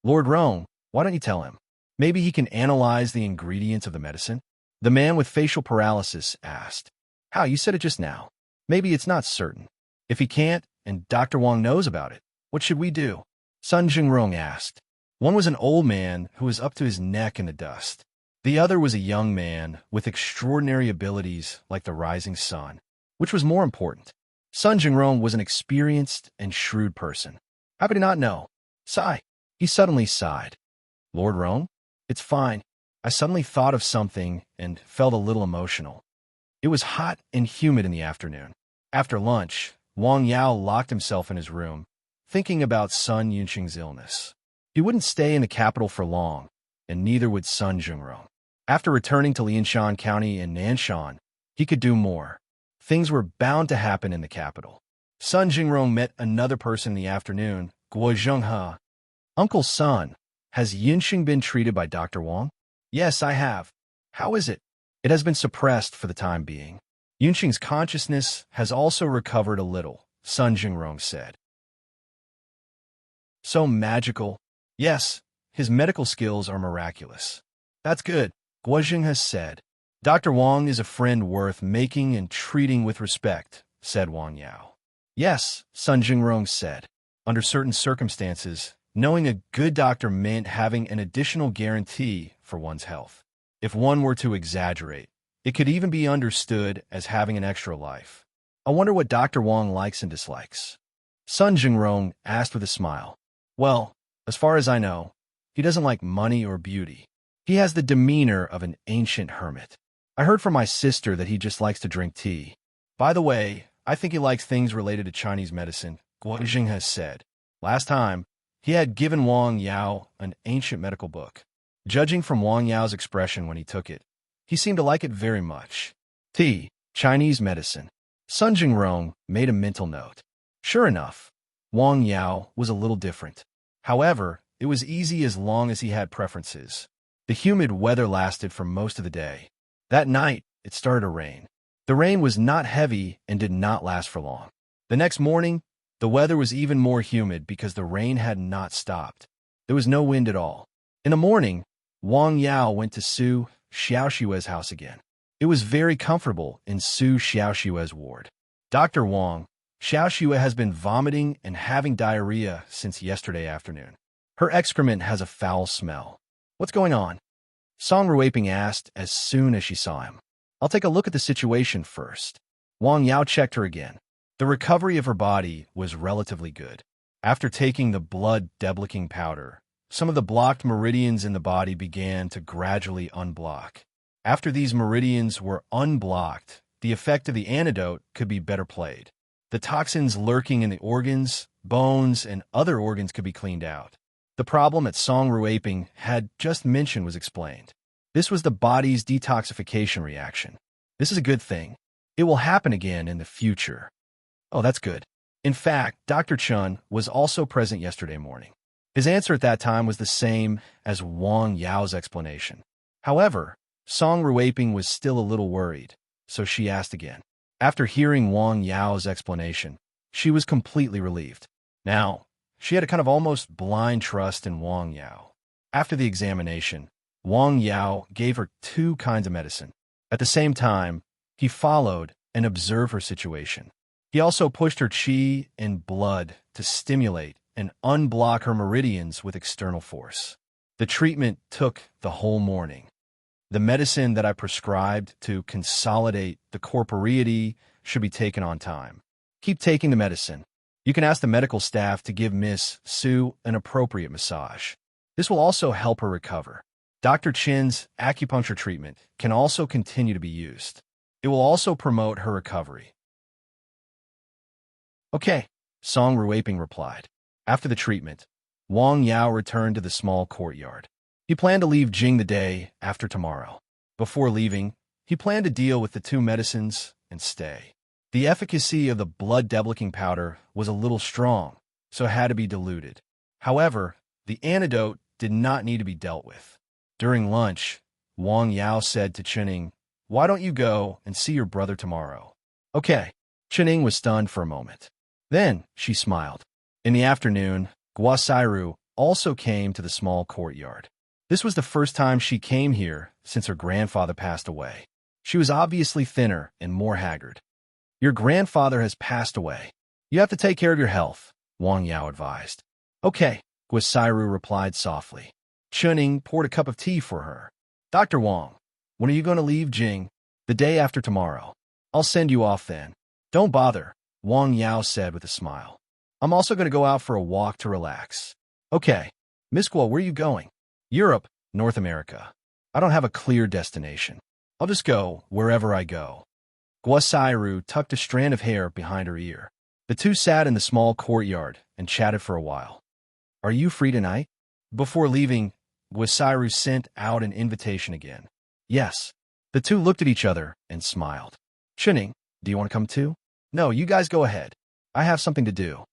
"Lord Rong, why don't you tell him? Maybe he can analyze the ingredients of the medicine?" The man with facial paralysis asked. "How, you said it just now. Maybe it's not certain. If he can't, and Dr. Wang knows about it, what should we do?" Sun Jingrong asked. One was an old man who was up to his neck in the dust. The other was a young man with extraordinary abilities like the rising sun. Which was more important? Sun Jingrong was an experienced and shrewd person. How could he not know? Sigh. He suddenly sighed. "Lord Rong? It's fine. I suddenly thought of something and felt a little emotional. It was hot and humid in the afternoon. After lunch, Wang Yao locked himself in his room, thinking about Sun Yunqing's illness. He wouldn't stay in the capital for long, and neither would Sun Jungrong. After returning to Lianshan County and Nanshan, he could do more. Things were bound to happen in the capital. Sun Jingrong met another person in the afternoon, Guo Zhenghe. Uncle Sun, has Yunqing been treated by Dr. Wang? Yes, I have. How is it? It has been suppressed for the time being. Yunqing's consciousness has also recovered a little, Sun Jingrong said. So magical. Yes, his medical skills are miraculous. That's good, Guozheng has said. Dr. Wang is a friend worth making and treating with respect, said Wang Yao. Yes, Sun Jingrong said. Under certain circumstances, knowing a good doctor meant having an additional guarantee for one's health. If one were to exaggerate, it could even be understood as having an extra life. I wonder what Dr. Wang likes and dislikes. Sun Jingrong asked with a smile. Well, as far as I know, he doesn't like money or beauty. He has the demeanor of an ancient hermit. I heard from my sister that he just likes to drink tea. By the way, I think he likes things related to Chinese medicine, Guozheng has said. Last time, he had given Wang Yao an ancient medical book. Judging from Wang Yao's expression when he took it, he seemed to like it very much. Tea, Chinese medicine. Sun Jingrong made a mental note. Sure enough, Wang Yao was a little different. However, it was easy as long as he had preferences. The humid weather lasted for most of the day. That night, it started to rain. The rain was not heavy and did not last for long. The next morning, the weather was even more humid because the rain had not stopped. There was no wind at all. In the morning, Wang Yao went to Su Xiaoshue's house again. It was very comfortable in Su Xiaoshue's ward. Dr. Wang, Xiaoxue has been vomiting and having diarrhea since yesterday afternoon. Her excrement has a foul smell. What's going on? Song Ruiping asked as soon as she saw him. I'll take a look at the situation first. Wang Yao checked her again. The recovery of her body was relatively good. After taking the blood deblicking powder, some of the blocked meridians in the body began to gradually unblock. After these meridians were unblocked, the effect of the antidote could be better played. The toxins lurking in the organs, bones, and other organs could be cleaned out. The problem that Song Ruiping had just mentioned was explained. This was the body's detoxification reaction. This is a good thing. It will happen again in the future. Oh, that's good. In fact, Dr. Chun was also present yesterday morning. His answer at that time was the same as Wang Yao's explanation. However, Song Ruiping was still a little worried, so she asked again. After hearing Wang Yao's explanation, she was completely relieved. Now, she had a kind of almost blind trust in Wang Yao. After the examination, Wang Yao gave her 2 kinds of medicine. At the same time, he followed and observed her situation. He also pushed her qi and blood to stimulate and unblock her meridians with external force. The treatment took the whole morning. The medicine that I prescribed to consolidate the corporeity should be taken on time. Keep taking the medicine. You can ask the medical staff to give Miss Su an appropriate massage. This will also help her recover. Dr. Chin's acupuncture treatment can also continue to be used. It will also promote her recovery. Okay, Song Ruiping replied. After the treatment, Wang Yao returned to the small courtyard. He planned to leave Jing the day after tomorrow. Before leaving, he planned to deal with the 2 medicines and stay. The efficacy of the blood deblicking powder was a little strong, so it had to be diluted. However, the antidote did not need to be dealt with. During lunch, Wang Yao said to Chening, "Why don't you go and see your brother tomorrow?" Okay. Chening was stunned for a moment. Then she smiled. In the afternoon, Guosairu also came to the small courtyard. This was the first time she came here since her grandfather passed away. She was obviously thinner and more haggard. Your grandfather has passed away. You have to take care of your health, Wang Yao advised. Okay, Guosairu replied softly. Chening poured a cup of tea for her. Dr. Wang, when are you going to leave Jing? The day after tomorrow. I'll send you off then. Don't bother, Wang Yao said with a smile. I'm also going to go out for a walk to relax. Okay. Miss Guo, where are you going? Europe, North America. I don't have a clear destination. I'll just go wherever I go. Guosairu tucked a strand of hair behind her ear. The two sat in the small courtyard and chatted for a while. "Are you free tonight?" Before leaving, Guosairu sent out an invitation again. "Yes." The two looked at each other and smiled. "Chuning, do you want to come too?" "No, you guys go ahead. I have something to do."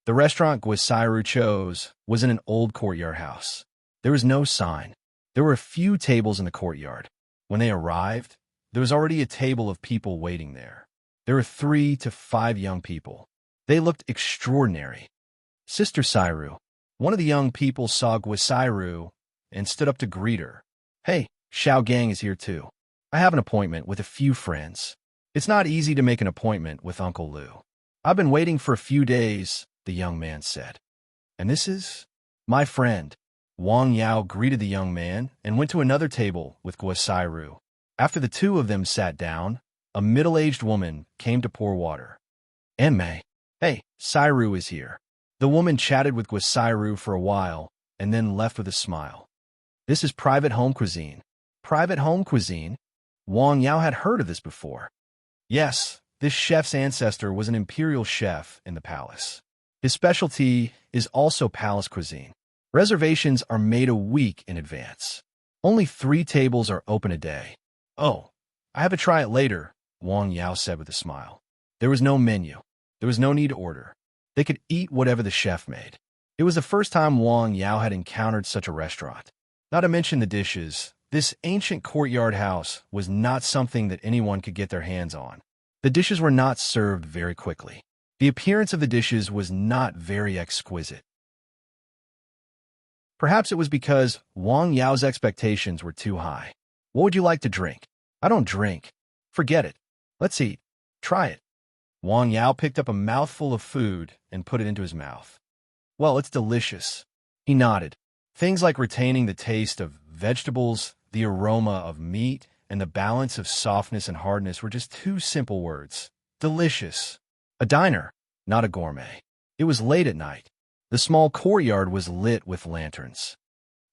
The restaurant Guosairu chose was in an old courtyard house. There was no sign. There were a few tables in the courtyard. When they arrived, there was already a table of people waiting there. There were 3 to 5 young people. They looked extraordinary. "Sister Sairu." One of the young people saw Guosairu and stood up to greet her. "Hey, Xiao Gang is here too. I have an appointment with a few friends. It's not easy to make an appointment with Uncle Lu. I've been waiting for a few days," the young man said. "And this is my friend." Wang Yao greeted the young man and went to another table with Guosairu. After the two of them sat down, a middle-aged woman came to pour water. "Emme, hey, Sairu is here." The woman chatted with Guosairu for a while and then left with a smile. "This is private home cuisine." Private home cuisine? Wang Yao had heard of this before. Yes, this chef's ancestor was an imperial chef in the palace. His specialty is also palace cuisine. Reservations are made a week in advance. Only 3 tables are open a day. "Oh, I have to try it later," Wang Yao said with a smile. There was no menu. There was no need to order. They could eat whatever the chef made. It was the first time Wang Yao had encountered such a restaurant. Not to mention the dishes, this ancient courtyard house was not something that anyone could get their hands on. The dishes were not served very quickly. The appearance of the dishes was not very exquisite. Perhaps it was because Wang Yao's expectations were too high. "What would you like to drink?" "I don't drink." "Forget it. Let's eat. Try it." Wang Yao picked up a mouthful of food and put it into his mouth. "Well, it's delicious." He nodded. Things like retaining the taste of vegetables, the aroma of meat, and the balance of softness and hardness were just 2 simple words. Delicious. A diner, not a gourmet. It was late at night. The small courtyard was lit with lanterns.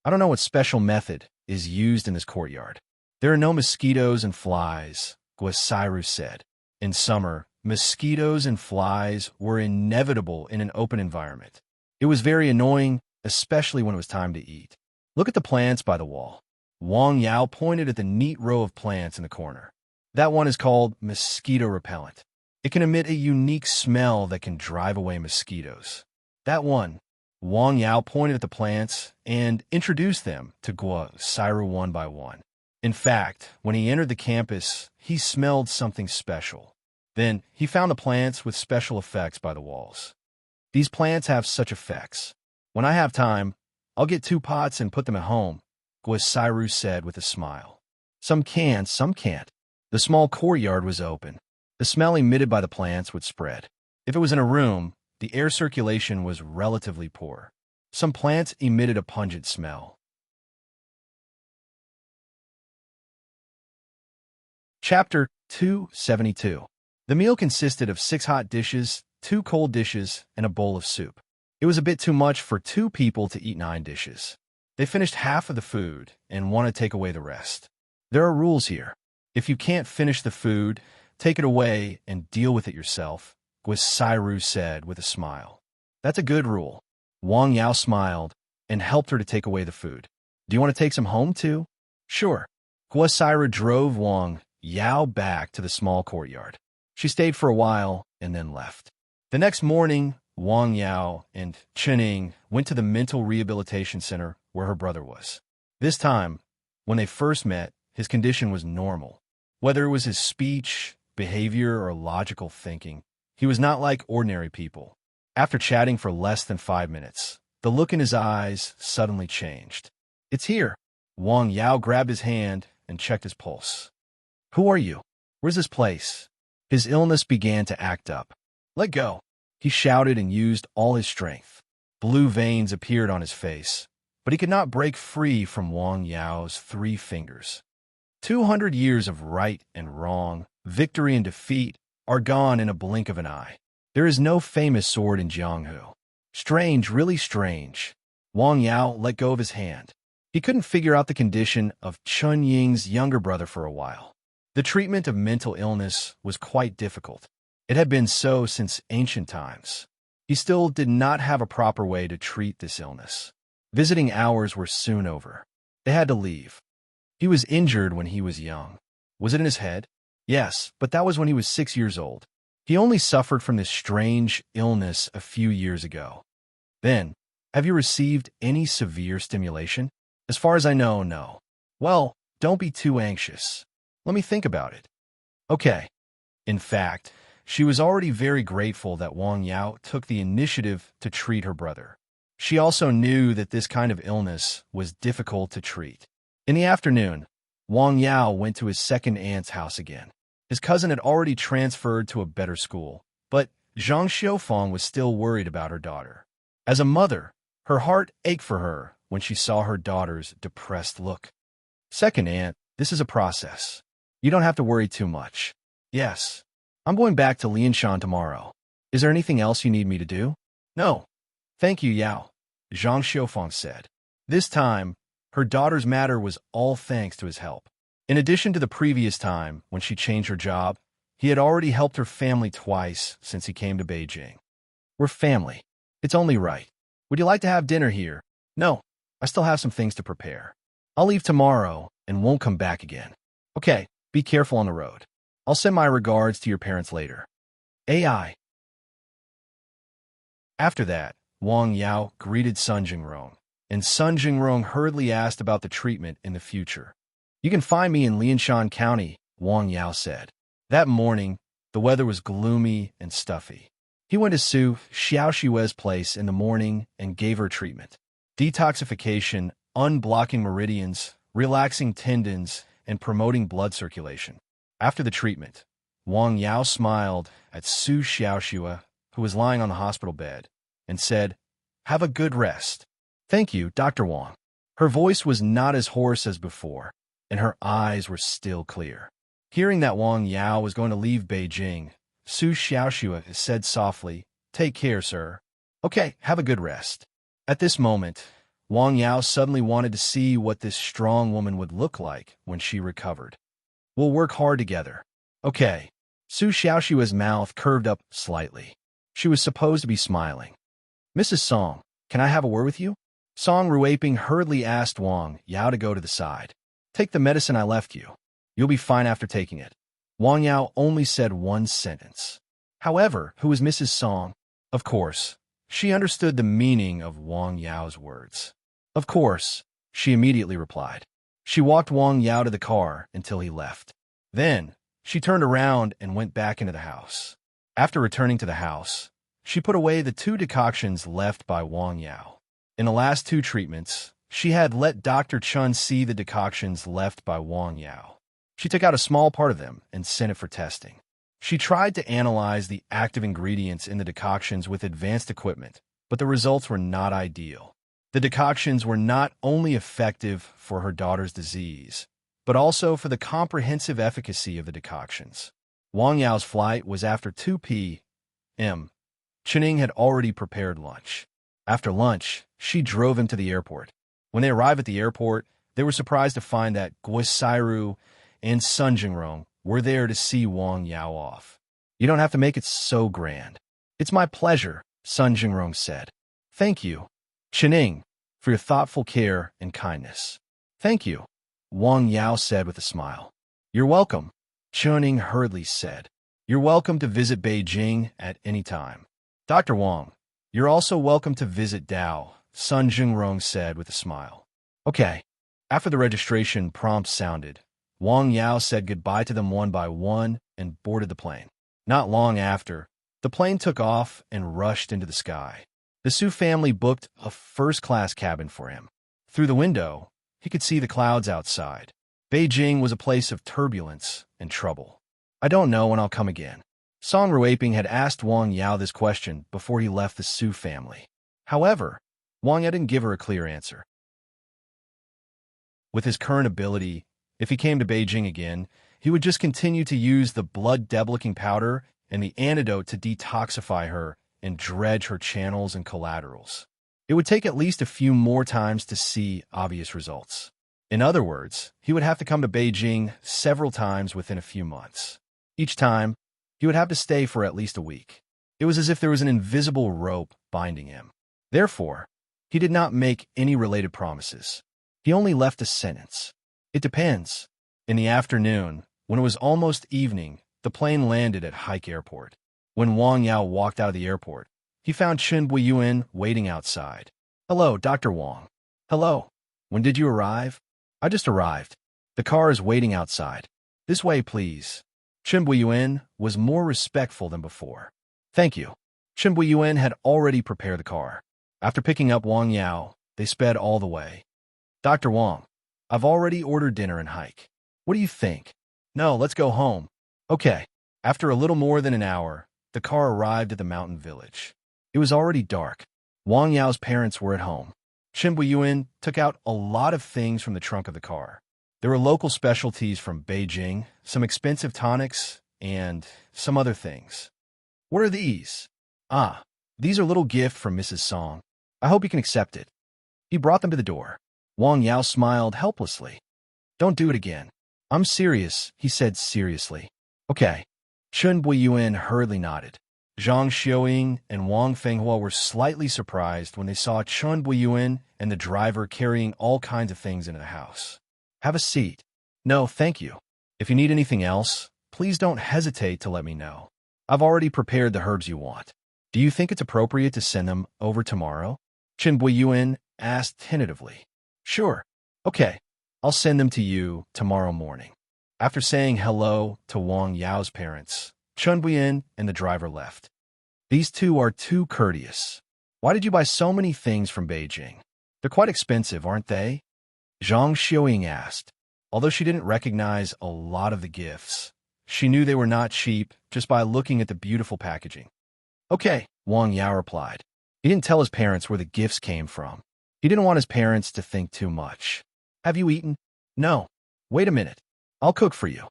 "I don't know what special method is used in this courtyard. There are no mosquitoes and flies," Guosairu said. In summer, mosquitoes and flies were inevitable in an open environment. It was very annoying, especially when it was time to eat. "Look at the plants by the wall." Wang Yao pointed at the neat row of plants in the corner. "That one is called mosquito repellent. It can emit a unique smell that can drive away mosquitoes. That one." Wang Yao pointed at the plants and introduced them to Guosairu one by one. In fact, when he entered the campus, he smelled something special. Then he found the plants with special effects by the walls. "These plants have such effects. When I have time, I'll get 2 pots and put them at home," Guosairu said with a smile. "Some can, some can't." The small courtyard was open. The smell emitted by the plants would spread. If it was in a room, the air circulation was relatively poor. Some plants emitted a pungent smell. Chapter 272. The meal consisted of 6 hot dishes, 2 cold dishes, and a bowl of soup. It was a bit too much for 2 people to eat 9 dishes. They finished half of the food and wanted to take away the rest. There are rules here. If you can't finish the food, take it away and deal with it yourself, Guosairu said with a smile. "That's a good rule." Wang Yao smiled and helped her to take away the food. "Do you want to take some home too?" "Sure." Guosairu drove Wang Yao back to the small courtyard. She stayed for a while and then left. The next morning, Wang Yao and Chuning went to the mental rehabilitation center where her brother was. This time, when they first met, his condition was normal. Whether it was his speech, behavior, or logical thinking, he was not like ordinary people. After chatting for less than 5 minutes, the look in his eyes suddenly changed. "It's here." Wang Yao grabbed his hand and checked his pulse. "Who are you? Where's this place?" His illness began to act up. "Let go." He shouted and used all his strength. Blue veins appeared on his face, but he could not break free from Wang Yao's 3 fingers. 200 years of right and wrong, victory and defeat are gone in a blink of an eye. There is no famous sword in Jianghu. Strange, really strange. Wang Yao let go of his hand. He couldn't figure out the condition of Chun Ying's younger brother for a while. The treatment of mental illness was quite difficult. It had been so since ancient times. He still did not have a proper way to treat this illness. Visiting hours were soon over. They had to leave. He was injured when he was young. Was it in his head? Yes, but that was when he was 6 years old. He only suffered from this strange illness a few years ago. Then, have you received any severe stimulation? As far as I know, no. Well, don't be too anxious. Let me think about it. Okay. In fact, she was already very grateful that Wang Yao took the initiative to treat her brother. She also knew that this kind of illness was difficult to treat. In the afternoon, Wang Yao went to his second aunt's house again. His cousin had already transferred to a better school, but Zhang Xiufeng was still worried about her daughter. As a mother, her heart ached for her when she saw her daughter's depressed look. Second aunt, this is a process. You don't have to worry too much. Yes. I'm going back to Lianshan tomorrow. Is there anything else you need me to do? No. Thank you, Yao, Zhang Xiufeng said. This time, her daughter's matter was all thanks to his help. In addition to the previous time when she changed her job, he had already helped her family twice since he came to Beijing. We're family. It's only right. Would you like to have dinner here? No. I still have some things to prepare. I'll leave tomorrow and won't come back again. Okay. Be careful on the road. I'll send my regards to your parents later. AI. After that, Wang Yao greeted Sun Jingrong, and Sun Jingrong hurriedly asked about the treatment in the future. You can find me in Lianshan County, Wang Yao said. That morning, the weather was gloomy and stuffy. He went to Su Xiaoshui's place in the morning and gave her treatment. Detoxification, unblocking meridians, relaxing tendons, and promoting blood circulation. After the treatment, Wang Yao smiled at Su Xiaoshui, who was lying on the hospital bed, and said, "Have a good rest." "Thank you, Dr. Wang." Her voice was not as hoarse as before, and her eyes were still clear. Hearing that Wang Yao was going to leave Beijing, Su Xiaoshui said softly, "Take care, sir." "Okay, have a good rest." At this moment, Wang Yao suddenly wanted to see what this strong woman would look like when she recovered. "We'll work hard together." "Okay." Su Xiaoshui's mouth curved up slightly. She was supposed to be smiling. "Mrs. Song, can I have a word with you?" Song Ruiping hurriedly asked Wang Yao to go to the side. "Take the medicine I left you. You'll be fine after taking it." Wang Yao only said one sentence. However, who was Mrs. Song? Of course, she understood the meaning of Wang Yao's words. "Of course," she immediately replied. She walked Wang Yao to the car until he left. Then, she turned around and went back into the house. After returning to the house, she put away the 2 decoctions left by Wang Yao. In the last 2 treatments, she had let Dr. Chun see the decoctions left by Wang Yao. She took out a small part of them and sent it for testing. She tried to analyze the active ingredients in the decoctions with advanced equipment, but the results were not ideal. The decoctions were not only effective for her daughter's disease, but also for the comprehensive efficacy of the decoctions. Wang Yao's flight was after 2 p.m. Chening had already prepared lunch. After lunch, she drove him to the airport. When they arrived at the airport, they were surprised to find that Guisairu and Sun Jingrong were there to see Wang Yao off. "You don't have to make it so grand." "It's my pleasure," Sun Jingrong said. "Thank you, Chening, for your thoughtful care and kindness." "Thank you," Wang Yao said with a smile. "You're welcome," Chening hurriedly said. "You're welcome to visit Beijing at any time." "Dr. Wang, you're also welcome to visit Dao," Sun Jingrong said with a smile. "Okay." After the registration prompt sounded, Wang Yao said goodbye to them one by one and boarded the plane. Not long after, the plane took off and rushed into the sky. The Su family booked a first-class cabin for him. Through the window, he could see the clouds outside. Beijing was a place of turbulence and trouble. "I don't know when I'll come again." Song Ruiping had asked Wang Yao this question before he left the Su family. However, Wang Yao didn't give her a clear answer. With his current ability, if he came to Beijing again, he would just continue to use the blood deblicking powder and the antidote to detoxify her and dredge her channels and collaterals. It would take at least a few more times to see obvious results. In other words, he would have to come to Beijing several times within a few months. Each time, he would have to stay for at least a week. It was as if there was an invisible rope binding him. Therefore, he did not make any related promises. He only left a sentence. It depends. In the afternoon, when it was almost evening, the plane landed at Hike Airport. When Wang Yao walked out of the airport, he found Chen Buiyuan waiting outside. "Hello, Dr. Wang." "Hello. When did you arrive?" "I just arrived. The car is waiting outside." "This way, please." Chen Buiyuan was more respectful than before. "Thank you." Chen Buiyuan had already prepared the car. After picking up Wang Yao, they sped all the way. "Dr. Wang, I've already ordered dinner and hike. What do you think?" "No, let's go home." "Okay." After a little more than an hour, the car arrived at the mountain village. It was already dark. Wang Yao's parents were at home. Chen Buiyuan took out a lot of things from the trunk of the car. There were local specialties from Beijing, some expensive tonics, and some other things. "What are these?" "Ah, these are little gifts from Mrs. Song. I hope you can accept it." He brought them to the door. Wang Yao smiled helplessly. "Don't do it again." "I'm serious," he said seriously. "Okay." Chen Buiyuan hurriedly nodded. Zhang Xiaoying and Wang Fenghua were slightly surprised when they saw Chen Buiyuan and the driver carrying all kinds of things into the house. "Have a seat." "No, thank you. If you need anything else, please don't hesitate to let me know. I've already prepared the herbs you want. Do you think it's appropriate to send them over tomorrow?" Chen Buiyuan asked tentatively. "Sure. Okay, I'll send them to you tomorrow morning." After saying hello to Wang Yao's parents, Chen Buiyuan and the driver left. "These two are too courteous. Why did you buy so many things from Beijing? They're quite expensive, aren't they?" Zhang Xiaoying asked. Although she didn't recognize a lot of the gifts, she knew they were not cheap just by looking at the beautiful packaging. "Okay," Wang Yao replied. He didn't tell his parents where the gifts came from. He didn't want his parents to think too much. "Have you eaten?" "No." "Wait a minute. I'll cook for you."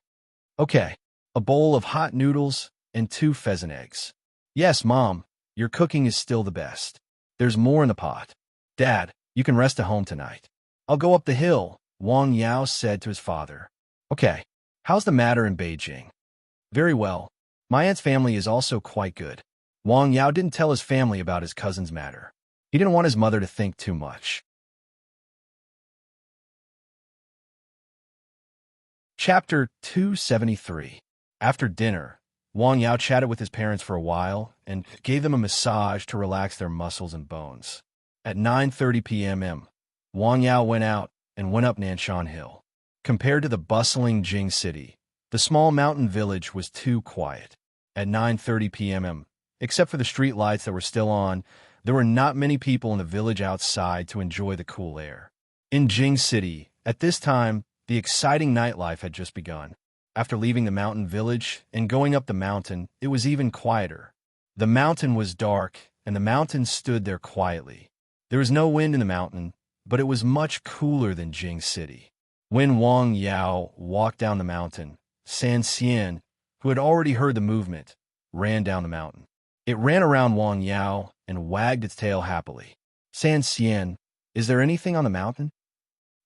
"Okay." A bowl of hot noodles and 2 pheasant eggs. "Yes, Mom. Your cooking is still the best. There's more in the pot." "Dad, you can rest at home tonight." "I'll go up the hill," Wang Yao said to his father. "Okay. How's the matter in Beijing?" "Very well. My aunt's family is also quite good." Wang Yao didn't tell his family about his cousin's matter. He didn't want his mother to think too much. Chapter 273. After dinner, Wang Yao chatted with his parents for a while and gave them a massage to relax their muscles and bones. At 9:30 p.m., Wang Yao went out and went up Nanshan Hill. Compared to the bustling Jing city, the small mountain village was too quiet. At 9:30 p.m., except for the street lights that were still on, there were not many people in the village outside to enjoy the cool air. In Jing City, at this time, the exciting nightlife had just begun. After leaving the mountain village and going up the mountain, it was even quieter. The mountain was dark, and the mountain stood there quietly. There was no wind in the mountain, but it was much cooler than Jing City. When Wang Yao walked down the mountain, San Xian, who had already heard the movement, ran down the mountain. It ran around Wang Yao and wagged its tail happily. "San Xian, is there anything on the mountain?"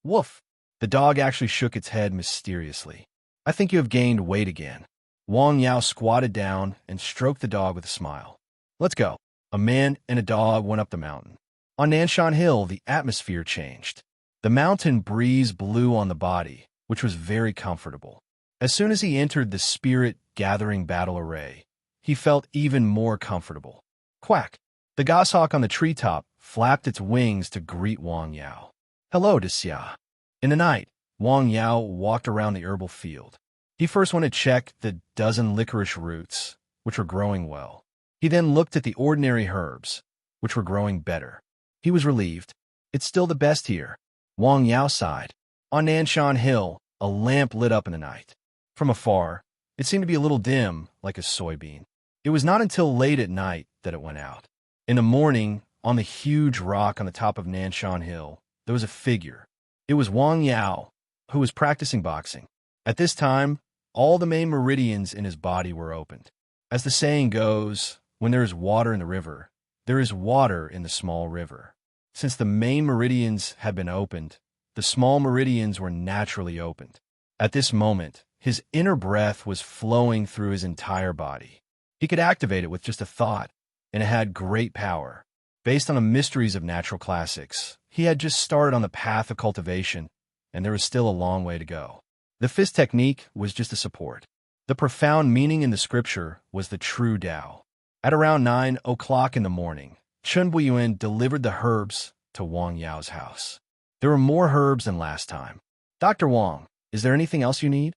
"Woof." The dog actually shook its head mysteriously. "I think you have gained weight again." Wang Yao squatted down and stroked the dog with a smile. "Let's go." A man and a dog went up the mountain. On Nanshan Hill, the atmosphere changed. The mountain breeze blew on the body, which was very comfortable. As soon as he entered the spirit-gathering battle array, he felt even more comfortable. Quack! The goshawk on the treetop flapped its wings to greet Wang Yao. "Hello, Xia." In the night, Wang Yao walked around the herbal field. He first went to check the dozen licorice roots, which were growing well. He then looked at the ordinary herbs, which were growing better. He was relieved. "It's still the best here." Wang Yao sighed. On Nanshan Hill, a lamp lit up in the night. From afar, it seemed to be a little dim, like a soybean. It was not until late at night that it went out. In the morning, on the huge rock on the top of Nanshan Hill, there was a figure. It was Wang Yao, who was practicing boxing. At this time, all the main meridians in his body were opened. As the saying goes, when there is water in the river, there is water in the small river. Since the main meridians had been opened, the the small meridians were naturally opened. At this moment, his inner breath was flowing through his entire body. He could activate it with just a thought, and it had great power. Based on the mysteries of natural classics, he had just started on the path of cultivation, and there was still a long way to go. The fist technique was just a support. The profound meaning in the scripture was the true Tao. At around 9 o'clock in the morning, Chen Buiyuan delivered the herbs to Wang Yao's house. There were more herbs than last time. "Dr. Wang, is there anything else you need?"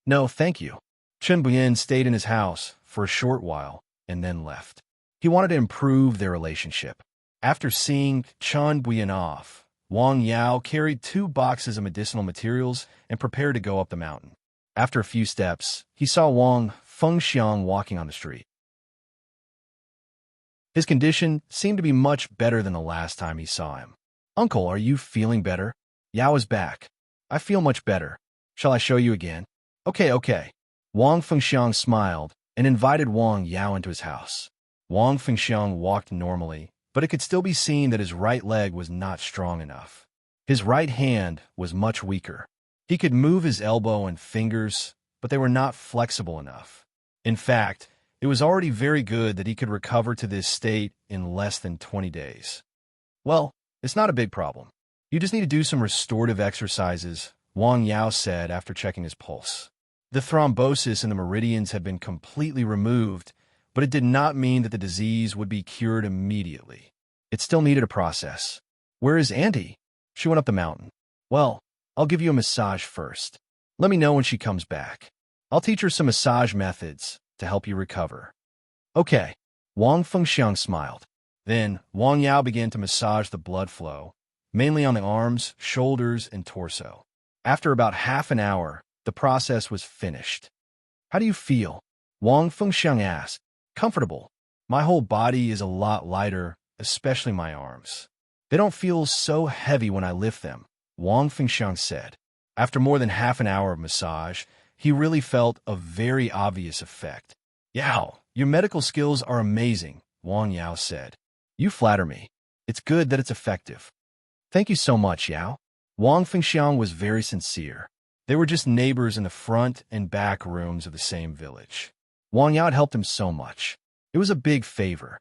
"No, thank you." Chen Buiyuan stayed in his house for a short while and then left. He wanted to improve their relationship. After seeing Chen Buiyuan off, Wang Yao carried 2 boxes of medicinal materials and prepared to go up the mountain. After a few steps, he saw Wang Fengxiang walking on the street. His condition seemed to be much better than the last time he saw him. "Uncle, are you feeling better?" "Yao is back. I feel much better. Shall I show you again?" Okay. Wang Fengxiang smiled and invited Wang Yao into his house. Wang Fengxiang walked normally, but it could still be seen that his right leg was not strong enough. His right hand was much weaker. He could move his elbow and fingers, but they were not flexible enough. In fact, it was already very good that he could recover to this state in less than 20 days. "Well, it's not a big problem. You just need to do some restorative exercises," Wang Yao said after checking his pulse. The thrombosis in the meridians had been completely removed, but it did not mean that the disease would be cured immediately. It still needed a process. "Where is Auntie?" "She went up the mountain." "Well, I'll give you a massage first. Let me know when she comes back. I'll teach her some massage methods to help you recover." "Okay." Wang Fengxiang smiled. Then Wang Yao began to massage the blood flow, mainly on the arms, shoulders, and torso. After about half an hour, the process was finished. "How do you feel?" Wang Fengxiang asked. "Comfortable. My whole body is a lot lighter, especially my arms. They don't feel so heavy when I lift them," Wang Fengxiang said. After more than half an hour of massage, he really felt a very obvious effect. "Yao, your medical skills are amazing," Wang Yao said. "You flatter me. It's good that it's effective." "Thank you so much, Yao." Wang Fengxiang was very sincere. They were just neighbors in the front and back rooms of the same village. Wang Yao had helped him so much. It was a big favor.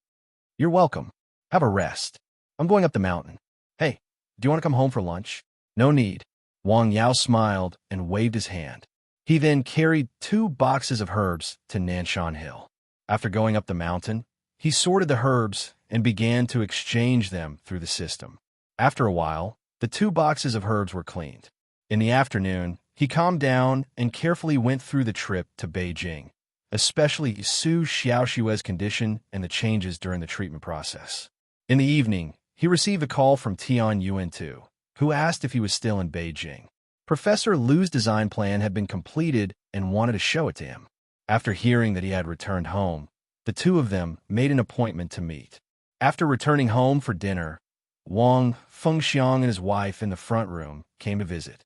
"You're welcome. Have a rest. I'm going up the mountain. Hey, do you want to come home for lunch?" "No need." Wang Yao smiled and waved his hand. He then carried 2 boxes of herbs to Nanshan Hill. After going up the mountain, he sorted the herbs and began to exchange them through the system. After a while, the 2 boxes of herbs were cleaned. In the afternoon, he calmed down and carefully went through the trip to Beijing, especially Su Xiaoshui's condition and the changes during the treatment process. In the evening, he received a call from Tian Yuan-Tu, who asked if he was still in Beijing. Professor Lu's design plan had been completed and wanted to show it to him. After hearing that he had returned home, the 2 of them made an appointment to meet. After returning home for dinner, Wang Fengxiang and his wife in the front room came to visit.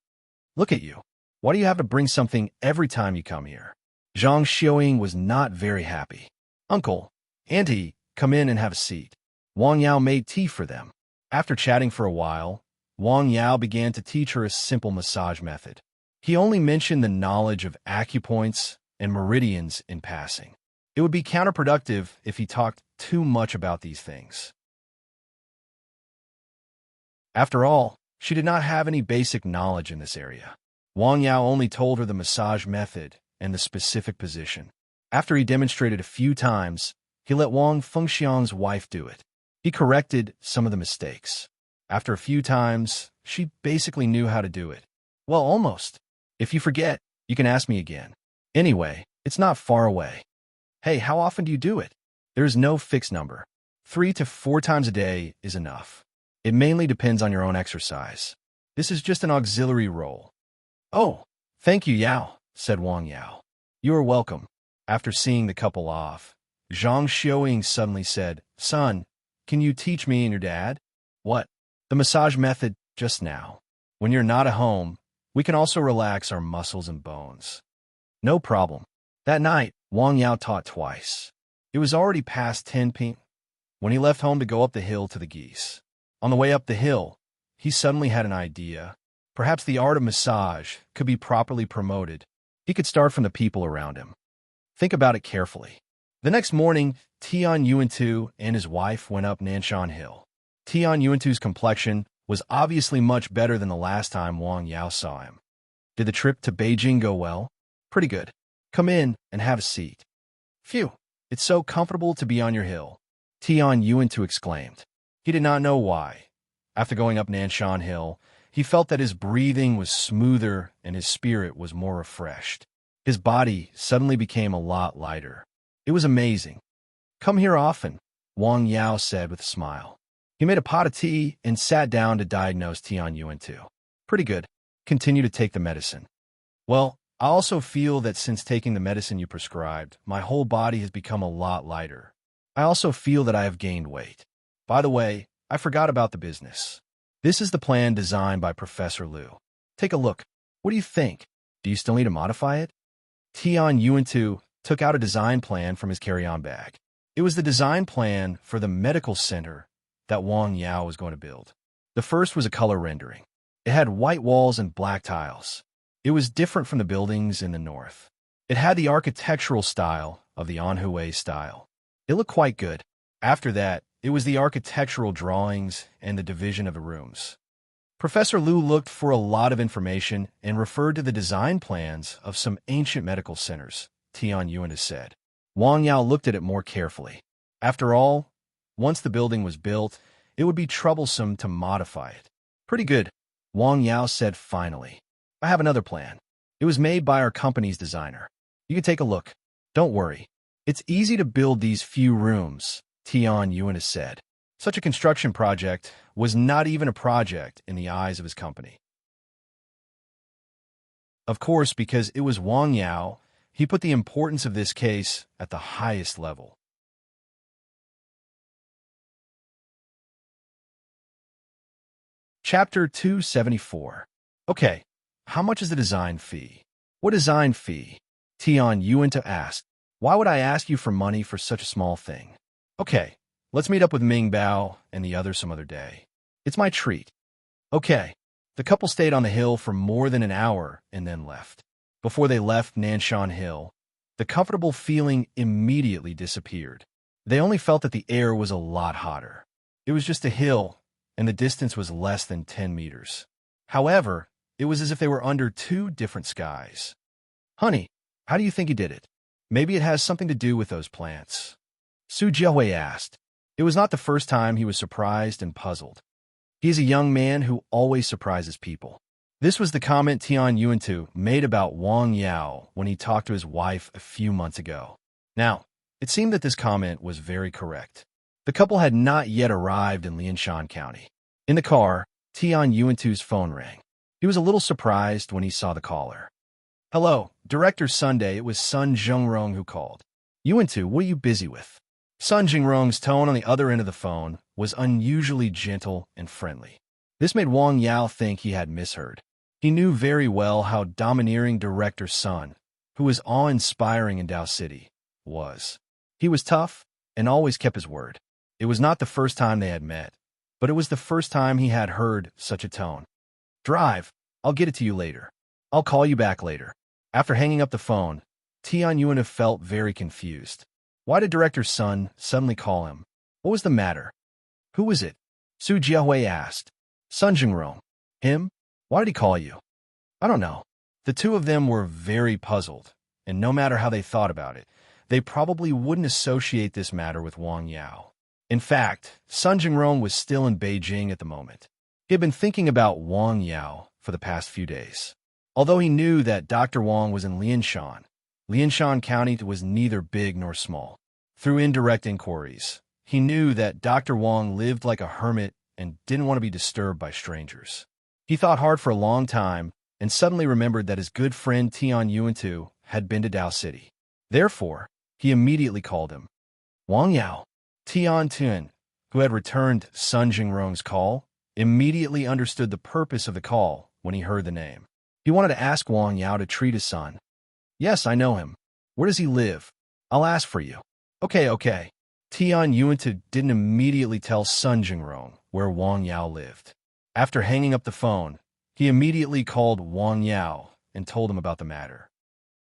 "Look at you. Why do you have to bring something every time you come here?" Zhang Xiaoying was not very happy. "Uncle, Auntie, come in and have a seat." Wang Yao made tea for them. After chatting for a while, Wang Yao began to teach her a simple massage method. He only mentioned the knowledge of acupoints and meridians in passing. It would be counterproductive if he talked too much about these things. After all, she did not have any basic knowledge in this area. Wang Yao only told her the massage method and the specific position. After he demonstrated a few times, he let Wang Fengxiang's wife do it. He corrected some of the mistakes. After a few times, she basically knew how to do it. "Well, almost. If you forget, you can ask me again. Anyway, it's not far away." "Hey, how often do you do it?" "There is no fixed number. 3 to 4 times a day is enough. It mainly depends on your own exercise. This is just an auxiliary role." "Oh, thank you, Yao," said Wang Yao. "You are welcome." After seeing the couple off, Zhang Xiaoying suddenly said, "Son, can you teach me and your dad?" "What?" "The massage method just now. When you're not at home, we can also relax our muscles and bones." "No problem." That night, Wang Yao taught twice. It was already past 10 p.m. when he left home to go up the hill to the geese. On the way up the hill, he suddenly had an idea. Perhaps the art of massage could be properly promoted. He could start from the people around him. Think about it carefully. The next morning, Tian Yuantu and his wife went up Nanshan Hill. Tian Yuantu's complexion was obviously much better than the last time Wang Yao saw him. Did the trip to Beijing go well? Pretty good. Come in and have a seat. Phew, it's so comfortable to be on your hill, Tian Yuantu exclaimed. He did not know why. After going up Nanshan Hill, he felt that his breathing was smoother and his spirit was more refreshed. His body suddenly became a lot lighter. It was amazing. Come here often, Wang Yao said with a smile. He made a pot of tea and sat down to diagnose Tian Yuantu. Pretty good. Continue to take the medicine. Well, I also feel that since taking the medicine you prescribed, my whole body has become a lot lighter. I also feel that I have gained weight. By the way, I forgot about the business. This is the plan designed by Professor Liu. Take a look. What do you think? Do you still need to modify it? Tian Yuantu took out a design plan from his carry-on bag. It was the design plan for the medical center that Wang Yao was going to build. The first was a color rendering. It had white walls and black tiles. It was different from the buildings in the north. It had the architectural style of the Anhui style. It looked quite good. After that, it was the architectural drawings and the division of the rooms. Professor Liu looked for a lot of information and referred to the design plans of some ancient medical centers, Tian Yuan has said. Wang Yao looked at it more carefully. After all, once the building was built, it would be troublesome to modify it. Pretty good, Wang Yao said finally. I have another plan. It was made by our company's designer. You can take a look. Don't worry. It's easy to build these few rooms, Tian Yuan has said. Such a construction project was not even a project in the eyes of his company. Of course, because it was Wang Yao, he put the importance of this case at the highest level. Chapter 274. Okay, how much is the design fee? What design fee? Tian Yuan asked. Why would I ask you for money for such a small thing? Okay, let's meet up with Ming Bao and the others some other day. It's my treat. Okay. The couple stayed on the hill for more than an hour and then left. Before they left Nanshan Hill, the comfortable feeling immediately disappeared. They only felt that the air was a lot hotter. It was just a hill, and the distance was less than 10 meters. However, it was as if they were under two different skies. Honey, how do you think he did it? Maybe it has something to do with those plants. Su Jiahui asked. It was not the first time he was surprised and puzzled. He is a young man who always surprises people. This was the comment Tian Yuantu made about Wang Yao when he talked to his wife a few months ago. Now, it seemed that this comment was very correct. The couple had not yet arrived in Lianshan County. In the car, Tian Yuantu's phone rang. He was a little surprised when he saw the caller. Hello, Director Sunday. It was Sun Jingrong who called. Yuantu, what are you busy with? Sun Jingrong's tone on the other end of the phone was unusually gentle and friendly. This made Wang Yao think he had misheard. He knew very well how domineering Director Sun, who was awe-inspiring in Dao City, was. He was tough and always kept his word. It was not the first time they had met, but it was the first time he had heard such a tone. Drive. I'll get it to you later. I'll call you back later. After hanging up the phone, Tian Yuan felt very confused. Why did Director Sun suddenly call him? What was the matter? Who was it? Su Jiahui asked. Sun Jingrong. Him? Why did he call you? I don't know. The two of them were very puzzled, and no matter how they thought about it, they probably wouldn't associate this matter with Wang Yao. In fact, Sun Jingrong was still in Beijing at the moment. He had been thinking about Wang Yao for the past few days. Although he knew that Dr. Wang was in Lianshan County was neither big nor small. Through indirect inquiries, he knew that Dr. Wang lived like a hermit and didn't want to be disturbed by strangers. He thought hard for a long time and suddenly remembered that his good friend Tian Yuantu had been to Dao City. Therefore, he immediately called him. Wang Yao. Tian Tun, who had returned Sun Jingrong's call, immediately understood the purpose of the call when he heard the name. He wanted to ask Wang Yao to treat his son. Yes, I know him. Where does he live? I'll ask for you. Okay. Tian Yuantu didn't immediately tell Sun Jingrong where Wang Yao lived. After hanging up the phone, He immediately called Wang Yao and told him about the matter.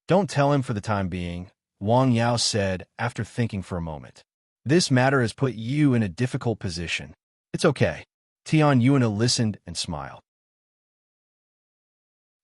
Don't tell him for the time being, Wang Yao said after thinking for a moment. This matter has put you in a difficult position. It's okay. Tian Yuan listened and smiled.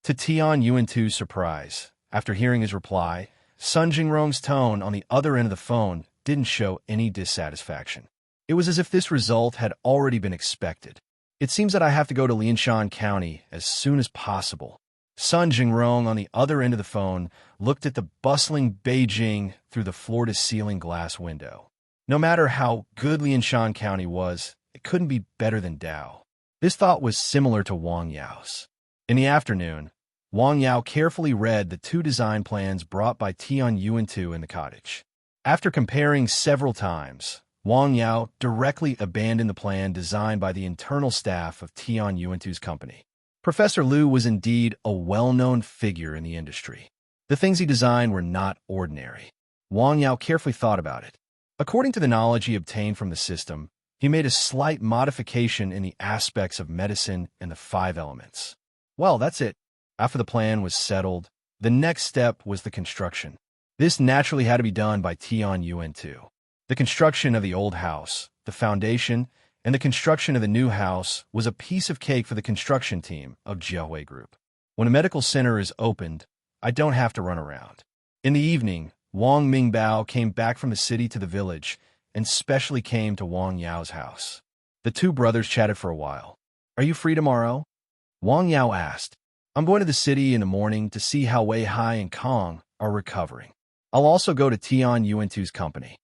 To Tian Yuan-tu's surprise, after hearing his reply, Sun Jingrong's tone on the other end of the phone didn't show any dissatisfaction. It was as if this result had already been expected. It seems that I have to go to Lianshan County as soon as possible. Sun Jingrong on the other end of the phone looked at the bustling Beijing through the floor-to-ceiling glass window. No matter how good Lianshan County was, it couldn't be better than Dao. This thought was similar to Wang Yao's. In the afternoon, Wang Yao carefully read the 2 design plans brought by Tian Yuan-tu in the cottage. After comparing several times, Wang Yao directly abandoned the plan designed by the internal staff of Tian Yuan-tu's company. Professor Liu was indeed a well-known figure in the industry. The things he designed were not ordinary. Wang Yao carefully thought about it. According to the knowledge he obtained from the system, he made a slight modification in the aspects of medicine and the 5 elements. Well, that's it. After the plan was settled, the next step was the construction. This naturally had to be done by Tian Yuan-tu. The construction of the old house, the foundation, and the construction of the new house was a piece of cake for the construction team of Jiahui Group. When a medical center is opened, I don't have to run around. In the evening, Wang Mingbao came back from the city to the village and specially came to Wang Yao's house. The 2 brothers chatted for a while. Are you free tomorrow? Wang Yao asked. I'm going to the city in the morning to see how Wei Hai and Kong are recovering. I'll also go to Tian Yuan-tu's company.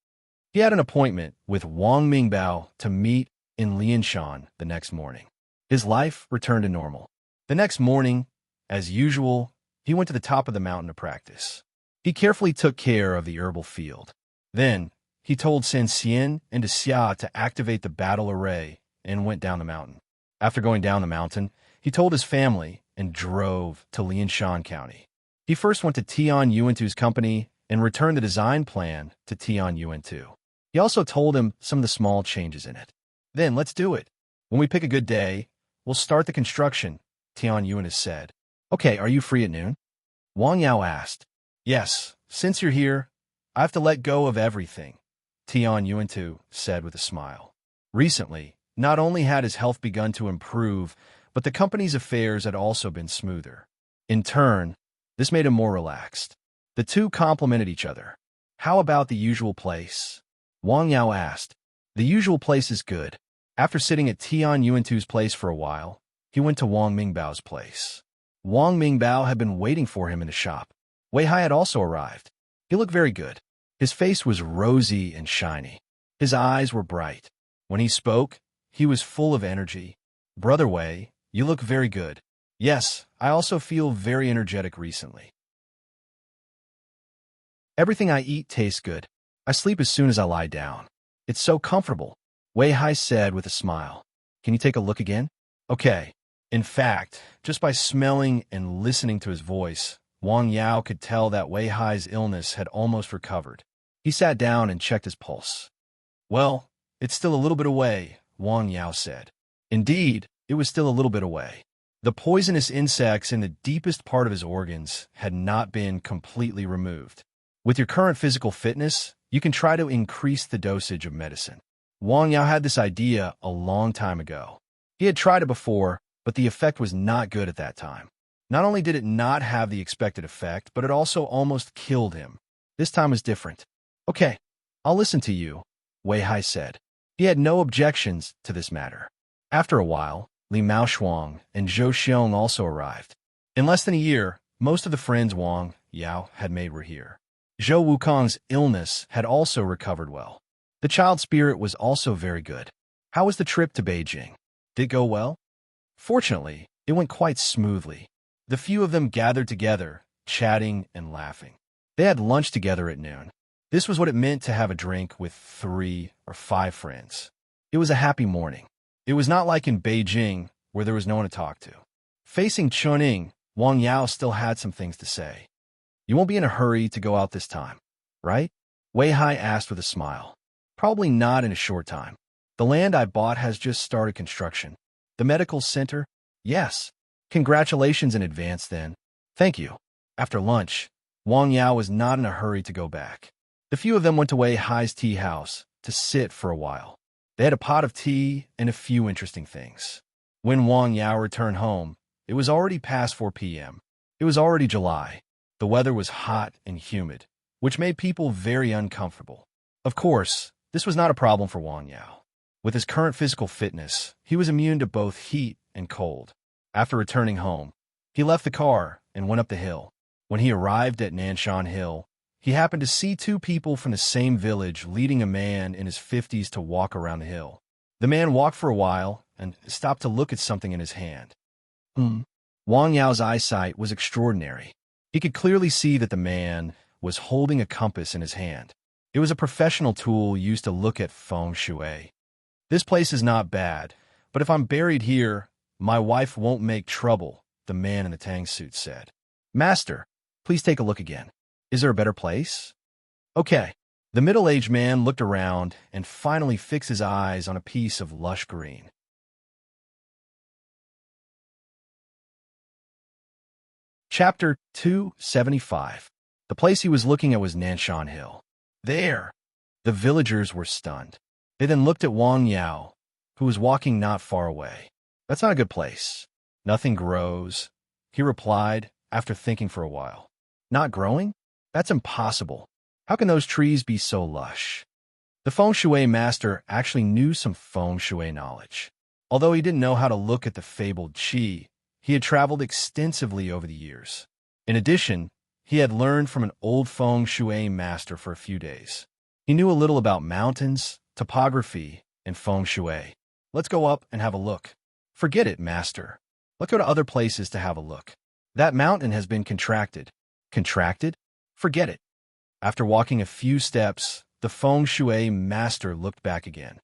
He had an appointment with Wang Mingbao to meet in Lianshan the next morning. His life returned to normal. The next morning, as usual, he went to the top of the mountain to practice. He carefully took care of the herbal field. Then, he told San Xian and Xia to activate the battle array and went down the mountain. After going down the mountain, he told his family and drove to Lianshan County. He first went to Tian Yuan-tu's company and returned the design plan to Tian Yuan-tu. He also told him some of the small changes in it. Then, let's do it. When we pick a good day, we'll start the construction, Tian Yuan has said. Okay, are you free at noon? Wang Yao asked. Yes, since you're here, I have to let go of everything, Tian Yuan-tu said with a smile. Recently, not only had his health begun to improve, but the company's affairs had also been smoother. In turn, this made him more relaxed. The 2 complemented each other. How about the usual place? Wang Yao asked. The usual place is good. After sitting at Tian Yuan-tu's place for a while, he went to Wang Mingbao's place. Wang Mingbao had been waiting for him in the shop. Wei Hai had also arrived. He looked very good. His face was rosy and shiny. His eyes were bright. When he spoke, he was full of energy. Brother Wei, you look very good. Yes, I also feel very energetic recently. Everything I eat tastes good. I sleep as soon as I lie down. It's so comfortable, Wei Hai said with a smile. Can you take a look again? Okay. In fact, just by smelling and listening to his voice, Wang Yao could tell that Wei Hai's illness had almost recovered. He sat down and checked his pulse. Well, it's still a little bit away, Wang Yao said. Indeed, it was still a little bit away. The poisonous insects in the deepest part of his organs had not been completely removed. With your current physical fitness, you can try to increase the dosage of medicine. Wang Yao had this idea a long time ago. He had tried it before, but the effect was not good at that time. Not only did it not have the expected effect, but it also almost killed him. This time was different. Okay, I'll listen to you, Wei Hai said. He had no objections to this matter. After a while, Li Maoshuang and Zhou Xiong also arrived. In less than a year, most of the friends Wang Yao had made were here. Zhou Wukong's illness had also recovered well. The child spirit was also very good. How was the trip to Beijing? Did it go well? Fortunately, it went quite smoothly. The few of them gathered together, chatting and laughing. They had lunch together at noon. This was what it meant to have a drink with 3 or 5 friends. It was a happy morning. It was not like in Beijing, where there was no one to talk to. Facing Chuning, Wang Yao still had some things to say. You won't be in a hurry to go out this time, right? Wei Hai asked with a smile. Probably not in a short time. The land I bought has just started construction. The medical center? Yes. Congratulations in advance, then. Thank you. After lunch, Wang Yao was not in a hurry to go back. The few of them went to Wei Hai's tea house to sit for a while. They had a pot of tea and a few interesting things. When Wang Yao returned home, it was already past 4 p.m. It was already July. The weather was hot and humid, which made people very uncomfortable. Of course, this was not a problem for Wang Yao. With his current physical fitness, he was immune to both heat and cold. After returning home, he left the car and went up the hill. When he arrived at Nanshan Hill, he happened to see two people from the same village leading a man in his 50s to walk around the hill. The man walked for a while and stopped to look at something in his hand. Wang Yao's eyesight was extraordinary. He could clearly see that the man was holding a compass in his hand. It was a professional tool used to look at feng shui. This place is not bad, but if I'm buried here, my wife won't make trouble, the man in the tang suit said. Master, please take a look again. Is there a better place? Okay. The middle-aged man looked around and finally fixed his eyes on a piece of lush green. Chapter 275. The place he was looking at was Nanshan Hill. There! The villagers were stunned. They then looked at Wang Yao, who was walking not far away. That's not a good place. Nothing grows, he replied after thinking for a while. Not growing? That's impossible. How can those trees be so lush? The feng shui master actually knew some feng shui knowledge. Although he didn't know how to look at the fabled qi, he had traveled extensively over the years. In addition, he had learned from an old feng shui master for a few days. He knew a little about mountains, topography, and feng shui. Let's go up and have a look. Forget it, master. Let's go to other places to have a look. That mountain has been contracted. Contracted? Forget it. After walking a few steps, the feng shui master looked back again.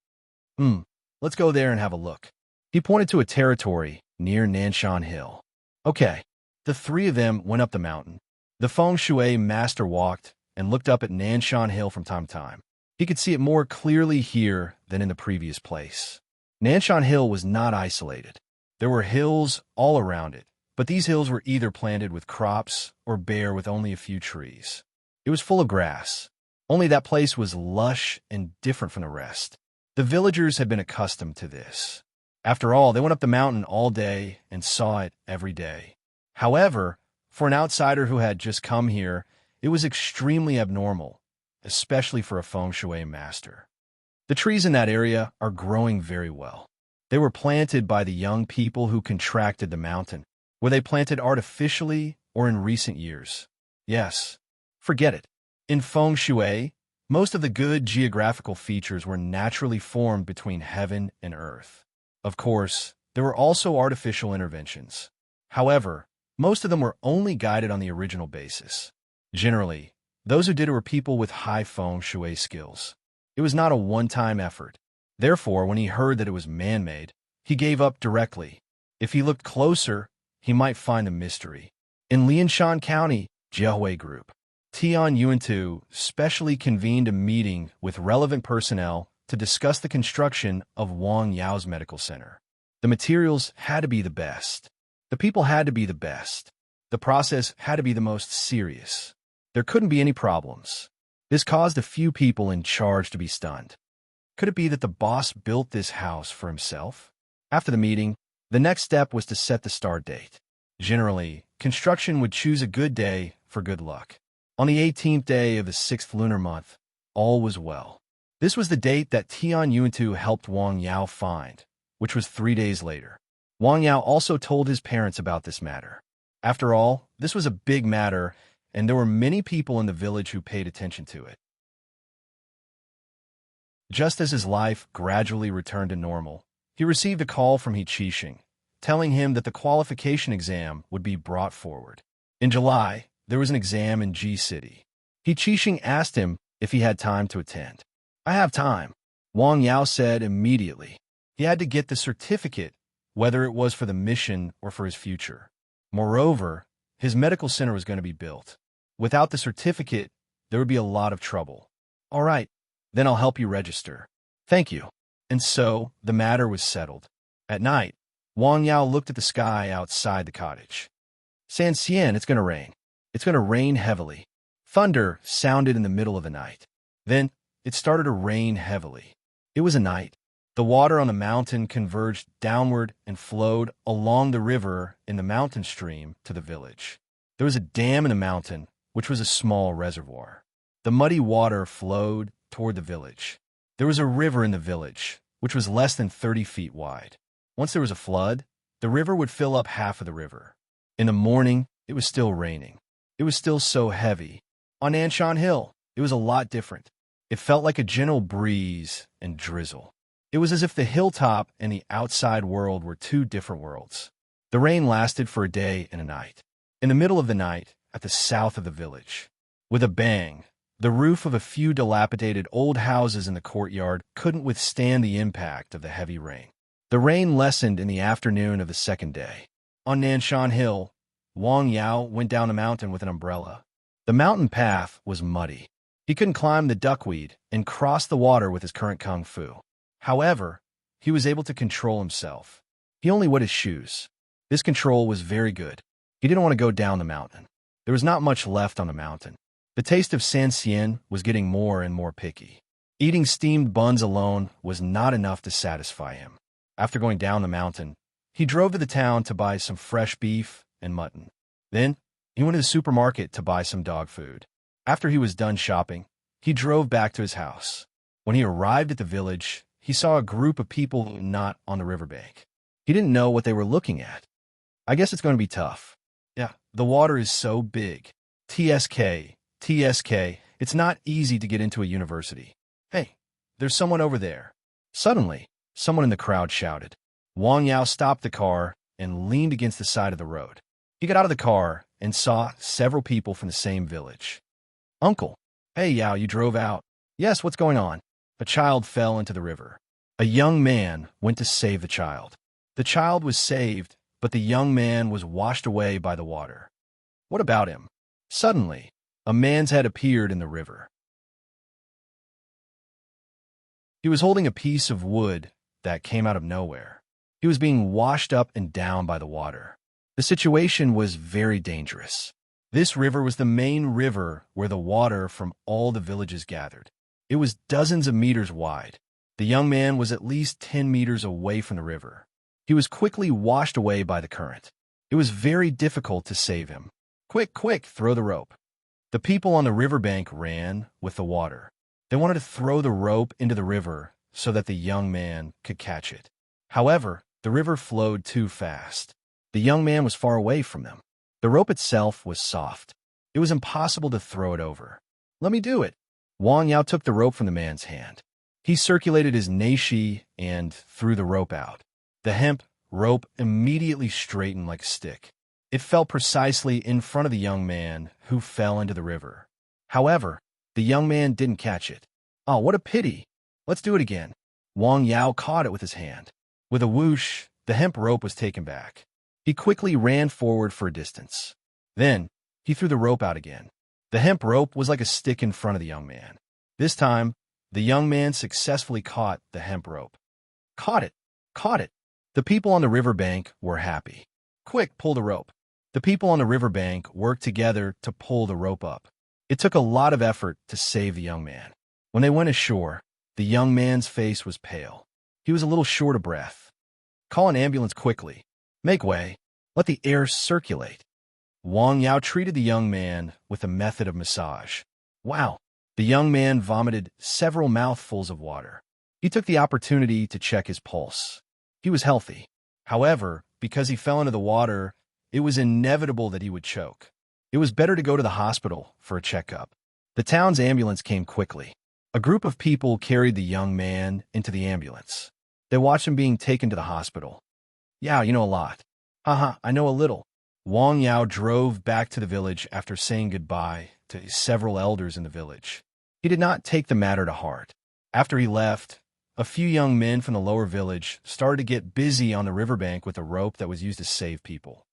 Let's go there and have a look. He pointed to a territory near Nanshan Hill. Okay. The three of them went up the mountain. The feng shui master walked and looked up at Nanshan Hill from time to time. He could see it more clearly here than in the previous place. Nanshan Hill was not isolated. There were hills all around it, but these hills were either planted with crops or bare with only a few trees. It was full of grass. Only that place was lush and different from the rest. The villagers had been accustomed to this. After all, they went up the mountain all day and saw it every day. However, for an outsider who had just come here, it was extremely abnormal, especially for a feng shui master. The trees in that area are growing very well. They were planted by the young people who contracted the mountain. Were they planted artificially or in recent years? Yes. Forget it. In feng shui, most of the good geographical features were naturally formed between heaven and earth. Of course, there were also artificial interventions. However, most of them were only guided on the original basis. Generally, those who did it were people with high feng shui skills. It was not a one-time effort. Therefore, when he heard that it was man-made, he gave up directly. If he looked closer, he might find the mystery. In Lianshan County, Jiahui Group, Tian Yuantu specially convened a meeting with relevant personnel to discuss the construction of Wang Yao's medical center. The materials had to be the best. The people had to be the best. The process had to be the most serious. There couldn't be any problems. This caused a few people in charge to be stunned. Could it be that the boss built this house for himself? After the meeting, the next step was to set the start date. Generally, construction would choose a good day for good luck. On the 18th day of the 6th lunar month, all was well. This was the date that Tian Yuantu helped Wang Yao find, which was 3 days later. Wang Yao also told his parents about this matter. After all, this was a big matter, and there were many people in the village who paid attention to it. Just as his life gradually returned to normal, he received a call from He Qixing, telling him that the qualification exam would be brought forward. In July, there was an exam in G City. He Qixing asked him if he had time to attend. I have time, Wang Yao said immediately. He had to get the certificate, whether it was for the mission or for his future. Moreover, his medical center was going to be built. Without the certificate, there would be a lot of trouble. All right, then I'll help you register. Thank you. And so, the matter was settled. At night, Wang Yao looked at the sky outside the cottage. San Xian, it's going to rain. It's going to rain heavily. Thunder sounded in the middle of the night. Then it started to rain heavily. It was a night. The water on the mountain converged downward and flowed along the river in the mountain stream to the village. There was a dam in the mountain, which was a small reservoir. The muddy water flowed toward the village. There was a river in the village, which was less than 30 feet wide. Once there was a flood, the river would fill up half of the river. In the morning, it was still raining. It was still so heavy. On Anshan Hill, it was a lot different. It felt like a gentle breeze and drizzle. It was as if the hilltop and the outside world were two different worlds. The rain lasted for a day and a night. In the middle of the night, at the south of the village, with a bang, the roof of a few dilapidated old houses in the courtyard couldn't withstand the impact of the heavy rain. The rain lessened in the afternoon of the second day. On Nanshan Hill, Wang Yao went down the mountain with an umbrella. The mountain path was muddy. He couldn't climb the duckweed and cross the water with his current kung fu. However, he was able to control himself. He only wet his shoes. This control was very good. He didn't want to go down the mountain. There was not much left on the mountain. The taste of San Xian was getting more and more picky. Eating steamed buns alone was not enough to satisfy him. After going down the mountain, he drove to the town to buy some fresh beef and mutton. Then, he went to the supermarket to buy some dog food. After he was done shopping, he drove back to his house. When he arrived at the village, he saw a group of people not on the riverbank. He didn't know what they were looking at. I guess it's going to be tough. Yeah, the water is so big. TSK, it's not easy to get into a university. Hey, there's someone over there. Suddenly, someone in the crowd shouted. Wang Yao stopped the car and leaned against the side of the road. He got out of the car and saw several people from the same village. Uncle, hey Yao, you drove out. Yes, what's going on? A child fell into the river. A young man went to save the child. The child was saved, but the young man was washed away by the water. What about him? Suddenly, a man's head appeared in the river. He was holding a piece of wood that came out of nowhere. He was being washed up and down by the water. The situation was very dangerous. This river was the main river where the water from all the villages gathered. It was dozens of meters wide. The young man was at least 10 meters away from the river. He was quickly washed away by the current. It was very difficult to save him. Quick, throw the rope. The people on the riverbank ran with the water. They wanted to throw the rope into the river so that the young man could catch it. However, the river flowed too fast. The young man was far away from them. The rope itself was soft. It was impossible to throw it over. Let me do it. Wang Yao took the rope from the man's hand. He circulated his neishi and threw the rope out. The hemp rope immediately straightened like a stick. It fell precisely in front of the young man, who fell into the river. However, the young man didn't catch it. Oh, what a pity. Let's do it again. Wang Yao caught it with his hand. With a whoosh, the hemp rope was taken back. He quickly ran forward for a distance. Then, he threw the rope out again. The hemp rope was like a stick in front of the young man. This time, the young man successfully caught the hemp rope. Caught it! The people on the riverbank were happy. Quick, pull the rope. The people on the riverbank worked together to pull the rope up. It took a lot of effort to save the young man. When they went ashore, the young man's face was pale. He was a little short of breath. Call an ambulance quickly. Make way. Let the air circulate. Wang Yao treated the young man with a method of massage. Wow! The young man vomited several mouthfuls of water. He took the opportunity to check his pulse. He was healthy. However, because he fell into the water, it was inevitable that he would choke. It was better to go to the hospital for a checkup. The town's ambulance came quickly. A group of people carried the young man into the ambulance. They watched him being taken to the hospital. Yao, you know a lot. Haha, I know a little. Wang Yao drove back to the village after saying goodbye to several elders in the village. He did not take the matter to heart. After he left, a few young men from the lower village started to get busy on the riverbank with a rope that was used to save people.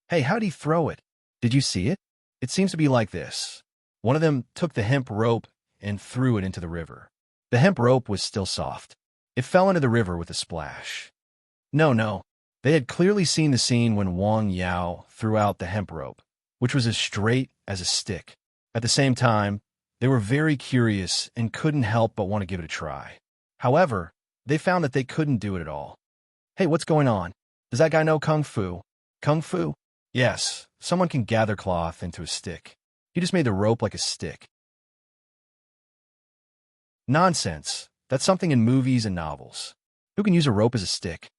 Hey, how'd he throw it? Did you see it? It seems to be like this. One of them took the hemp rope and threw it into the river. The hemp rope was still soft. It fell into the river with a splash. No, They had clearly seen the scene when Wang Yao threw out the hemp rope, which was as straight as a stick. At the same time, they were very curious and couldn't help but want to give it a try. However, they found that they couldn't do it at all. Hey, what's going on? Does that guy know Kung Fu? Kung Fu? Yes, someone can gather cloth into a stick. He just made the rope like a stick. Nonsense. That's something in movies and novels. Who can use a rope as a stick?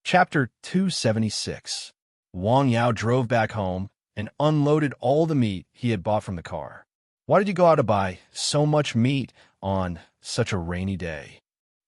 Chapter 276. Wang Yao drove back home and unloaded all the meat he had bought from the car. Why did you go out to buy so much meat on such a rainy day?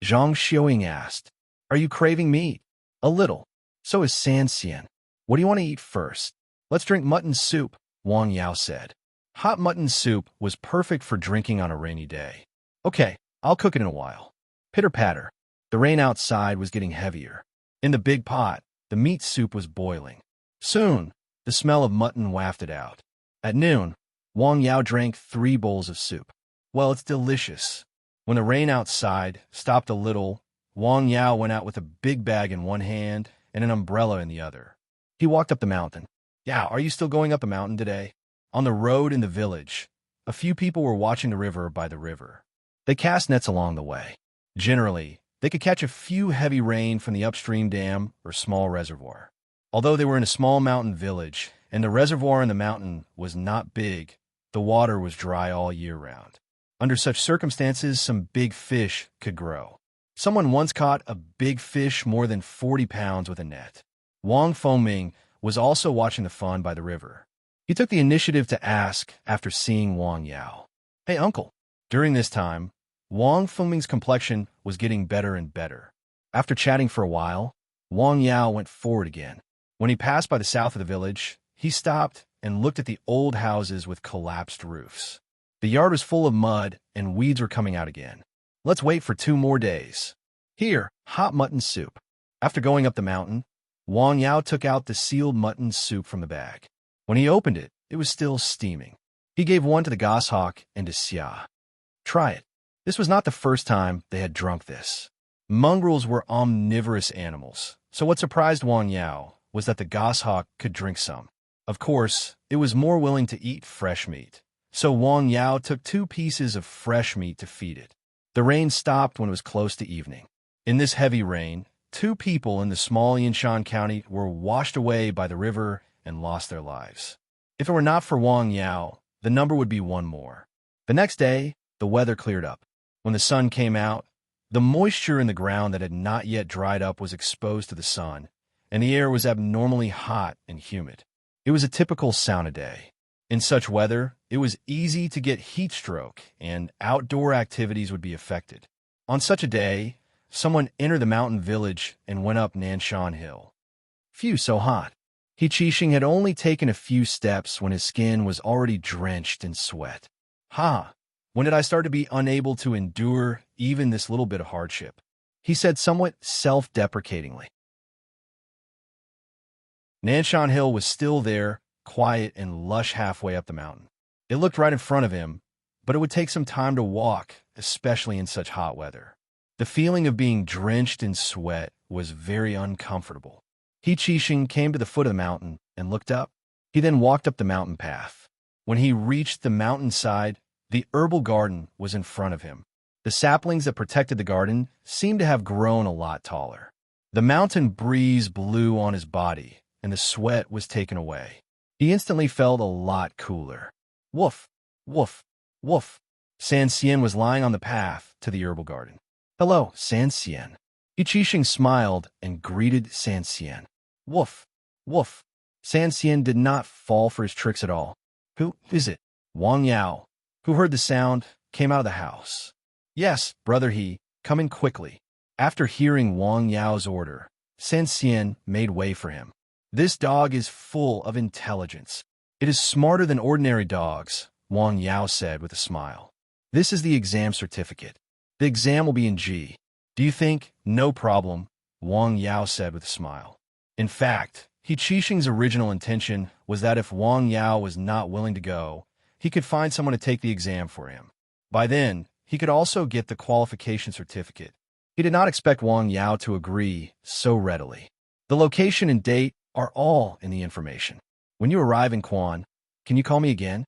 Zhang Xiuying asked. Are you craving meat? A little. So is San Xian. What do you want to eat first? Let's drink mutton soup, Wang Yao said. Hot mutton soup was perfect for drinking on a rainy day. Okay, I'll cook it in a while. Pitter-patter. The rain outside was getting heavier. In the big pot, the meat soup was boiling. Soon, the smell of mutton wafted out. At noon, Wang Yao drank 3 bowls of soup. Well, it's delicious. When the rain outside stopped a little, Wang Yao went out with a big bag in one hand and an umbrella in the other. He walked up the mountain. Yao, are you still going up the mountain today? On the road in the village, a few people were watching the river by the river. They cast nets along the way. Generally, they could catch a few heavy rain from the upstream dam or small reservoir. Although they were in a small mountain village and the reservoir in the mountain was not big, the water was dry all year round. Under such circumstances, some big fish could grow. Someone once caught a big fish more than 40 pounds with a net. Wang Fengming was also watching the fun by the river. He took the initiative to ask after seeing Wang Yao. Hey, uncle. During this time, Wang Fengming's complexion was getting better and better. After chatting for a while, Wang Yao went forward again. When he passed by the south of the village, he stopped and looked at the old houses with collapsed roofs. The yard was full of mud and weeds were coming out again. Let's wait for 2 more days. Here, hot mutton soup. After going up the mountain, Wang Yao took out the sealed mutton soup from the bag. When he opened it, it was still steaming. He gave one to the goshawk and to Xia. Try it. This was not the first time they had drunk this. Mongrels were omnivorous animals, so what surprised Wang Yao was that the goshawk could drink some. Of course, it was more willing to eat fresh meat, so Wang Yao took 2 pieces of fresh meat to feed it. The rain stopped when it was close to evening. In this heavy rain, 2 people in the small Yinshan County were washed away by the river and lost their lives. If it were not for Wang Yao, the number would be 1 more. The next day, the weather cleared up. When the sun came out, the moisture in the ground that had not yet dried up was exposed to the sun, and the air was abnormally hot and humid. It was a typical sauna day. In such weather, it was easy to get heat stroke, and outdoor activities would be affected. On such a day, someone entered the mountain village and went up Nanshan Hill. Phew, so hot. He Qixing had only taken a few steps when his skin was already drenched in sweat. Ha! When did I start to be unable to endure even this little bit of hardship? He said somewhat self-deprecatingly. Nanshan Hill was still there, quiet and lush halfway up the mountain. It looked right in front of him, but it would take some time to walk, especially in such hot weather. The feeling of being drenched in sweat was very uncomfortable. He Qixing came to the foot of the mountain and looked up. He then walked up the mountain path. When he reached the mountainside, the herbal garden was in front of him. The saplings that protected the garden seemed to have grown a lot taller. The mountain breeze blew on his body, and the sweat was taken away. He instantly felt a lot cooler. Woof, woof, woof. San Xian was lying on the path to the herbal garden. Hello, San Xian. Yi Qixing smiled and greeted San Xian. Woof, woof. San Xian did not fall for his tricks at all. Who is it? Wang Yao, who heard the sound, came out of the house. Yes, brother He, come in quickly. After hearing Wang Yao's order, San Xian made way for him. This dog is full of intelligence. It is smarter than ordinary dogs, Wang Yao said with a smile. This is the exam certificate. The exam will be in G. Do you think? No problem, Wang Yao said with a smile. In fact, He Qixing's original intention was that if Wang Yao was not willing to go, he could find someone to take the exam for him. By then, he could also get the qualification certificate. He did not expect Wang Yao to agree so readily. The location and date are all in the information. When you arrive in Quan, can you call me again?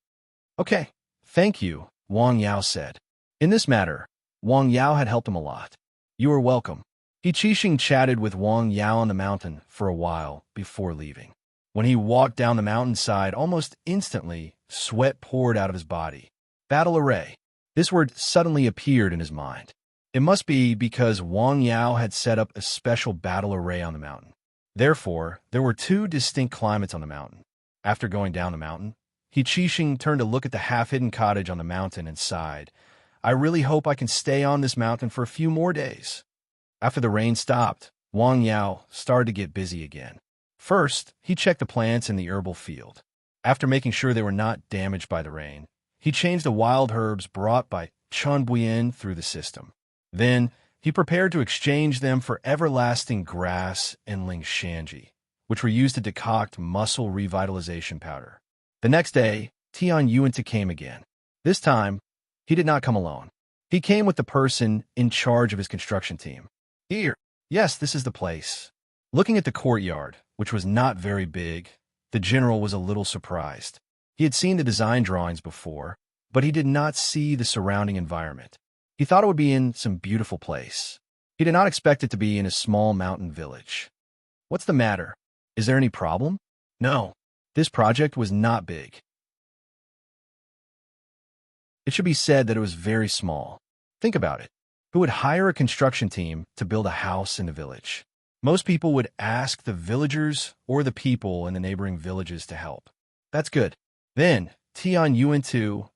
Okay, thank you, Wang Yao said. In this matter, Wang Yao had helped him a lot. You are welcome. He Qixing chatted with Wang Yao on the mountain for a while before leaving. When he walked down the mountainside, almost instantly, sweat poured out of his body. Battle array. This word suddenly appeared in his mind. It must be because Wang Yao had set up a special battle array on the mountain. Therefore, there were two distinct climates on the mountain. After going down the mountain, He Qixing turned to look at the half-hidden cottage on the mountain and sighed. I really hope I can stay on this mountain for a few more days. After the rain stopped, Wang Yao started to get busy again. First, he checked the plants in the herbal field. After making sure they were not damaged by the rain, he changed the wild herbs brought by Chun Buyin through the system. Then, he prepared to exchange them for everlasting grass and ling shanji, which were used to decoct muscle revitalization powder. The next day, Tian Yuanta came again. This time, he did not come alone. He came with the person in charge of his construction team. Here. Yes, this is the place. Looking at the courtyard, which was not very big, the general was a little surprised. He had seen the design drawings before, but he did not see the surrounding environment. He thought it would be in some beautiful place. He did not expect it to be in a small mountain village. What's the matter? Is there any problem? No. This project was not big. It should be said that it was very small. Think about it. Who would hire a construction team to build a house in the village? Most people would ask the villagers or the people in the neighboring villages to help. That's good. Then, Tian Yuan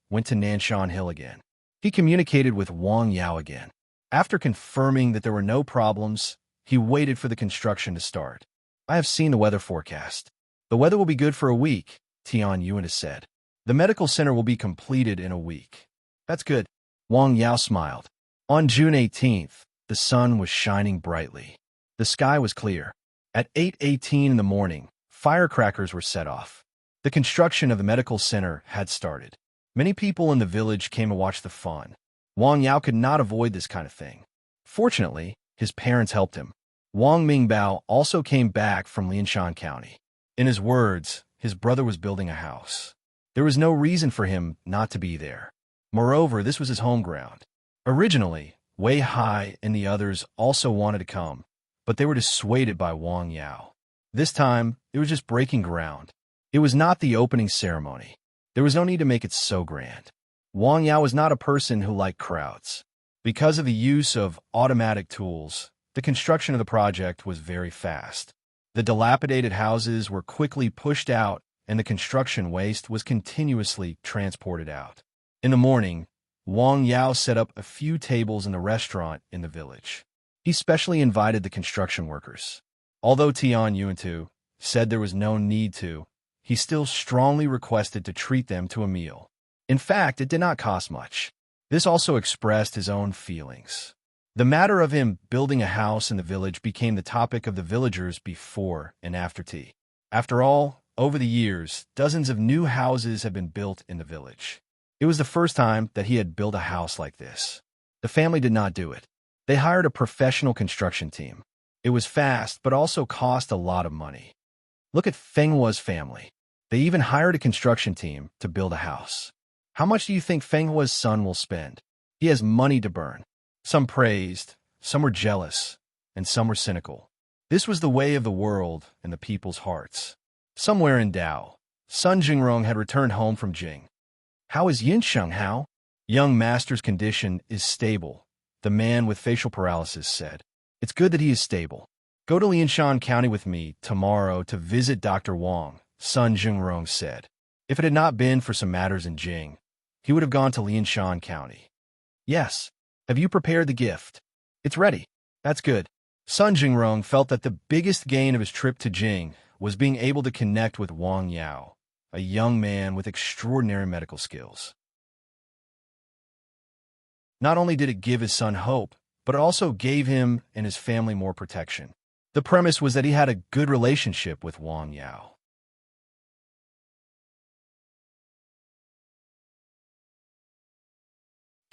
went to Nanshan Hill again. He communicated with Wang Yao again. After confirming that there were no problems, he waited for the construction to start. I have seen the weather forecast. The weather will be good for a week, Tian Yuan said. The medical center will be completed in a week. That's good. Wang Yao smiled. On June 18th, the sun was shining brightly. The sky was clear. At 8:18 in the morning, firecrackers were set off. The construction of the medical center had started. Many people in the village came to watch the fun. Wang Yao could not avoid this kind of thing. Fortunately, his parents helped him. Wang Mingbao also came back from Lianshan County. In his words, his brother was building a house. There was no reason for him not to be there. Moreover, this was his home ground. Originally, Wei Hai and the others also wanted to come, but they were dissuaded by Wang Yao. This time, it was just breaking ground. It was not the opening ceremony. There was no need to make it so grand. Wang Yao was not a person who liked crowds. Because of the use of automatic tools, the construction of the project was very fast. The dilapidated houses were quickly pushed out, and the construction waste was continuously transported out. In the morning, Wang Yao set up a few tables in the restaurant in the village. He specially invited the construction workers. Although Tian Yuan said there was no need to, he still strongly requested to treat them to a meal. In fact, it did not cost much. This also expressed his own feelings. The matter of him building a house in the village became the topic of the villagers before and after tea. After all, over the years, dozens of new houses have been built in the village. It was the first time that he had built a house like this. The family did not do it. They hired a professional construction team. It was fast, but also cost a lot of money. Look at Feng Hua's family. They even hired a construction team to build a house. How much do you think Feng Hua's son will spend? He has money to burn. Some praised, some were jealous, and some were cynical. This was the way of the world and the people's hearts. Somewhere in Dao, Sun Jingrong had returned home from Jing. How is Yinsheng Hao? Young master's condition is stable, the man with facial paralysis said. It's good that he is stable. Go to Lianshan County with me tomorrow to visit Dr. Wang, Sun Jingrong said. If it had not been for some matters in Jing, he would have gone to Lianshan County. Yes. Have you prepared the gift? It's ready. That's good. Sun Jingrong felt that the biggest gain of his trip to Jing was being able to connect with Wang Yao, a young man with extraordinary medical skills. Not only did it give his son hope, but it also gave him and his family more protection. The premise was that he had a good relationship with Wang Yao.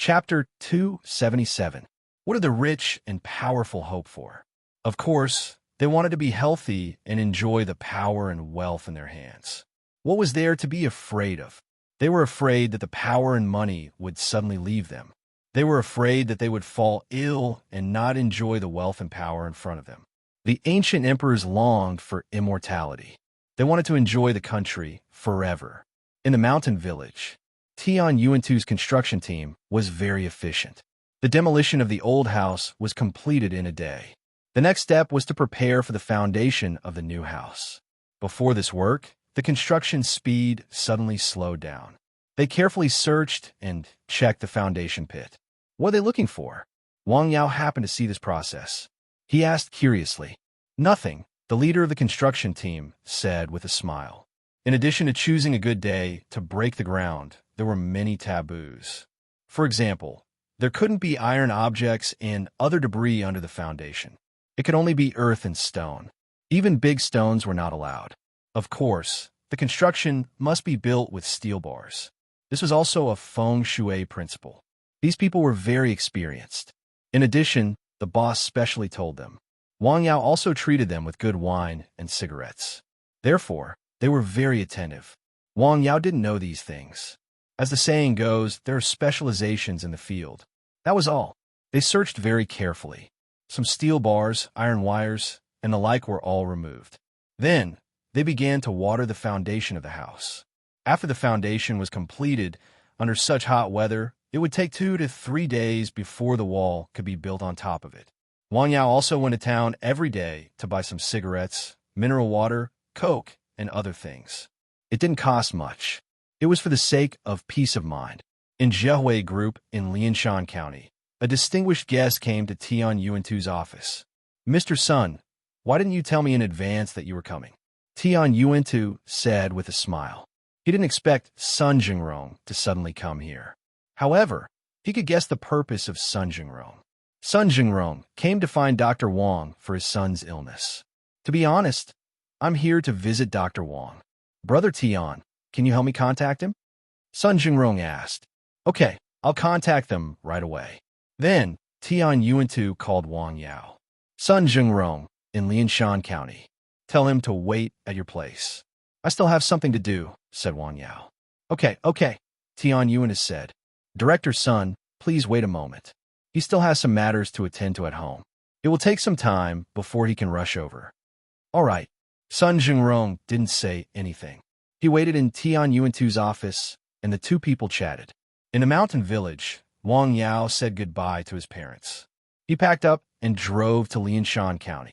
Chapter 277. What do the rich and powerful hope for? Of course, they wanted to be healthy and enjoy the power and wealth in their hands. What was there to be afraid of? They were afraid that the power and money would suddenly leave them. They were afraid that they would fall ill and not enjoy the wealth and power in front of them. The ancient emperors longed for immortality. They wanted to enjoy the country forever. In the mountain village, Tian Yuantu's construction team was very efficient. The demolition of the old house was completed in a day. The next step was to prepare for the foundation of the new house. Before this work, the construction speed suddenly slowed down. They carefully searched and checked the foundation pit. What are they looking for? Wang Yao happened to see this process. He asked curiously. Nothing, the leader of the construction team said with a smile. In addition to choosing a good day to break the ground, there were many taboos. For example, there couldn't be iron objects and other debris under the foundation. It could only be earth and stone. Even big stones were not allowed. Of course, the construction must be built with steel bars. This was also a feng shui principle. These people were very experienced. In addition, the boss specially told them. Wang Yao also treated them with good wine and cigarettes. Therefore, they were very attentive. Wang Yao didn't know these things. As the saying goes, there are specializations in the field. That was all. They searched very carefully. Some steel bars, iron wires, and the like were all removed. Then, they began to water the foundation of the house. After the foundation was completed, under such hot weather, it would take 2 to 3 days before the wall could be built on top of it. Wang Yao also went to town every day to buy some cigarettes, mineral water, coke, and other things. It didn't cost much. It was for the sake of peace of mind. In Zhehui Group in Lianshan County, a distinguished guest came to Tian Yuantu's office. Mr. Sun, why didn't you tell me in advance that you were coming? Tian Yuantu said with a smile. He didn't expect Sun Jingrong to suddenly come here. However, he could guess the purpose of Sun Jingrong. Sun Jingrong came to find Dr. Wang for his son's illness. To be honest, I'm here to visit Dr. Wang. Brother Tian, can you help me contact him? Sun Jingrong asked. Okay, I'll contact them right away. Then, Tian Yuantu called Wang Yao. Sun Jingrong in Lianshan County. Tell him to wait at your place. I still have something to do, said Wang Yao. Okay, Tian Yuantu said. Director Sun, please wait a moment. He still has some matters to attend to at home. It will take some time before he can rush over. All right. Sun Jingrong didn't say anything. He waited in Tian Yuantu's office, and the two people chatted. In the mountain village, Wang Yao said goodbye to his parents. He packed up and drove to Lianshan County.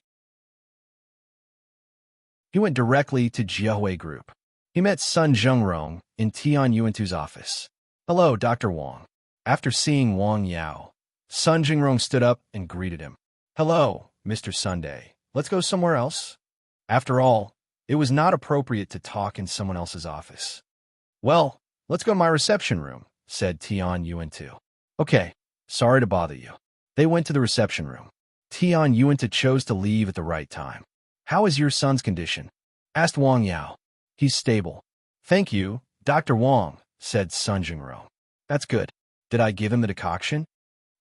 He went directly to Zhehui Group. He met Sun Jingrong in Tian Yuantu's office. Hello, Dr. Wang. After seeing Wang Yao, Sun Jingrong stood up and greeted him. Hello, Mr. Sunday. Let's go somewhere else. After all, it was not appropriate to talk in someone else's office. Well, let's go to my reception room, said Tian Yuantu. Okay, sorry to bother you. They went to the reception room. Tian Yuantu chose to leave at the right time. How is your son's condition? Asked Wang Yao. He's stable. Thank you, Dr. Wang, said Sun Jingrong. That's good. Did I give him the decoction?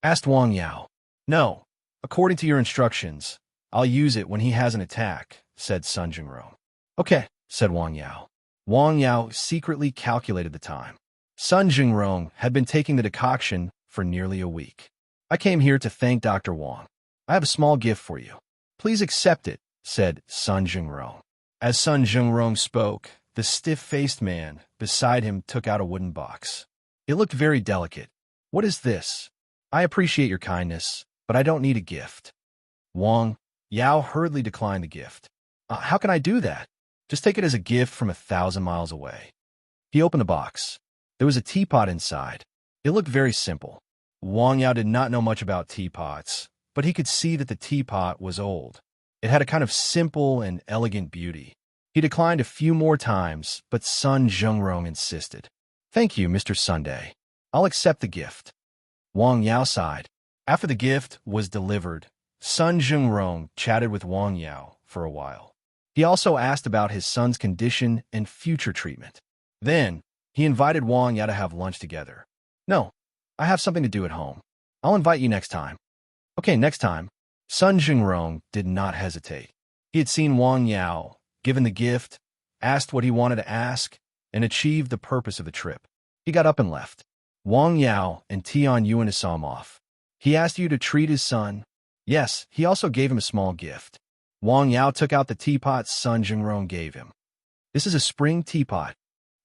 Asked Wang Yao. No. According to your instructions, I'll use it when he has an attack, said Sun Jingrong. Okay, said Wang Yao. Wang Yao secretly calculated the time. Sun Jingrong had been taking the decoction for nearly a week. I came here to thank Dr. Wang. I have a small gift for you. Please accept it, said Sun Jingrong. As Sun Jingrong spoke, the stiff-faced man beside him took out a wooden box. It looked very delicate. What is this? I appreciate your kindness, but I don't need a gift. Wang Yao hurriedly declined the gift. How can I do that? Just take it as a gift from 1,000 miles away. He opened the box. There was a teapot inside. It looked very simple. Wang Yao did not know much about teapots, but he could see that the teapot was old. It had a kind of simple and elegant beauty. He declined a few more times, but Sun Jingrong insisted. Thank you, Mr. Sunday. I'll accept the gift. Wang Yao sighed. After the gift was delivered, Sun Jingrong chatted with Wang Yao for a while. He also asked about his son's condition and future treatment. Then, he invited Wang Yao to have lunch together. No, I have something to do at home. I'll invite you next time. Okay, next time. Sun Jingrong did not hesitate. He had seen Wang Yao, given the gift, asked what he wanted to ask, and achieved the purpose of the trip. He got up and left. Wang Yao and Tian Yuan saw him off. He asked you to treat his son. Yes, he also gave him a small gift. Wang Yao took out the teapot Sun Jingrong gave him. This is a spring teapot.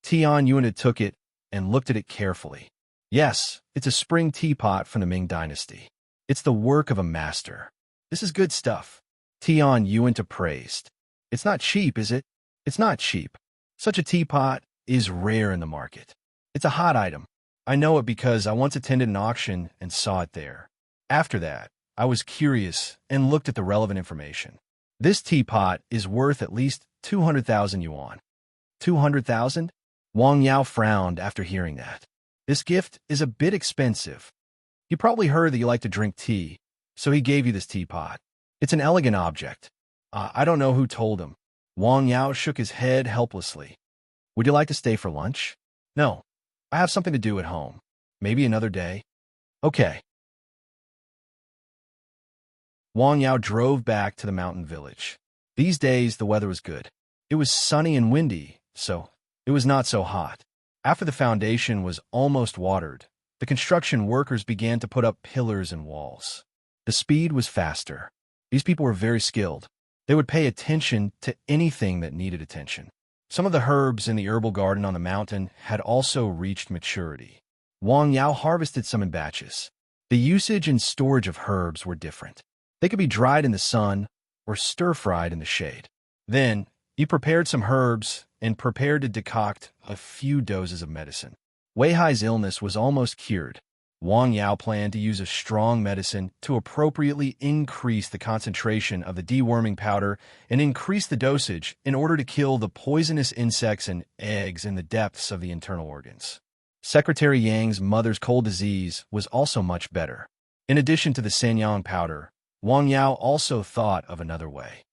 Tian Yuan took it and looked at it carefully. Yes, it's a spring teapot from the Ming Dynasty. It's the work of a master. This is good stuff. Tian Yuan praised. It's not cheap, is it? It's not cheap. Such a teapot is rare in the market. It's a hot item. I know it because I once attended an auction and saw it there. After that, I was curious and looked at the relevant information. This teapot is worth at least 200,000 yuan. 200,000? Wang Yao frowned after hearing that. This gift is a bit expensive. He probably heard that you like to drink tea, so he gave you this teapot. It's an elegant object. I don't know who told him. Wang Yao shook his head helplessly. Would you like to stay for lunch? No. I have something to do at home. Maybe another day. Okay. Wang Yao drove back to the mountain village. These days, the weather was good. It was sunny and windy, so it was not so hot. After the foundation was almost watered, the construction workers began to put up pillars and walls. The speed was faster. These people were very skilled. They would pay attention to anything that needed attention. Some of the herbs in the herbal garden on the mountain had also reached maturity. Wang Yao harvested some in batches. The usage and storage of herbs were different. They could be dried in the sun or stir-fried in the shade. Then, he prepared some herbs and prepared to decoct a few doses of medicine. Wei Hai's illness was almost cured. Wang Yao planned to use a strong medicine to appropriately increase the concentration of the deworming powder and increase the dosage in order to kill the poisonous insects and eggs in the depths of the internal organs. Secretary Yang's mother's cold disease was also much better. In addition to the Sanyang powder, Wang Yao also thought of another way.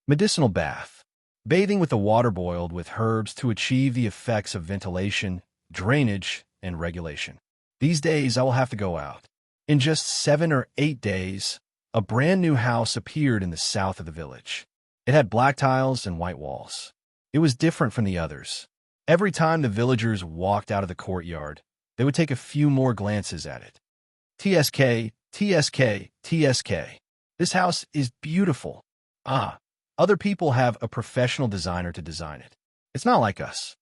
Medicinal bath. Bathing with the water boiled with herbs to achieve the effects of ventilation, drainage, and regulation. These days, I will have to go out. In just 7 or 8 days, a brand new house appeared in the south of the village. It had black tiles and white walls. It was different from the others. Every time the villagers walked out of the courtyard, they would take a few more glances at it. TSK, TSK, TSK. This house is beautiful. Other people have a professional designer to design it. It's not like us.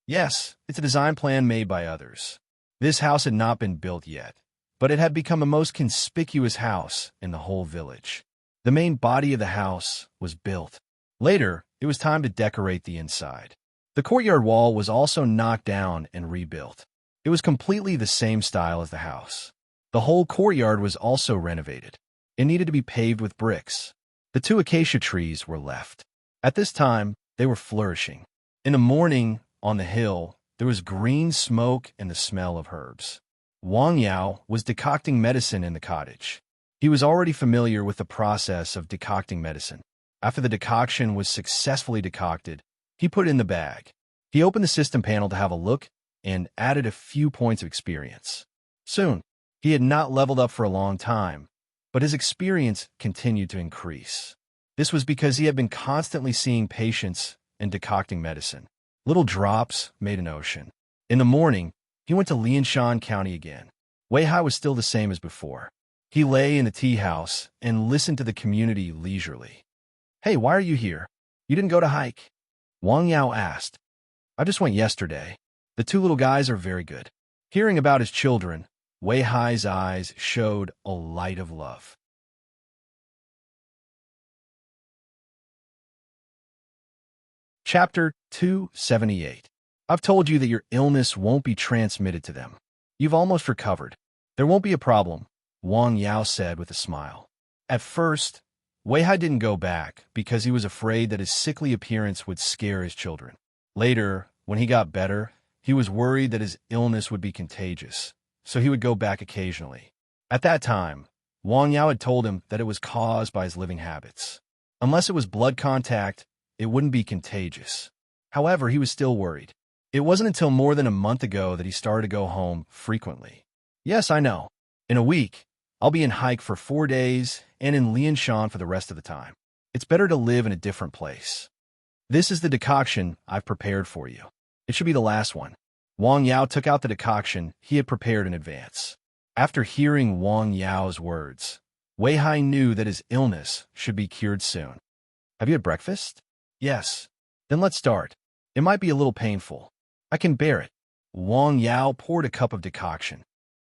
Yes, it's a design plan made by others. This house had not been built yet, but it had become the most conspicuous house in the whole village. The main body of the house was built. Later, it was time to decorate the inside. The courtyard wall was also knocked down and rebuilt. It was completely the same style as the house. The whole courtyard was also renovated. It needed to be paved with bricks. The 2 acacia trees were left. At this time, they were flourishing. In the morning, on the hill, there was green smoke and the smell of herbs. Wang Yao was decocting medicine in the cottage. He was already familiar with the process of decocting medicine. After the decoction was successfully decocted, he put it in the bag. He opened the system panel to have a look and added a few points of experience. Soon, he had not leveled up for a long time, but his experience continued to increase. This was because he had been constantly seeing patients and decocting medicine. Little drops made an ocean. In the morning, he went to Lianshan County again. Wei Hai was still the same as before. He lay in the tea house and listened to the community leisurely. Hey, why are you here? You didn't go to hike? Wang Yao asked. I just went yesterday. The 2 little guys are very good. Hearing about his children, Wei Hai's eyes showed a light of love. Chapter 278. I've told you that your illness won't be transmitted to them. You've almost recovered. There won't be a problem, Wang Yao said with a smile. At first, Wei Hai didn't go back because he was afraid that his sickly appearance would scare his children. Later, when he got better, he was worried that his illness would be contagious, so he would go back occasionally. At that time, Wang Yao had told him that it was caused by his living habits. Unless it was blood contact, it wouldn't be contagious. However, he was still worried. It wasn't until more than a month ago that he started to go home frequently. Yes, I know. In a week, I'll be in Hike for 4 days and in Lianshan for the rest of the time. It's better to live in a different place. This is the decoction I've prepared for you. It should be the last one. Wang Yao took out the decoction he had prepared in advance. After hearing Wang Yao's words, Wei Hai knew that his illness should be cured soon. Have you had breakfast? Yes. Then let's start. It might be a little painful. I can bear it. Wang Yao poured a cup of decoction.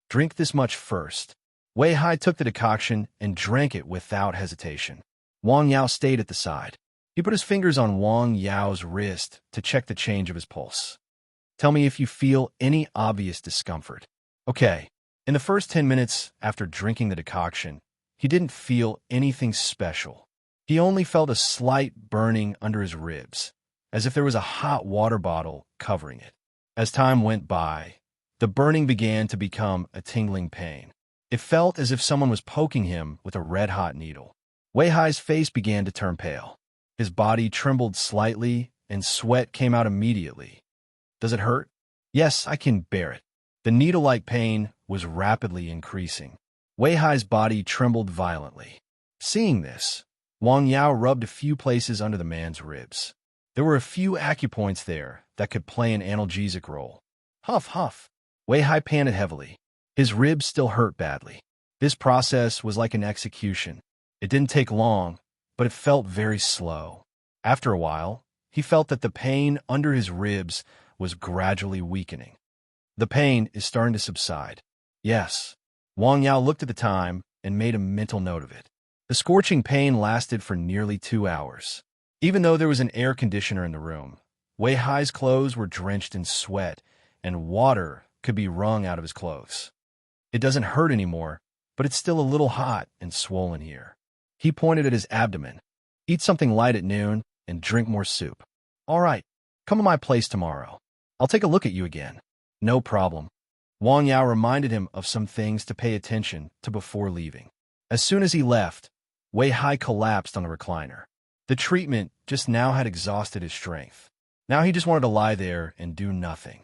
Drink this much first. Wei Hai took the decoction and drank it without hesitation. Wang Yao stayed at the side. He put his fingers on Wang Yao's wrist to check the change of his pulse. Tell me if you feel any obvious discomfort. Okay. In the first 10 minutes after drinking the decoction, he didn't feel anything special. He only felt a slight burning under his ribs, as if there was a hot water bottle covering it. As time went by, the burning began to become a tingling pain. It felt as if someone was poking him with a red-hot needle. Wei Hai's face began to turn pale. His body trembled slightly, and sweat came out immediately. Does it hurt? Yes, I can bear it. The needle-like pain was rapidly increasing. Wei Hai's body trembled violently. Seeing this, Wang Yao rubbed a few places under the man's ribs. There were a few acupoints there that could play an analgesic role. Huff, huff. Wei Hai panted heavily. His ribs still hurt badly. This process was like an execution. It didn't take long, but it felt very slow. After a while, he felt that the pain under his ribs was gradually weakening. The pain is starting to subside. Yes. Wang Yao looked at the time and made a mental note of it. The scorching pain lasted for nearly 2 hours. Even though there was an air conditioner in the room, Wei Hai's clothes were drenched in sweat, and water could be wrung out of his clothes. It doesn't hurt anymore, but it's still a little hot and swollen here. He pointed at his abdomen. Eat something light at noon and drink more soup. All right, come to my place tomorrow. I'll take a look at you again. No problem. Wang Yao reminded him of some things to pay attention to before leaving. As soon as he left, Wei Hai collapsed on the recliner. The treatment just now had exhausted his strength. Now he just wanted to lie there and do nothing.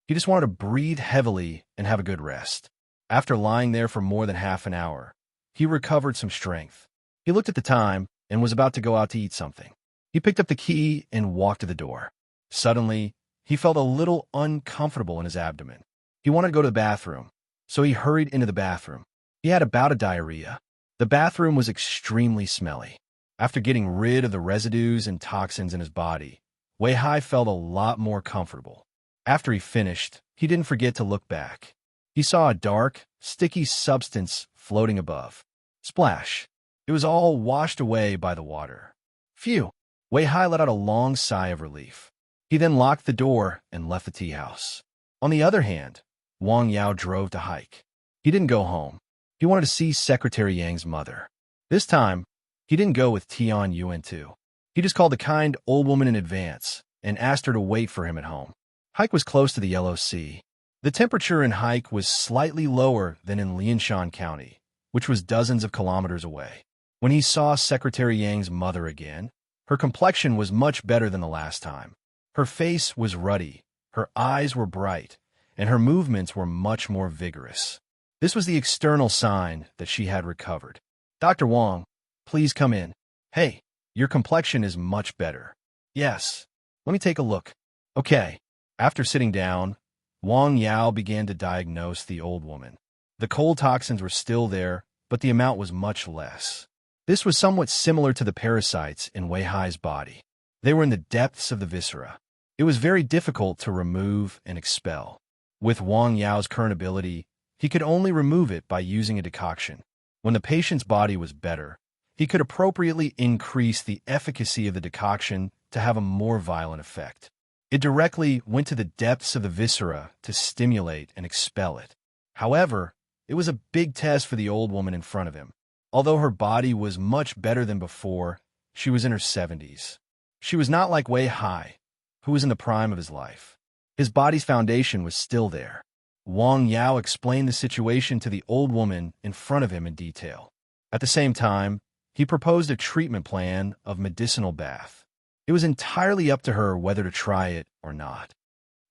He just wanted to breathe heavily and have a good rest. After lying there for more than half an hour, he recovered some strength. He looked at the time and was about to go out to eat something. He picked up the key and walked to the door. Suddenly, he felt a little uncomfortable in his abdomen. He wanted to go to the bathroom, so he hurried into the bathroom. He had a bout of diarrhea. The bathroom was extremely smelly. After getting rid of the residues and toxins in his body, Wei Hai felt a lot more comfortable. After he finished, he didn't forget to look back. He saw a dark, sticky substance floating above. Splash! It was all washed away by the water. Phew! Wei Hai let out a long sigh of relief. He then locked the door and left the tea house. On the other hand, Wang Yao drove to Hike. He didn't go home. He wanted to see Secretary Yang's mother. This time, he didn't go with Tian Yuan too. He just called the kind old woman in advance and asked her to wait for him at home. Hike was close to the Yellow Sea. The temperature in Hike was slightly lower than in Lianshan County, which was dozens of kilometers away. When he saw Secretary Yang's mother again, her complexion was much better than the last time. Her face was ruddy, her eyes were bright, and her movements were much more vigorous. This was the external sign that she had recovered. Dr. Wang, please come in. Hey, your complexion is much better. Yes. Let me take a look. Okay. After sitting down, Wang Yao began to diagnose the old woman. The cold toxins were still there, but the amount was much less. This was somewhat similar to the parasites in Wei Hai's body. They were in the depths of the viscera. It was very difficult to remove and expel. With Wang Yao's current ability, he could only remove it by using a decoction. When the patient's body was better, he could appropriately increase the efficacy of the decoction to have a more violent effect. It directly went to the depths of the viscera to stimulate and expel it. However, it was a big test for the old woman in front of him. Although her body was much better than before, she was in her 70s. She was not like Wei Hai, who was in the prime of his life. His body's foundation was still there. Wang Yao explained the situation to the old woman in front of him in detail. At the same time, he proposed a treatment plan of medicinal bath. It was entirely up to her whether to try it or not.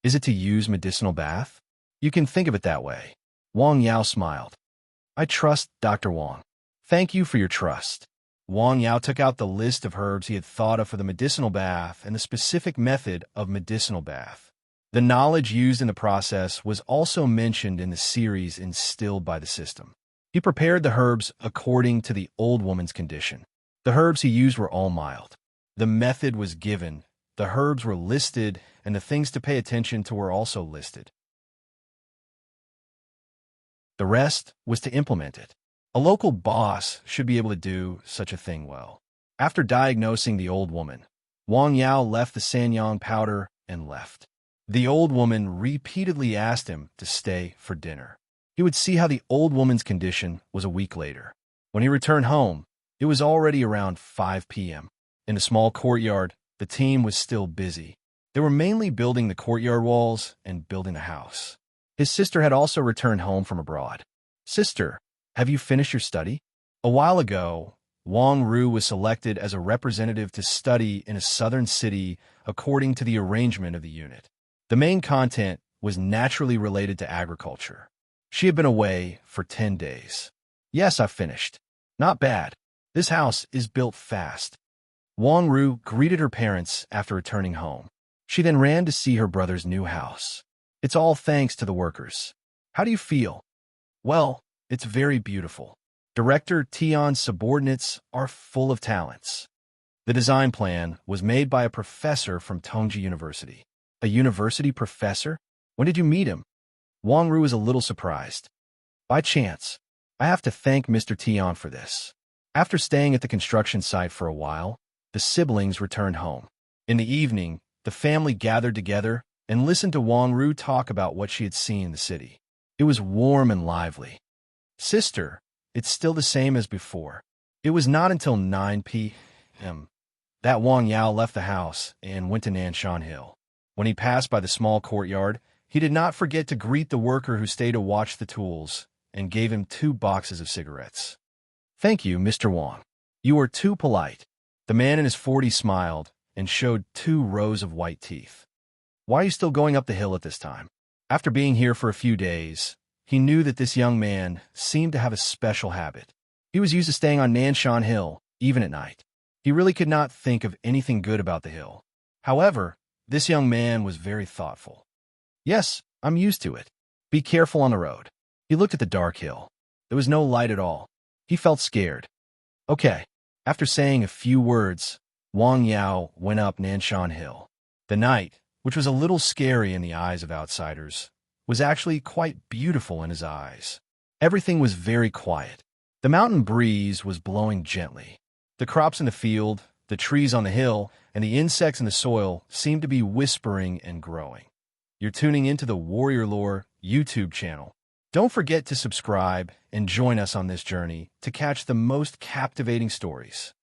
Is it to use medicinal bath? You can think of it that way. Wang Yao smiled. I trust Dr. Wang. Thank you for your trust. Wang Yao took out the list of herbs he had thought of for the medicinal bath and the specific method of medicinal bath. The knowledge used in the process was also mentioned in the series instilled by the system. He prepared the herbs according to the old woman's condition. The herbs he used were all mild. The method was given, the herbs were listed, and the things to pay attention to were also listed. The rest was to implement it. A local boss should be able to do such a thing well. After diagnosing the old woman, Wang Yao left the Sanyang powder and left. The old woman repeatedly asked him to stay for dinner. He would see how the old woman's condition was a week later. When he returned home, it was already around 5 p.m. In the small courtyard, the team was still busy. They were mainly building the courtyard walls and building the house. His sister had also returned home from abroad. Sister, have you finished your study? A while ago, Wang Ru was selected as a representative to study in a southern city according to the arrangement of the unit. The main content was naturally related to agriculture. She had been away for 10 days. Yes, I've finished. Not bad. This house is built fast. Wang Ru greeted her parents after returning home. She then ran to see her brother's new house. It's all thanks to the workers. How do you feel? Well, it's very beautiful. Director Tian's subordinates are full of talents. The design plan was made by a professor from Tongji University. A university professor? When did you meet him? Wang Ru was a little surprised. By chance. I have to thank Mr. Tian for this. After staying at the construction site for a while, the siblings returned home. In the evening, the family gathered together and listened to Wang Ru talk about what she had seen in the city. It was warm and lively. Sister, it's still the same as before. It was not until 9 p.m. that Wang Yao left the house and went to Nanshan Hill. When he passed by the small courtyard, he did not forget to greet the worker who stayed to watch the tools and gave him 2 boxes of cigarettes. Thank you, Mr. Wang. You are too polite. The man in his 40s smiled and showed 2 rows of white teeth. Why are you still going up the hill at this time? After being here for a few days, he knew that this young man seemed to have a special habit. He was used to staying on Nanshan Hill, even at night. He really could not think of anything good about the hill. However, this young man was very thoughtful. Yes, I'm used to it. Be careful on the road. He looked at the dark hill. There was no light at all. He felt scared. Okay. After saying a few words, Wang Yao went up Nanshan Hill. The night, which was a little scary in the eyes of outsiders, was actually quite beautiful in his eyes. Everything was very quiet. The mountain breeze was blowing gently. The crops in the field, the trees on the hill, and the insects in the soil seemed to be whispering and growing. You're tuning into the Warrior Lore YouTube channel. Don't forget to subscribe and join us on this journey to catch the most captivating stories.